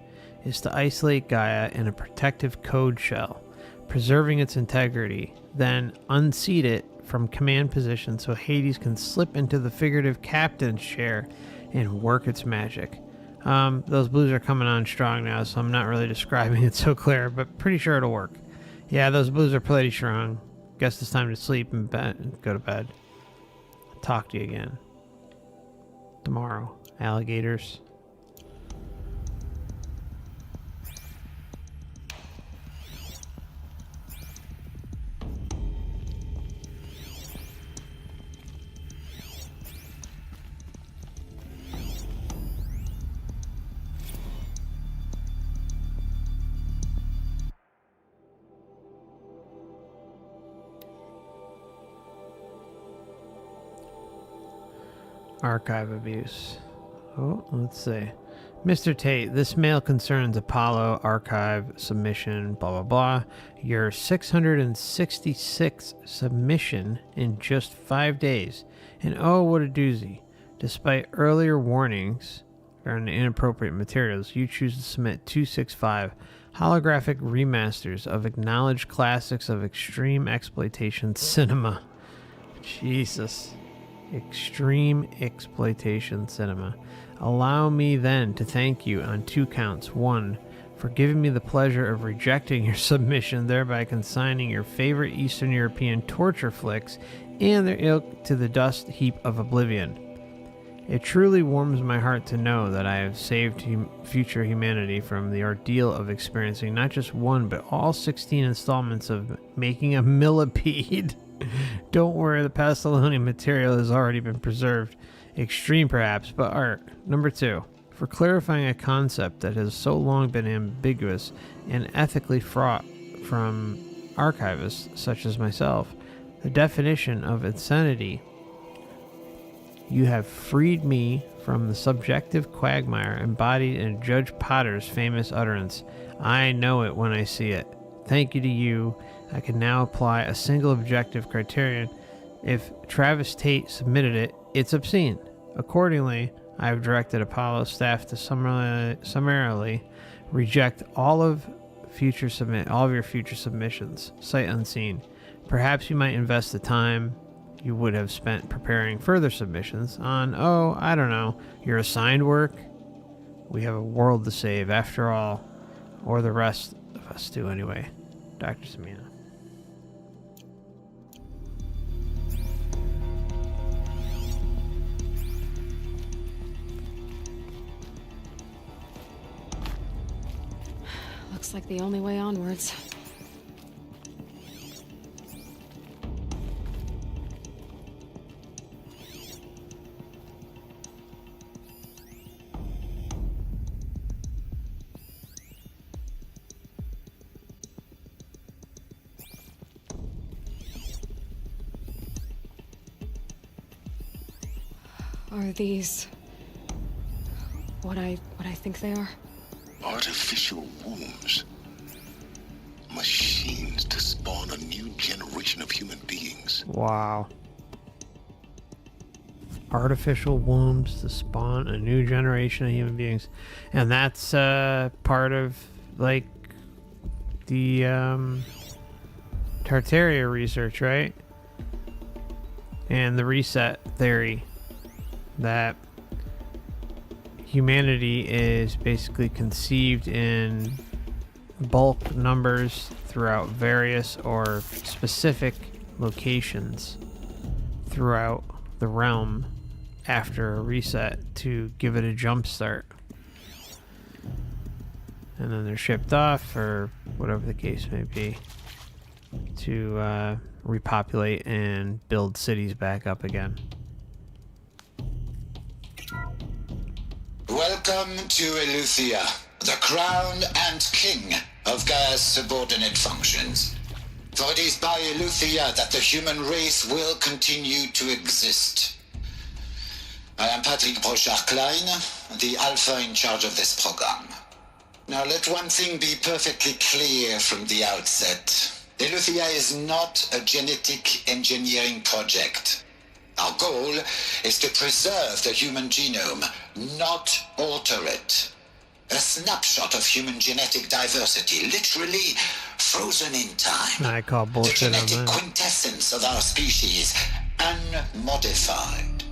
B: is to isolate Gaia in a protective code shell, preserving its integrity, then unseat it from command position so Hades can slip into the figurative captain's chair and work its magic. Those blues are coming on strong now, so I'm not really describing it so clear, but pretty sure it'll work. Yeah, those blues are pretty strong. Guess it's time to sleep and go to bed. Talk to you again tomorrow, alligators. Archive abuse. Oh, let's see. Mr. Tate, this mail concerns Apollo archive submission, blah, blah, blah. Your 666th submission in just 5 days. And oh, what a doozy. Despite earlier warnings on inappropriate materials, you choose to submit 265 holographic remasters of acknowledged classics of extreme exploitation cinema. Jesus. Extreme exploitation cinema. Allow me then to thank you on 2 counts. 1, for giving me the pleasure of rejecting your submission, thereby consigning your favorite Eastern European torture flicks and their ilk to the dust heap of oblivion. It truly warms my heart to know that I have saved future humanity from the ordeal of experiencing not just one, but all 16 installments of making a millipede. Don't worry, the Pastelonian material has already been preserved. Extreme perhaps, but art. Number 2. For clarifying a concept that has so long been ambiguous and ethically fraught from archivists such as myself, the definition of insanity. You have freed me from the subjective quagmire embodied in Judge Potter's famous utterance. I know it when I see it. Thank you to you, I can now apply a single objective criterion. If Travis Tate submitted it, it's obscene. Accordingly, I have directed Apollo staff to summarily reject all of your future submissions, sight unseen. Perhaps you might invest the time you would have spent preparing further submissions on, I don't know, your assigned work. We have a world to save after all, or the rest of us do anyway. Dr. Samina.
E: Looks like the only way onwards. Are these what I think they are?
F: Artificial wombs. Machines to spawn a new generation of human beings.
B: Wow. Artificial wombs to spawn a new generation of human beings. And that's part of, like, the Tartaria research, right? And the reset theory. That humanity is basically conceived in bulk numbers throughout various or specific locations throughout the realm after a reset to give it a jump start. And then they're shipped off, or whatever the case may be, to repopulate and build cities back up again.
N: Welcome to Eleuthia, the crown and king of Gaia's subordinate functions. For it is by Eleuthia that the human race will continue to exist. I am Patrick Brochard-Klein, the Alpha in charge of this program. Now let one thing be perfectly clear from the outset. Eleuthia is not a genetic engineering project. Our goal is to preserve the human genome, not alter it. A snapshot of human genetic diversity, literally frozen in time.
B: I call bullshit
N: the
B: on
N: genetic
B: that.
N: quintessence of our species, unmodified.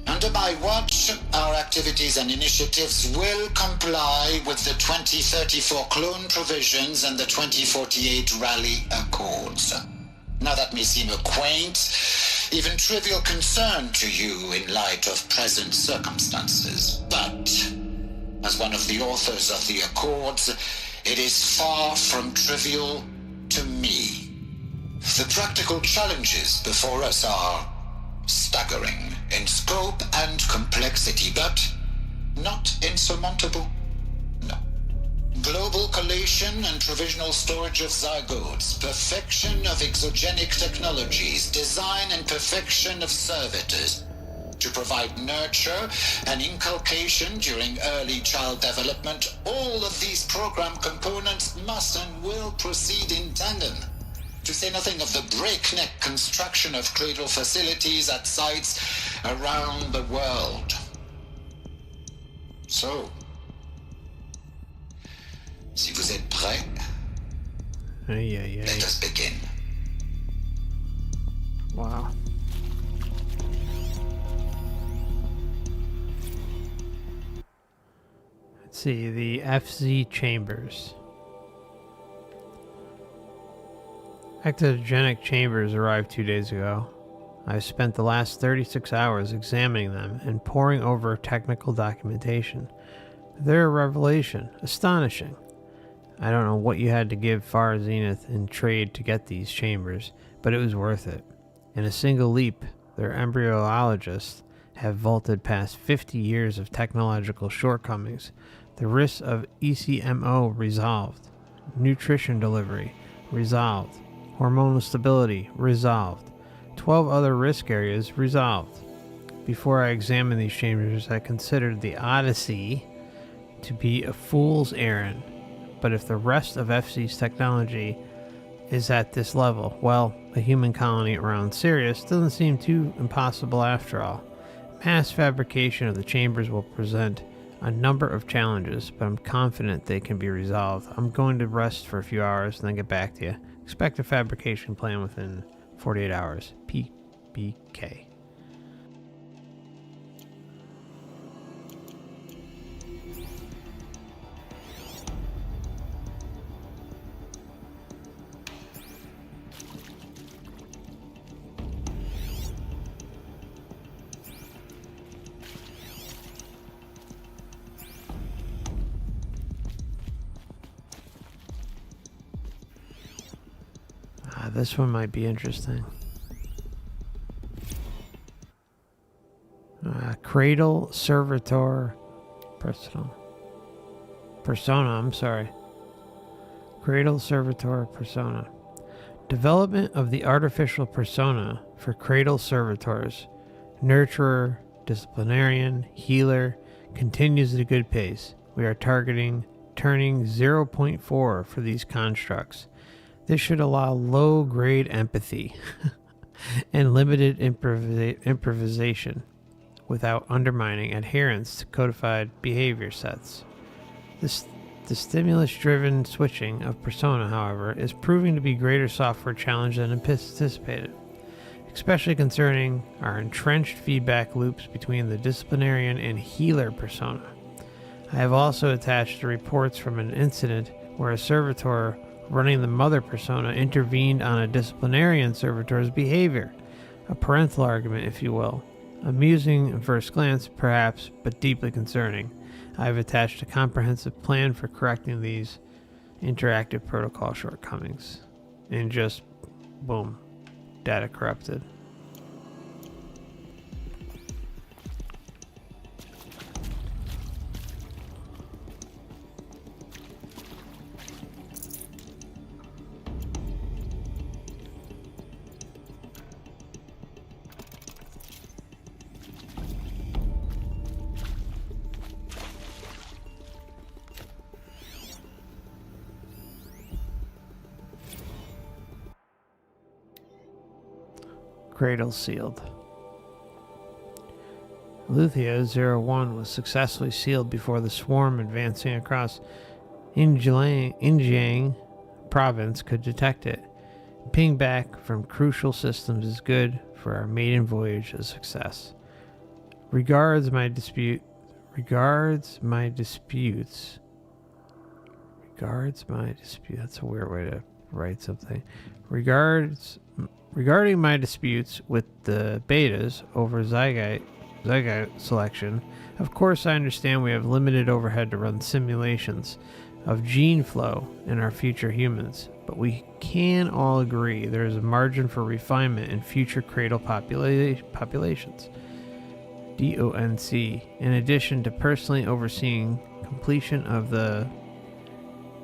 N: Under my watch, our activities and initiatives will comply with the 2034 clone provisions and the 2048 Raleigh Accords. Now that may seem a quaint, even trivial concern to you in light of present circumstances, but as one of the authors of the Accords, it is far from trivial to me. The practical challenges before us are staggering in scope and complexity, but not insurmountable. No. Global collation and provisional storage of zygotes, perfection of exogenic technologies, design and perfection of servitors, to provide nurture and inculcation during early child development. All of these program components must and will proceed in tandem. To say nothing of the breakneck construction of cradle facilities at sites around the world. So, si vous êtes prêts, let us begin.
B: Wow. Let's see, the FZ chambers. Actogenic chambers arrived 2 days ago. I've spent the last 36 hours examining them and poring over technical documentation. They're a revelation. Astonishing. I don't know what you had to give Far Zenith in trade to get these chambers, but it was worth it. In a single leap, their embryologists have vaulted past 50 years of technological shortcomings. The risks of ECMO resolved. Nutrition delivery resolved. Hormonal stability resolved. 12 other risk areas resolved. Before I examined these chambers, I considered the Odyssey to be a fool's errand. But if the rest of FC's technology is at this level, well, a human colony around Sirius doesn't seem too impossible after all. Mass fabrication of the chambers will present a number of challenges, but I'm confident they can be resolved. I'm going to rest for a few hours and then get back to you. Expect a fabrication plan within 48 hours. PBK. This one might be interesting. Cradle Servitor Persona, Cradle Servitor Persona. Development of the artificial persona for Cradle Servitors, Nurturer, Disciplinarian, Healer, continues at a good pace. We are targeting turning 0.4 for these constructs. This should allow low-grade empathy and limited improvisation without undermining adherence to codified behavior sets. The stimulus-driven switching of persona, however, is proving to be greater software challenge than anticipated, especially concerning our entrenched feedback loops between the disciplinarian and healer persona. I have also attached the reports from an incident where a servitor running the mother persona intervened on a disciplinarian servitor's behavior. A parental argument, if you will. Amusing at first glance, perhaps, but deeply concerning. I have attached a comprehensive plan for correcting these interactive protocol shortcomings. And just, boom, data corrupted. Cradle sealed. Luthia 01 was successfully sealed before the swarm advancing across Injiang province could detect it. Ping back from crucial systems is good for our maiden voyage a success. Regards my disputes. That's a weird way to write something. Regarding my disputes with the betas over zygote selection, of course I understand we have limited overhead to run simulations of gene flow in our future humans, but we can all agree there is a margin for refinement in future cradle populations. DONC, in addition to personally overseeing completion of the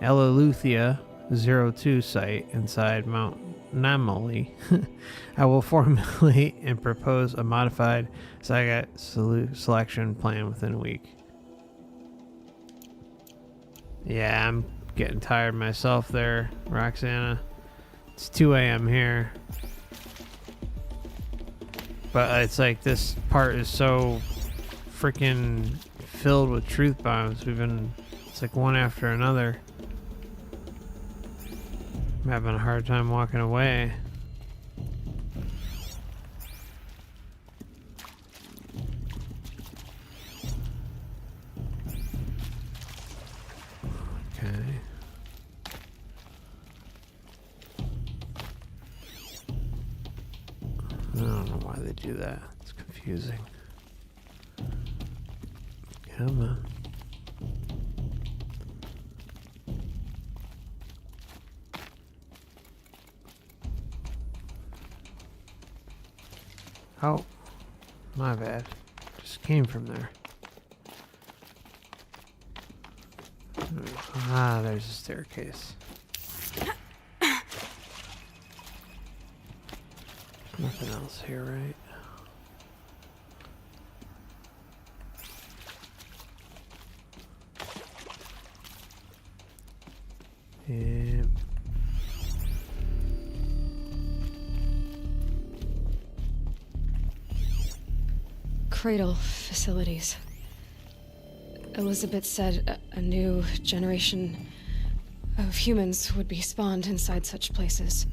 B: Eleuthia 02 site inside Mount Namoli, I will formulate and propose a modified zygote selection plan within a week. Yeah, I'm getting tired myself there, Roxana. It's 2 a.m. here. But it's like this part is so freaking filled with truth bombs. It's like one after another. I'm having a hard time walking away. Okay. I don't know why they do that. It's confusing. Come on. Oh, my bad. Just came from there. Ah, there's a staircase. Nothing else here, right? Yep.
E: Cradle facilities. Elizabeth said a new generation of humans would be spawned inside such places.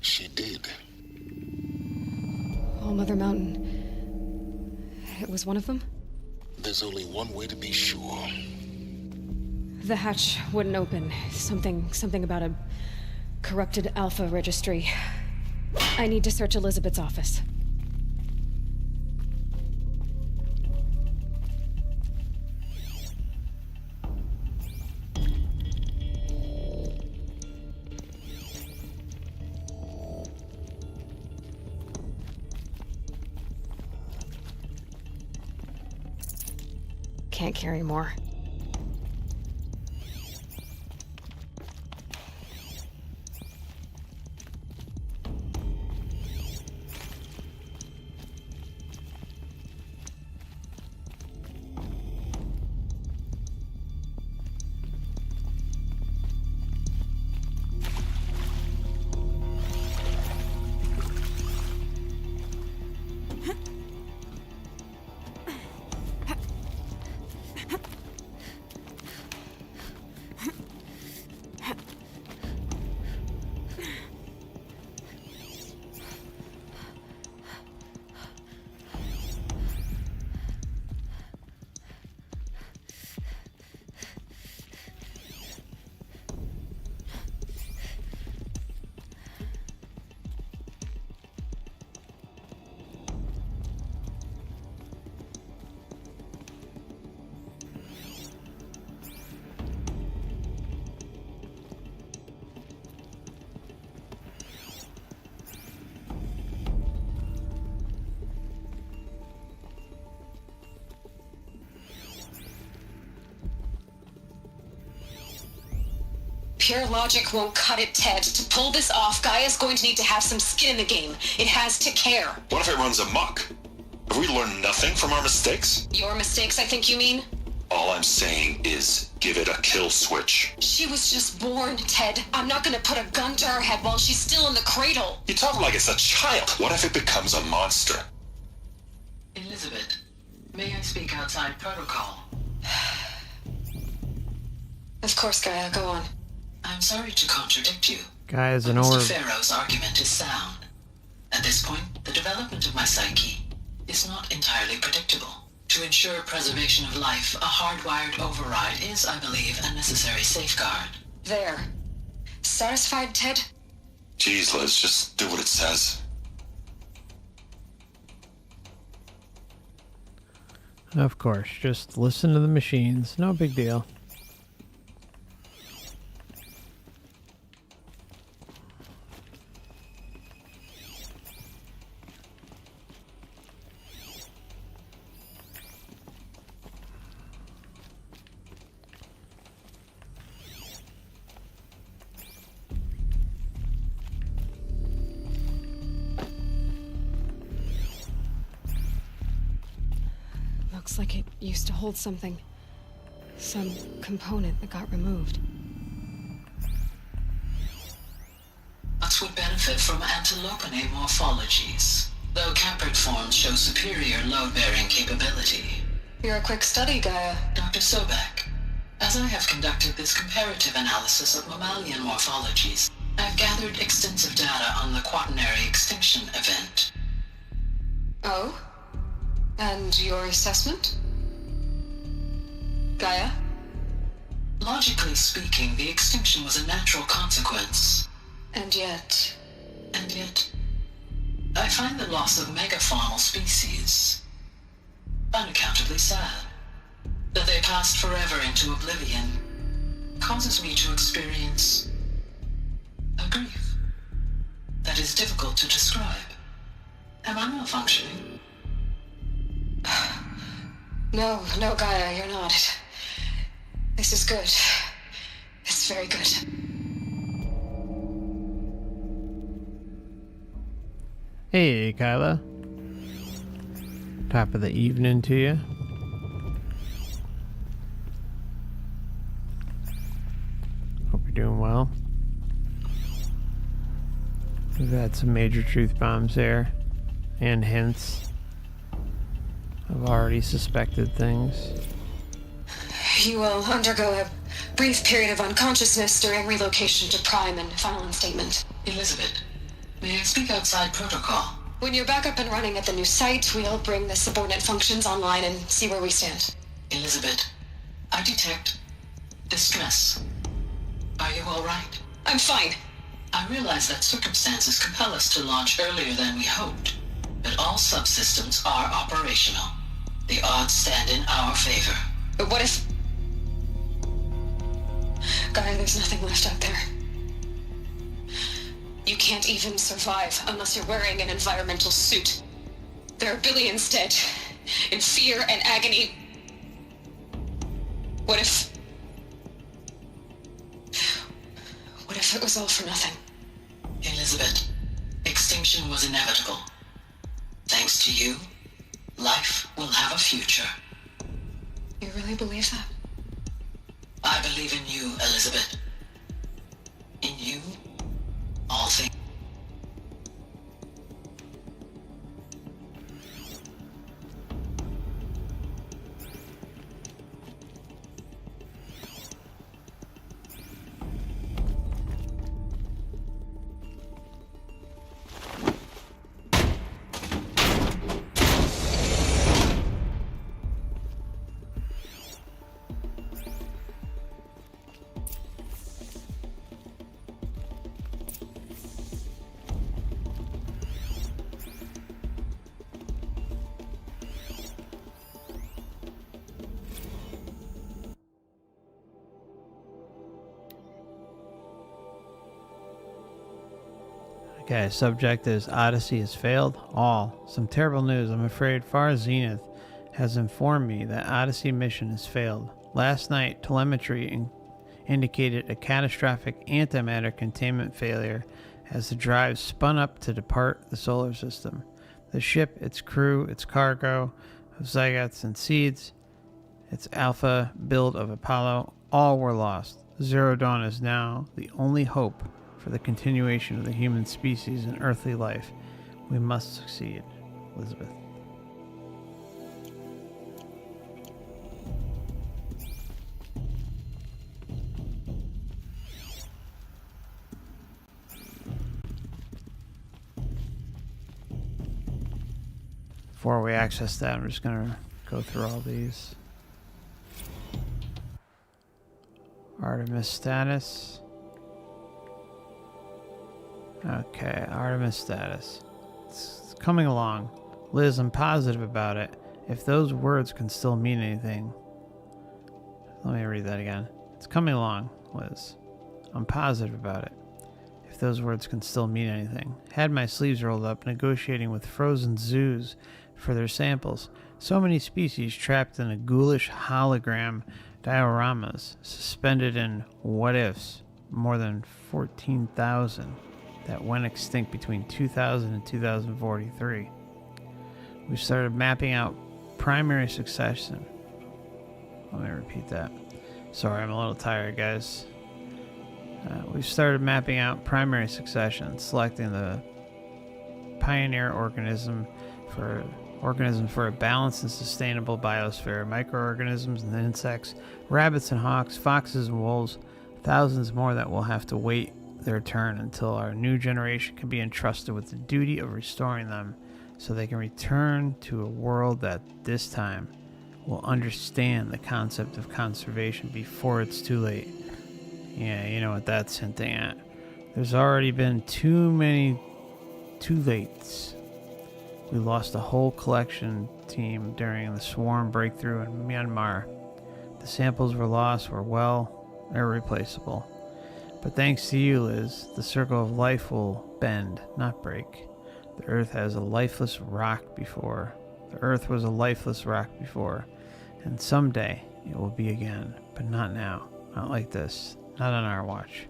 F: She did.
E: All Mother Mountain. It was one of them?
F: There's only one way to be sure.
E: The hatch wouldn't open. Something about a corrupted Alpha registry. I need to search Elizabeth's office. Can't carry more.
V: Pure logic won't cut it, Ted. To pull this off, Gaia's going to need to have some skin in the game. It has to care.
A: What if it runs amok? Have we learned nothing from our mistakes?
V: Your mistakes, I think you mean?
A: All I'm saying is, give it a kill switch.
V: She was just born, Ted. I'm not gonna put a gun to her head while she's still in the cradle.
A: You talk like it's a child. What if it becomes a monster?
I: Elizabeth, may I speak outside protocol?
V: Of course, Gaia, go on.
I: I'm sorry to contradict you.
B: Guys, an
I: Mr.
B: orb.
I: Pharaoh's argument is sound. At this point, the development of my psyche is not entirely predictable. To ensure preservation of life, a hardwired override is, I believe, a necessary safeguard.
V: There. Satisfied, Ted?
A: Jeez, Liz, just do what it says.
B: Of course, just listen to the machines. No big deal.
E: Looks like it used to hold something. Some component that got removed.
I: Nuts would benefit from antilopinae morphologies, though caprid forms show superior load-bearing capability.
V: You're a quick study, Gaia.
I: Dr. Sobek, as I have conducted this comparative analysis of mammalian morphologies, I've gathered extensive data on the quaternary extinction event.
V: Oh? And your assessment? Gaia?
I: Logically speaking, the extinction was a natural consequence.
V: And yet...
I: And yet... I
N: find the loss of megafaunal species unaccountably sad. That they passed forever into oblivion causes me to experience a grief that is difficult to describe. Am I malfunctioning?
J: No, Gaia, you're not. This is good. It's very good.
B: Hey, Kyla. Top of the evening to you. Hope you're doing well. We've had some major truth bombs there, and hints of already suspected things.
J: You will undergo a brief period of unconsciousness during relocation to Prime and final statement.
N: Elizabeth, may I speak outside protocol?
J: When you're back up and running at the new site, we'll bring the subordinate functions online and see where we stand.
N: Elizabeth, I detect distress. Are you all right?
J: I'm fine.
N: I realize that circumstances compel us to launch earlier than we hoped, but all subsystems are operational. The odds stand in our favor.
J: But what if... Gaia, there's nothing left out there. You can't even survive unless you're wearing an environmental suit. There are billions dead, in fear and agony. What if it was all for nothing?
N: Elizabeth, extinction was inevitable. Thanks to you, life will have a future.
J: You really believe that?
N: I believe in you, Elizabeth. In you, all things.
B: Okay, subject is Odyssey has failed. All. Some terrible news. I'm afraid Far Zenith has informed me that Odyssey mission has failed. Last night, telemetry indicated a catastrophic antimatter containment failure as the drive spun up to depart the solar system. The ship, its crew, its cargo of zygotes and seeds, its alpha build of Apollo, all were lost. Zero Dawn is now the only hope for the continuation of the human species and earthly life. We must succeed. Elizabeth. Before we access that, I'm just going to go through all these. Artemis status. Okay, Artemis status. It's coming along. Liz, I'm positive about it. If those words can still mean anything. Let me read that again. It's coming along, Liz. I'm positive about it. If those words can still mean anything. Had my sleeves rolled up, negotiating with frozen zoos for their samples. So many species trapped in a ghoulish hologram dioramas, suspended in what-ifs. More than 14,000. That went extinct between 2000 and 2043. We started mapping out primary succession. Let me repeat that. Sorry, I'm a little tired, guys. We've started mapping out primary succession, selecting the pioneer organism for a balanced and sustainable biosphere. Microorganisms and insects, rabbits and hawks, foxes and wolves, thousands more that will have to wait their turn until our new generation can be entrusted with the duty of restoring them so they can return to a world that this time will understand the concept of conservation before it's too late. Yeah, you know what that's hinting at. There's already been too many too lates. We lost a whole collection team during the swarm breakthrough in Myanmar. The samples were lost were, well, irreplaceable. But thanks to you, Liz, the circle of life will bend, not break. The Earth has a lifeless rock before. The Earth was a lifeless rock before. And someday it will be again. But not now. Not like this. Not on our watch.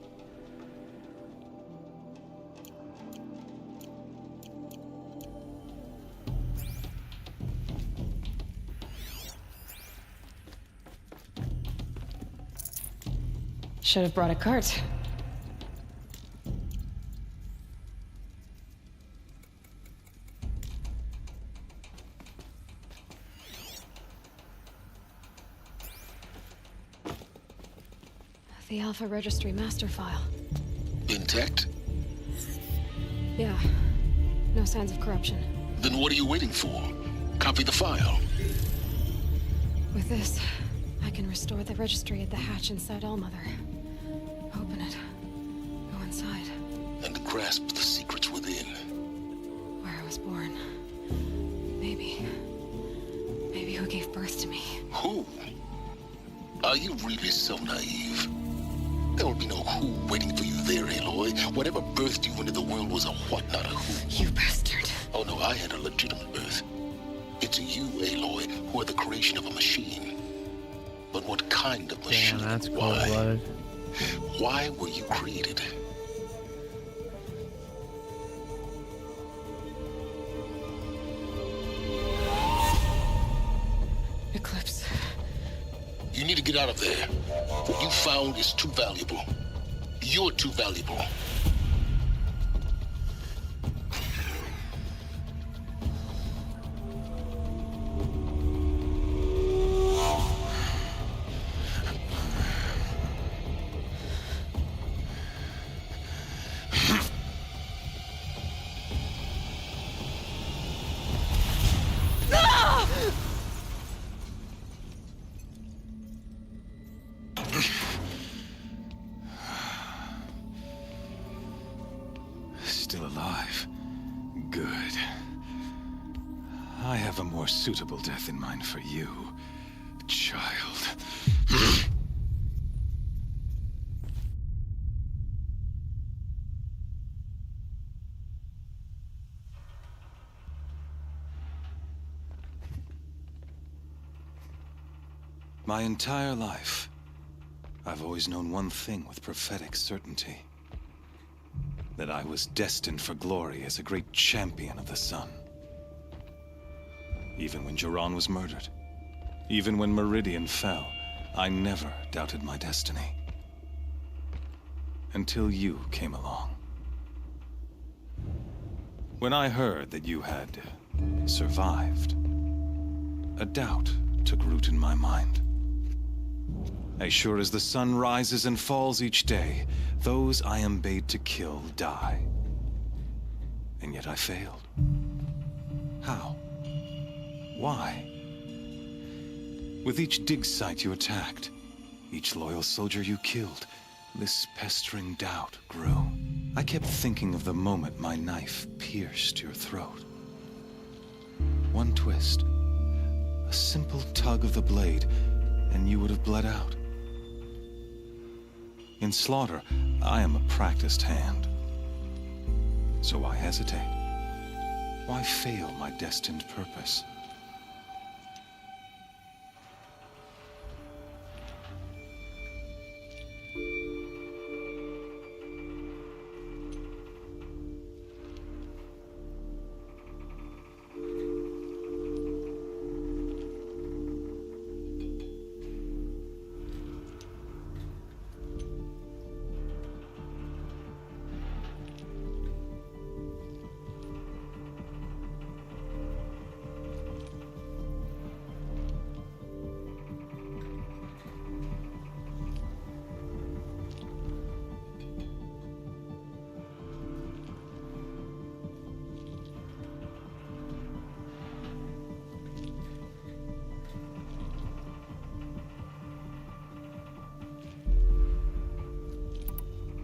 E: Should have brought a cart. The Alpha Registry master file.
F: Intact?
E: Yeah. No signs of corruption.
F: Then what are you waiting for? Copy the file.
E: With this, I can restore the registry at the hatch inside Allmother. Open it. Go inside.
F: And grasp the secrets within.
E: Where I was born. Maybe who gave birth to me.
F: Who? Are you really so naive? There will be no who waiting for you there, Aloy. Whatever birthed you into the world was a what, not a who.
E: You bastard.
F: Oh no, I had a legitimate birth. It's you, Aloy, who are the creation of a machine. But what kind of machine?
B: Damn, that's cold-blooded.
F: Why were you created?
E: Eclipse.
F: You need to get out of there. What you found is too valuable. You're too valuable.
K: Still alive. Good. I have a more suitable death in mind for you, child. My entire life, I've always known one thing with prophetic certainty. That I was destined for glory as a great champion of the sun. Even when Jiran was murdered, even when Meridian fell, I never doubted my destiny. Until you came along. When I heard that you had survived, a doubt took root in my mind. As sure as the sun rises and falls each day, those I am bade to kill die. And yet I failed. How? Why? With each dig site you attacked, each loyal soldier you killed, this pestering doubt grew. I kept thinking of the moment my knife pierced your throat. One twist, a simple tug of the blade, and you would have bled out. In slaughter, I am a practiced hand. So why hesitate? Why fail my destined purpose?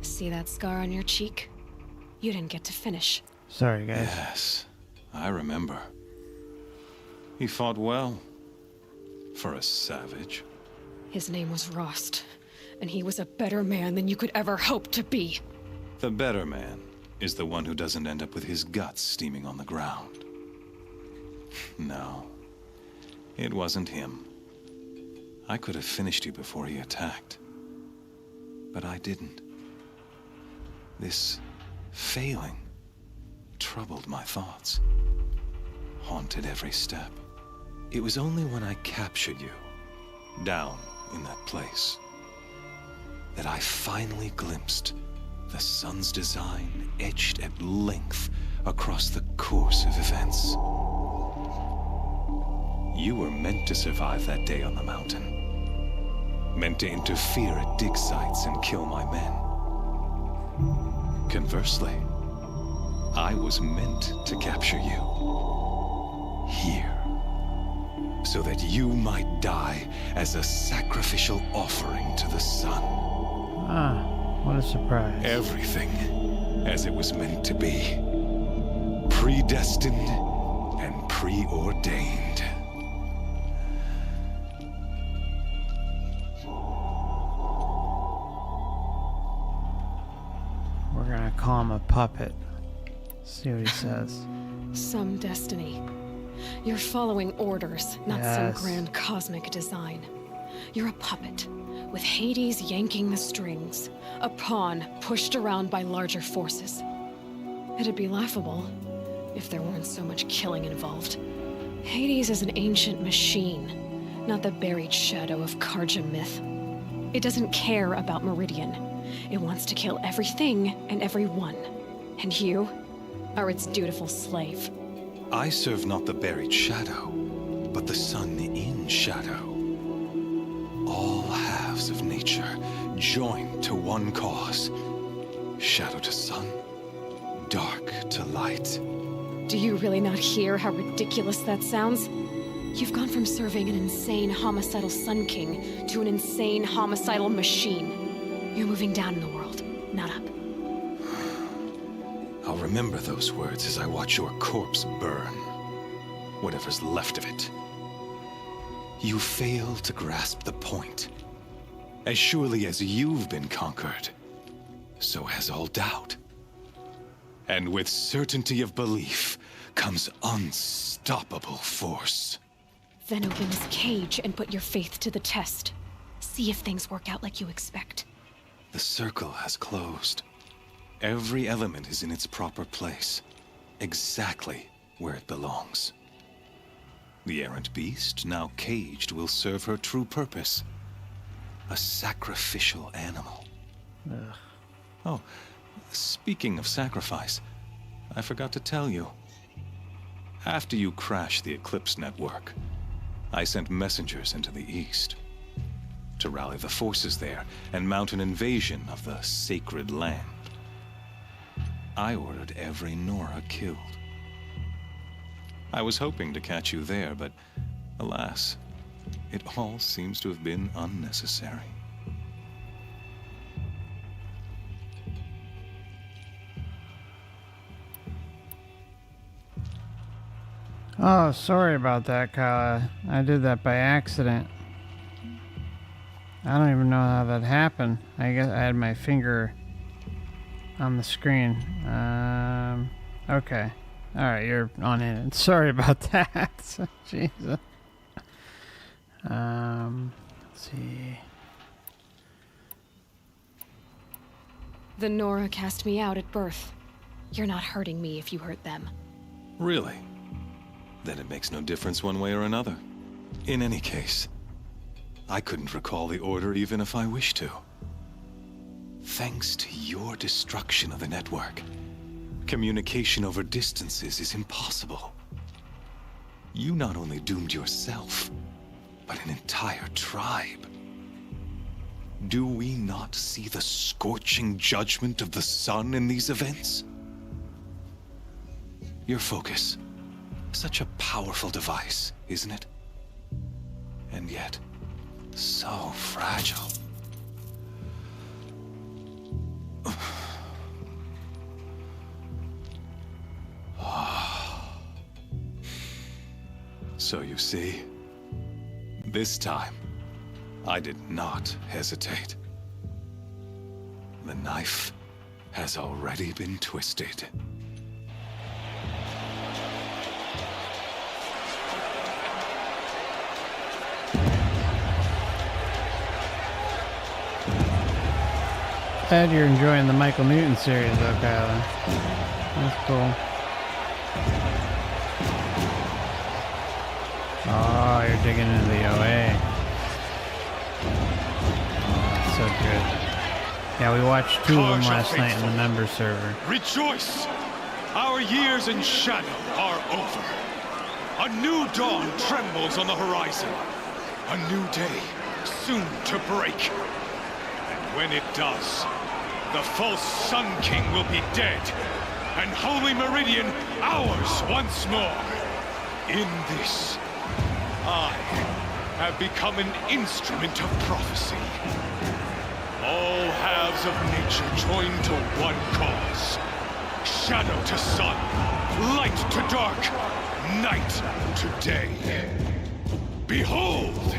E: See that scar on your cheek? You didn't get to finish.
B: Sorry, guys.
K: Yes, I remember. He fought well. For a savage.
E: His name was Rost, and he was a better man than you could ever hope to be.
K: The better man is the one who doesn't end up with his guts steaming on the ground. No, it wasn't him. I could have finished you before he attacked. But I didn't. This failing troubled my thoughts, haunted every step. It was only when I captured you, down in that place, that I finally glimpsed the sun's design etched at length across the course of events. You were meant to survive that day on the mountain. Meant to interfere at dig sites and kill my men. Conversely, I was meant to capture you. Here. So that you might die as a sacrificial offering to the sun.
B: Ah, what a surprise.
K: Everything as it was meant to be. Predestined and preordained.
B: We're gonna call him a puppet. See what he says.
E: Some destiny. You're following orders, not some grand cosmic design. You're a puppet, with Hades yanking the strings, a pawn pushed around by larger forces. It'd be laughable if there weren't so much killing involved. Hades is an ancient machine, not the buried shadow of Karja myth. It doesn't care about Meridian. It wants to kill everything and everyone. And you are its dutiful slave.
K: I serve not the buried shadow, but the sun in shadow. All halves of nature joined to one cause. Shadow to sun, dark to light.
E: Do you really not hear how ridiculous that sounds? You've gone from serving an insane homicidal Sun King to an insane homicidal machine. You're moving down in the world, not up.
K: I'll remember those words as I watch your corpse burn. Whatever's left of it. You fail to grasp the point. As surely as you've been conquered, so has all doubt. And with certainty of belief comes unstoppable force.
E: Then open this cage and put your faith to the test. See if things work out like you expect.
K: The circle has closed. Every element is in its proper place, exactly where it belongs. The errant beast, now caged, will serve her true purpose. A sacrificial animal.
B: Ugh.
K: Oh, speaking of sacrifice, I forgot to tell you. After you crashed the Eclipse network, I sent messengers into the east to rally the forces there and mount an invasion of the sacred land. I ordered every Nora killed. I was hoping to catch you there, but alas, it all seems to have been unnecessary.
B: Oh, sorry about that, Kyle. I did that by accident. I don't even know how that happened. I guess I had my finger on the screen. Okay. Alright, you're on it. Sorry about that. Jesus. Let's see.
E: The Nora cast me out at birth. You're not hurting me if you hurt them.
K: Really? Then it makes no difference one way or another. In any case, I couldn't recall the order even if I wished to. Thanks to your destruction of the network, communication over distances is impossible. You not only doomed yourself, but an entire tribe. Do we not see the scorching judgment of the sun in these events? Your focus. Such a powerful device, isn't it? And yet, so fragile. So you see, this time, I did not hesitate. The knife has already been twisted.
B: Glad you're enjoying the Michael Newton series, though, Kyla. That's cool. Oh, you're digging into the OA. Oh, that's so good. Yeah, we watched two of them last night in the member server.
O: Rejoice! Our years in shadow are over. A new dawn trembles on the horizon. A new day soon to break. And when it does, the false Sun King will be dead, and Holy Meridian ours once more. In this, I have become an instrument of prophecy. All halves of nature join to one cause. Shadow to sun, light to dark, night to day. Behold!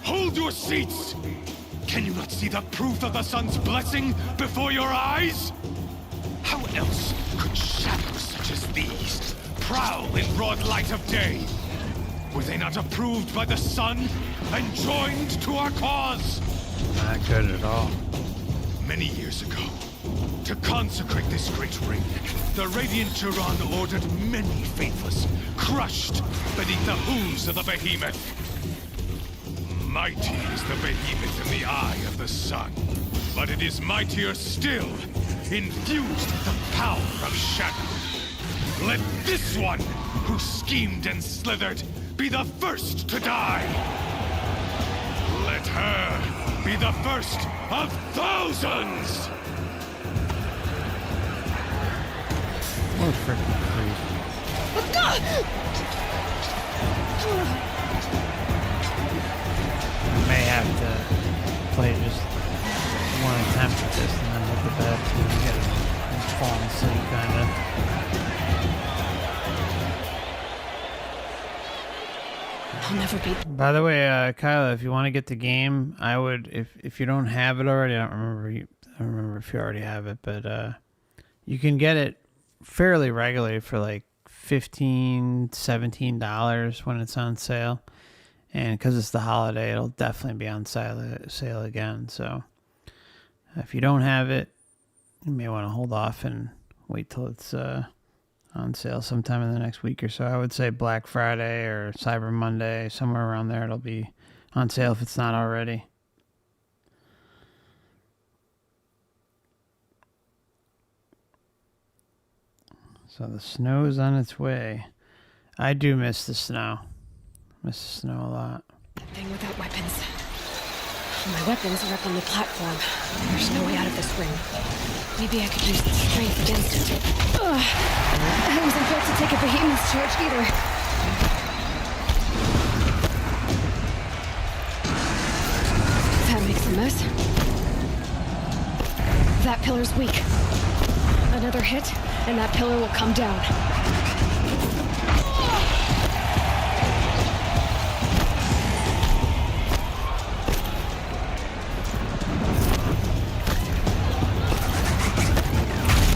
O: Hold your seats! Can you not see the proof of the sun's blessing before your eyes? How else could shadows such as these prowl in broad light of day? Were they not approved by the sun and joined to our cause?
B: Not good at all.
O: Many years ago, to consecrate this great ring, the Radiant Turan ordered many faithless, crushed beneath the hooves of the behemoth. Mighty is the behemoth in the eye of the sun, but it is mightier still, infused with the power of shadow. Let this one, who schemed and slithered, be the first to die. Let her be the first of thousands!
B: What freaking crazy. I may have to play just one attempt at this and then look at that and get fall asleep, kinda.
E: I'll never be.
B: By the way, Kyla, if you want to get the game, I would, if you don't have it already, I don't remember if you already have it, but you can get it fairly regularly for like $15, $17 when it's on sale. And because it's the holiday, it'll definitely be on sale again. So if you don't have it, you may want to hold off and wait till it's on sale sometime in the next week or so. I would say Black Friday or Cyber Monday, somewhere around there, it'll be on sale if it's not already. So the snow's on its way. I do miss the snow. Miss the snow a lot.
E: Thing without weapons. My weapons are up on the platform. There's no way out of this ring. Maybe I could use the strength against it. Ugh. I wasn't built to take a behemoth's charge either. That makes a mess. That pillar's weak. Another hit, and that pillar will come down.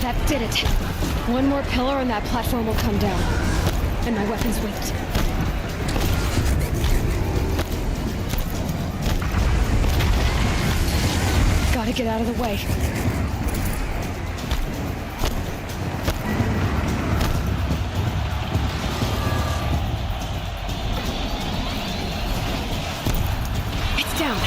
E: That did it. One more pillar and that platform will come down. And my weapon's with it. Gotta get out of the way. It's down.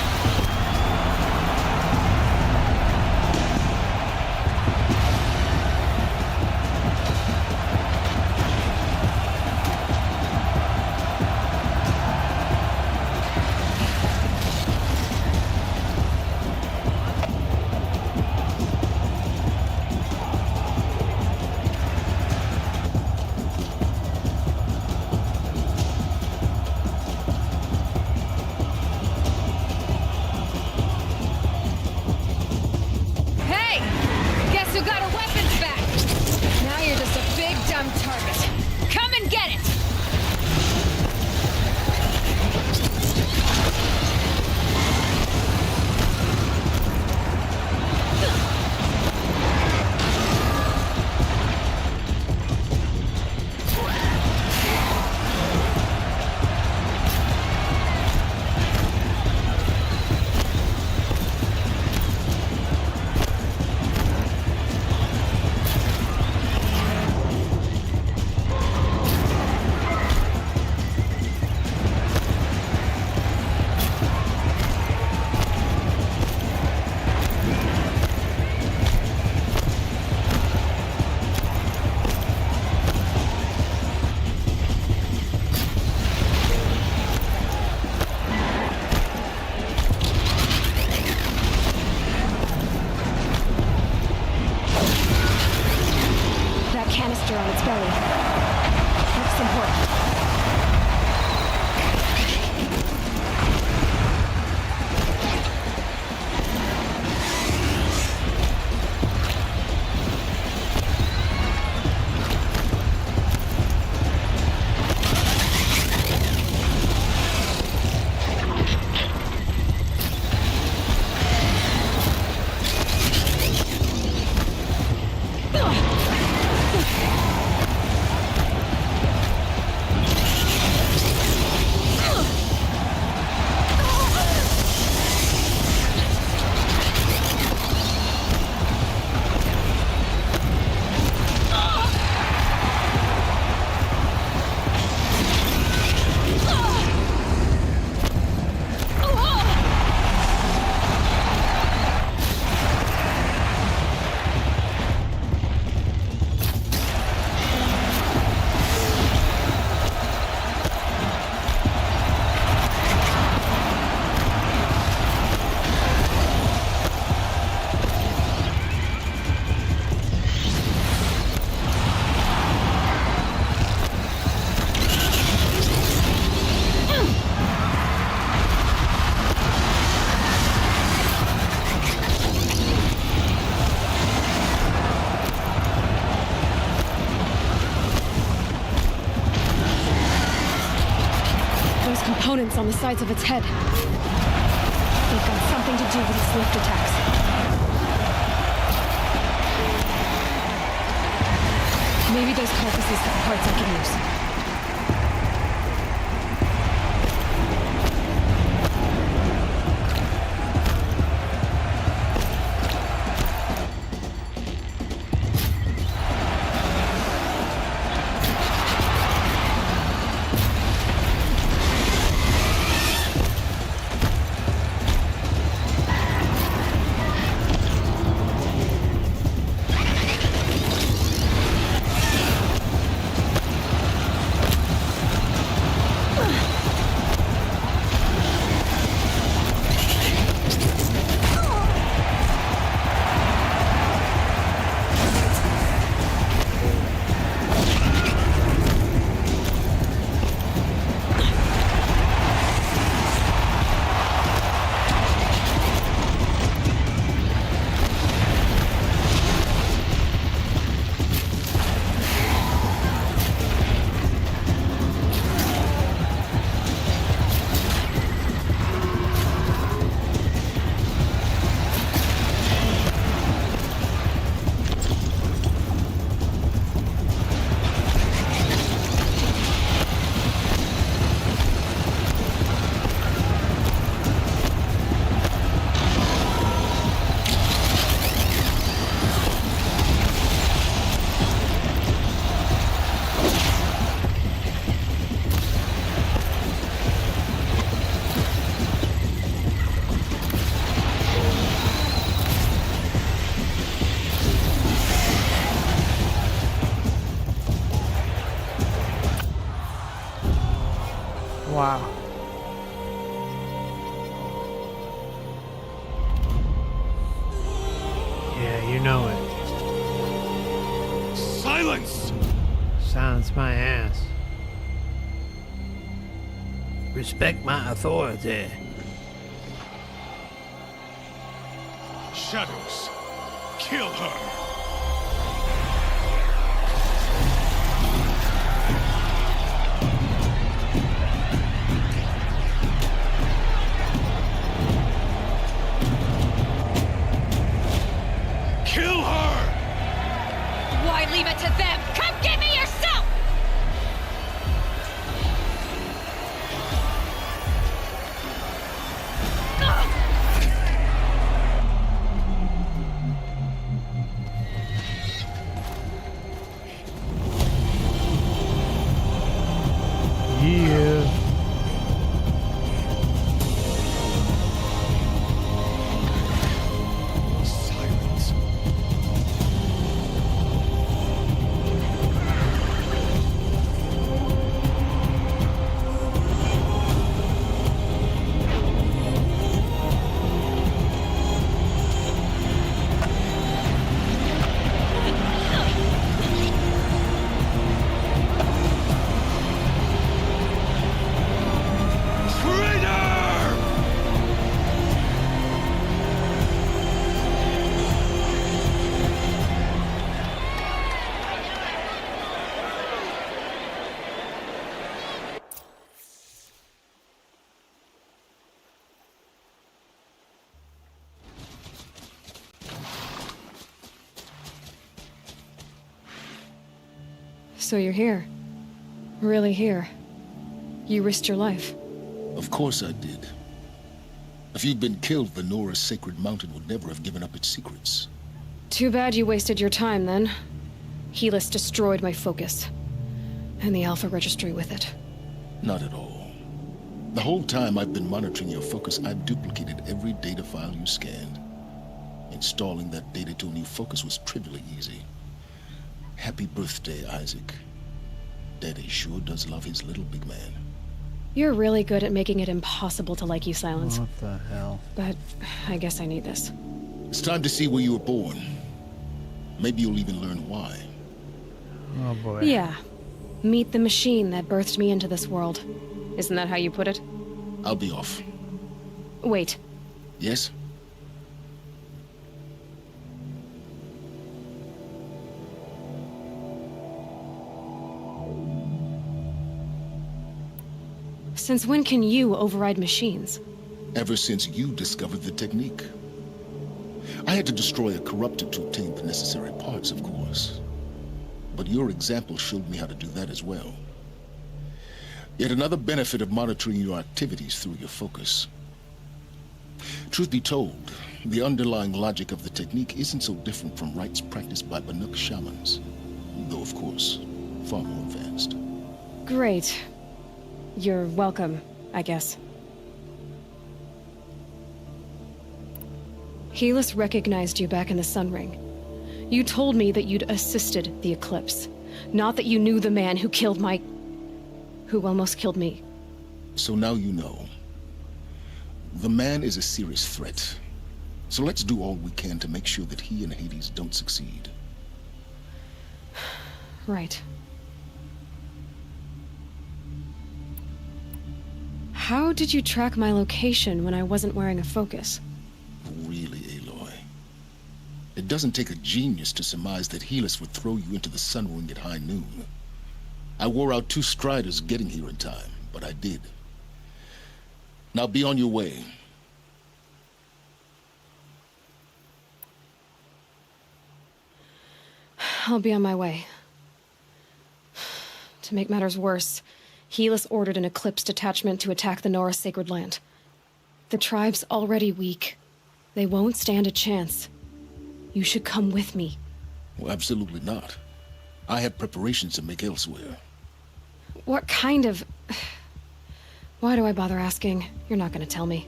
E: sides of its head. They've got something to do with its lift attacks. Maybe those carcasses have parts I can use.
B: Wow. Yeah, you know it.
O: Silence!
B: Silence my ass. Respect my authority.
O: Shadows, kill her! Kill her!
E: Why leave it to them? Come get me yourself!
B: Yeah.
O: Silence.
E: So you're here. Really here. You risked your life.
F: Of course I did. If you'd been killed, the Nora's sacred mountain would never have given up its secrets.
E: Too bad you wasted your time, then. Helis destroyed my focus. And the Alpha Registry with it.
F: Not at all. The whole time I've been monitoring your focus, I've duplicated every data file you scanned. Installing that data to a new focus was trivially easy. Happy birthday, Isaac. Daddy sure does love his little big man.
E: You're really good at making it impossible to like you, Silence.
B: What the hell?
E: But I guess I need this.
F: It's time to see where you were born. Maybe you'll even learn why.
B: Oh boy.
E: Yeah. Meet the machine that birthed me into this world. Isn't that how you put it?
F: I'll be off.
E: Wait.
F: Yes?
E: Since when can you override machines?
F: Ever since you discovered the technique. I had to destroy a corruptor to obtain the necessary parts, of course. But your example showed me how to do that as well. Yet another benefit of monitoring your activities through your focus. Truth be told, the underlying logic of the technique isn't so different from rites practiced by Banuk shamans, though of course, far more advanced.
E: Great. You're welcome, I guess. Helis recognized you back in the Sun Ring. You told me that you'd assisted the Eclipse, not that you knew the man who killed who almost killed me.
F: So now you know. The man is a serious threat. So let's do all we can to make sure that he and Hades don't succeed.
E: Right. How did you track my location when I wasn't wearing a focus?
F: Really, Aloy? It doesn't take a genius to surmise that Helis would throw you into the Sun Ring at high noon. I wore out 2 striders getting here in time, but I did. Now be on your way.
E: I'll be on my way. To make matters worse, Helis ordered an Eclipse detachment to attack the Nora Sacred Land. The tribe's already weak. They won't stand a chance. You should come with me.
F: Well, absolutely not. I have preparations to make elsewhere.
E: What kind of... Why do I bother asking? You're not gonna tell me.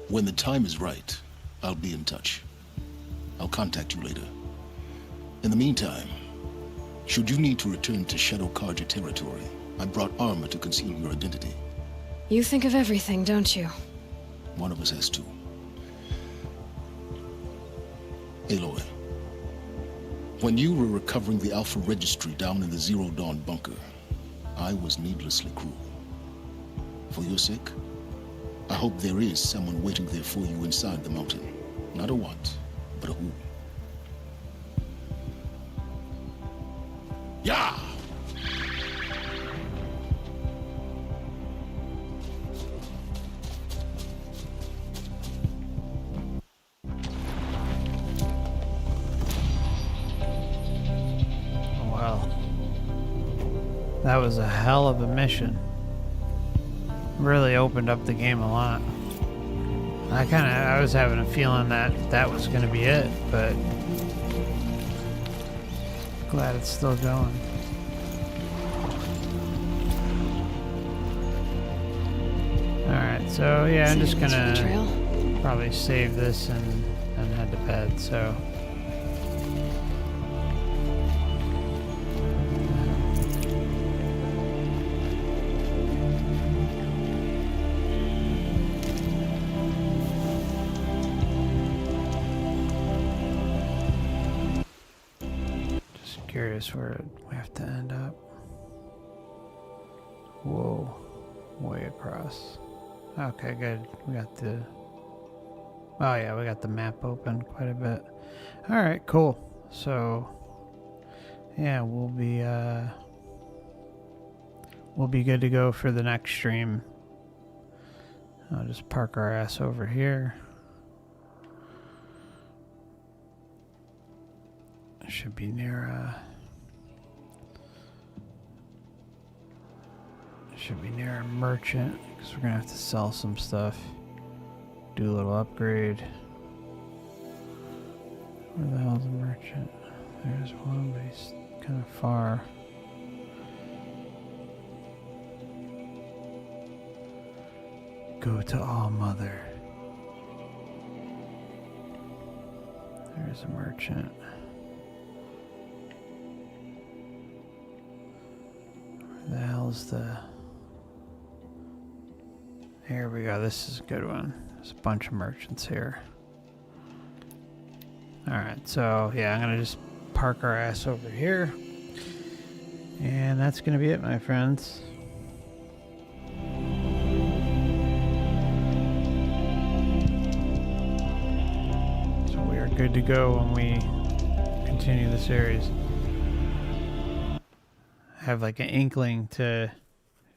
F: When the time is right, I'll be in touch. I'll contact you later. In the meantime, should you need to return to Shadow Karja territory, I brought armor to conceal your identity.
E: You think of everything, don't you?
F: One of us has to. Aloy, when you were recovering the Alpha Registry down in the Zero Dawn bunker, I was needlessly cruel. For your sake, I hope there is someone waiting there for you inside the mountain. Not a what, but a who. Yeah!
B: Well, that was a hell of a mission. Really opened up the game a lot. I was having a feeling that was going to be it, but glad it's still going. Alright, so yeah, I'm just gonna probably save this and head to bed, so. Curious where we have to end up. Whoa, way across. Okay, good. We got the... Oh yeah, we got the map open quite a bit. Alright, cool. So, yeah, we'll be good to go for the next stream. I'll just park our ass over here. Should be near a merchant because we're gonna have to sell some stuff, do a little upgrade. Where the hell's a merchant? There's one, but he's kind of far. Go to All Mother. There's a merchant. The hell's the... Here we go, this is a good one. There's a bunch of merchants here. Alright, so yeah, I'm gonna just park our ass over here. And that's gonna be it, my friends. So we are good to go when we continue the series. Have like an inkling to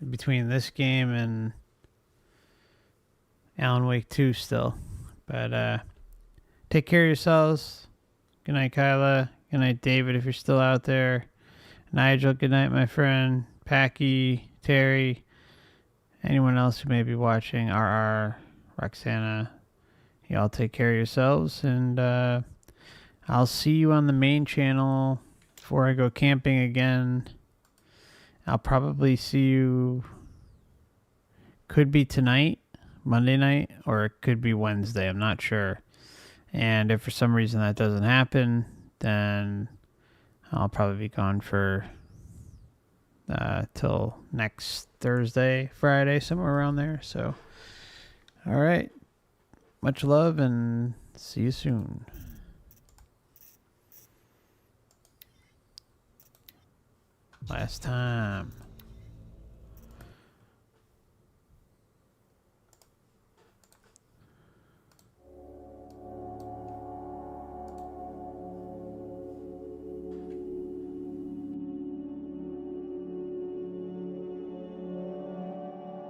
B: between this game and Alan Wake 2 still. But take care of yourselves. Good night, Kyla. Good night, David, if you're still out there. Nigel, good night, my friend. Packy, Terry, anyone else who may be watching. RR, Roxana. Y'all take care of yourselves. And I'll see you on the main channel before I go camping again. I'll probably see you. Could be tonight, Monday night, or it could be Wednesday. I'm not sure. And if for some reason that doesn't happen, then I'll probably be gone for till next Thursday, Friday, somewhere around there. So, all right. Much love and see you soon. Last time.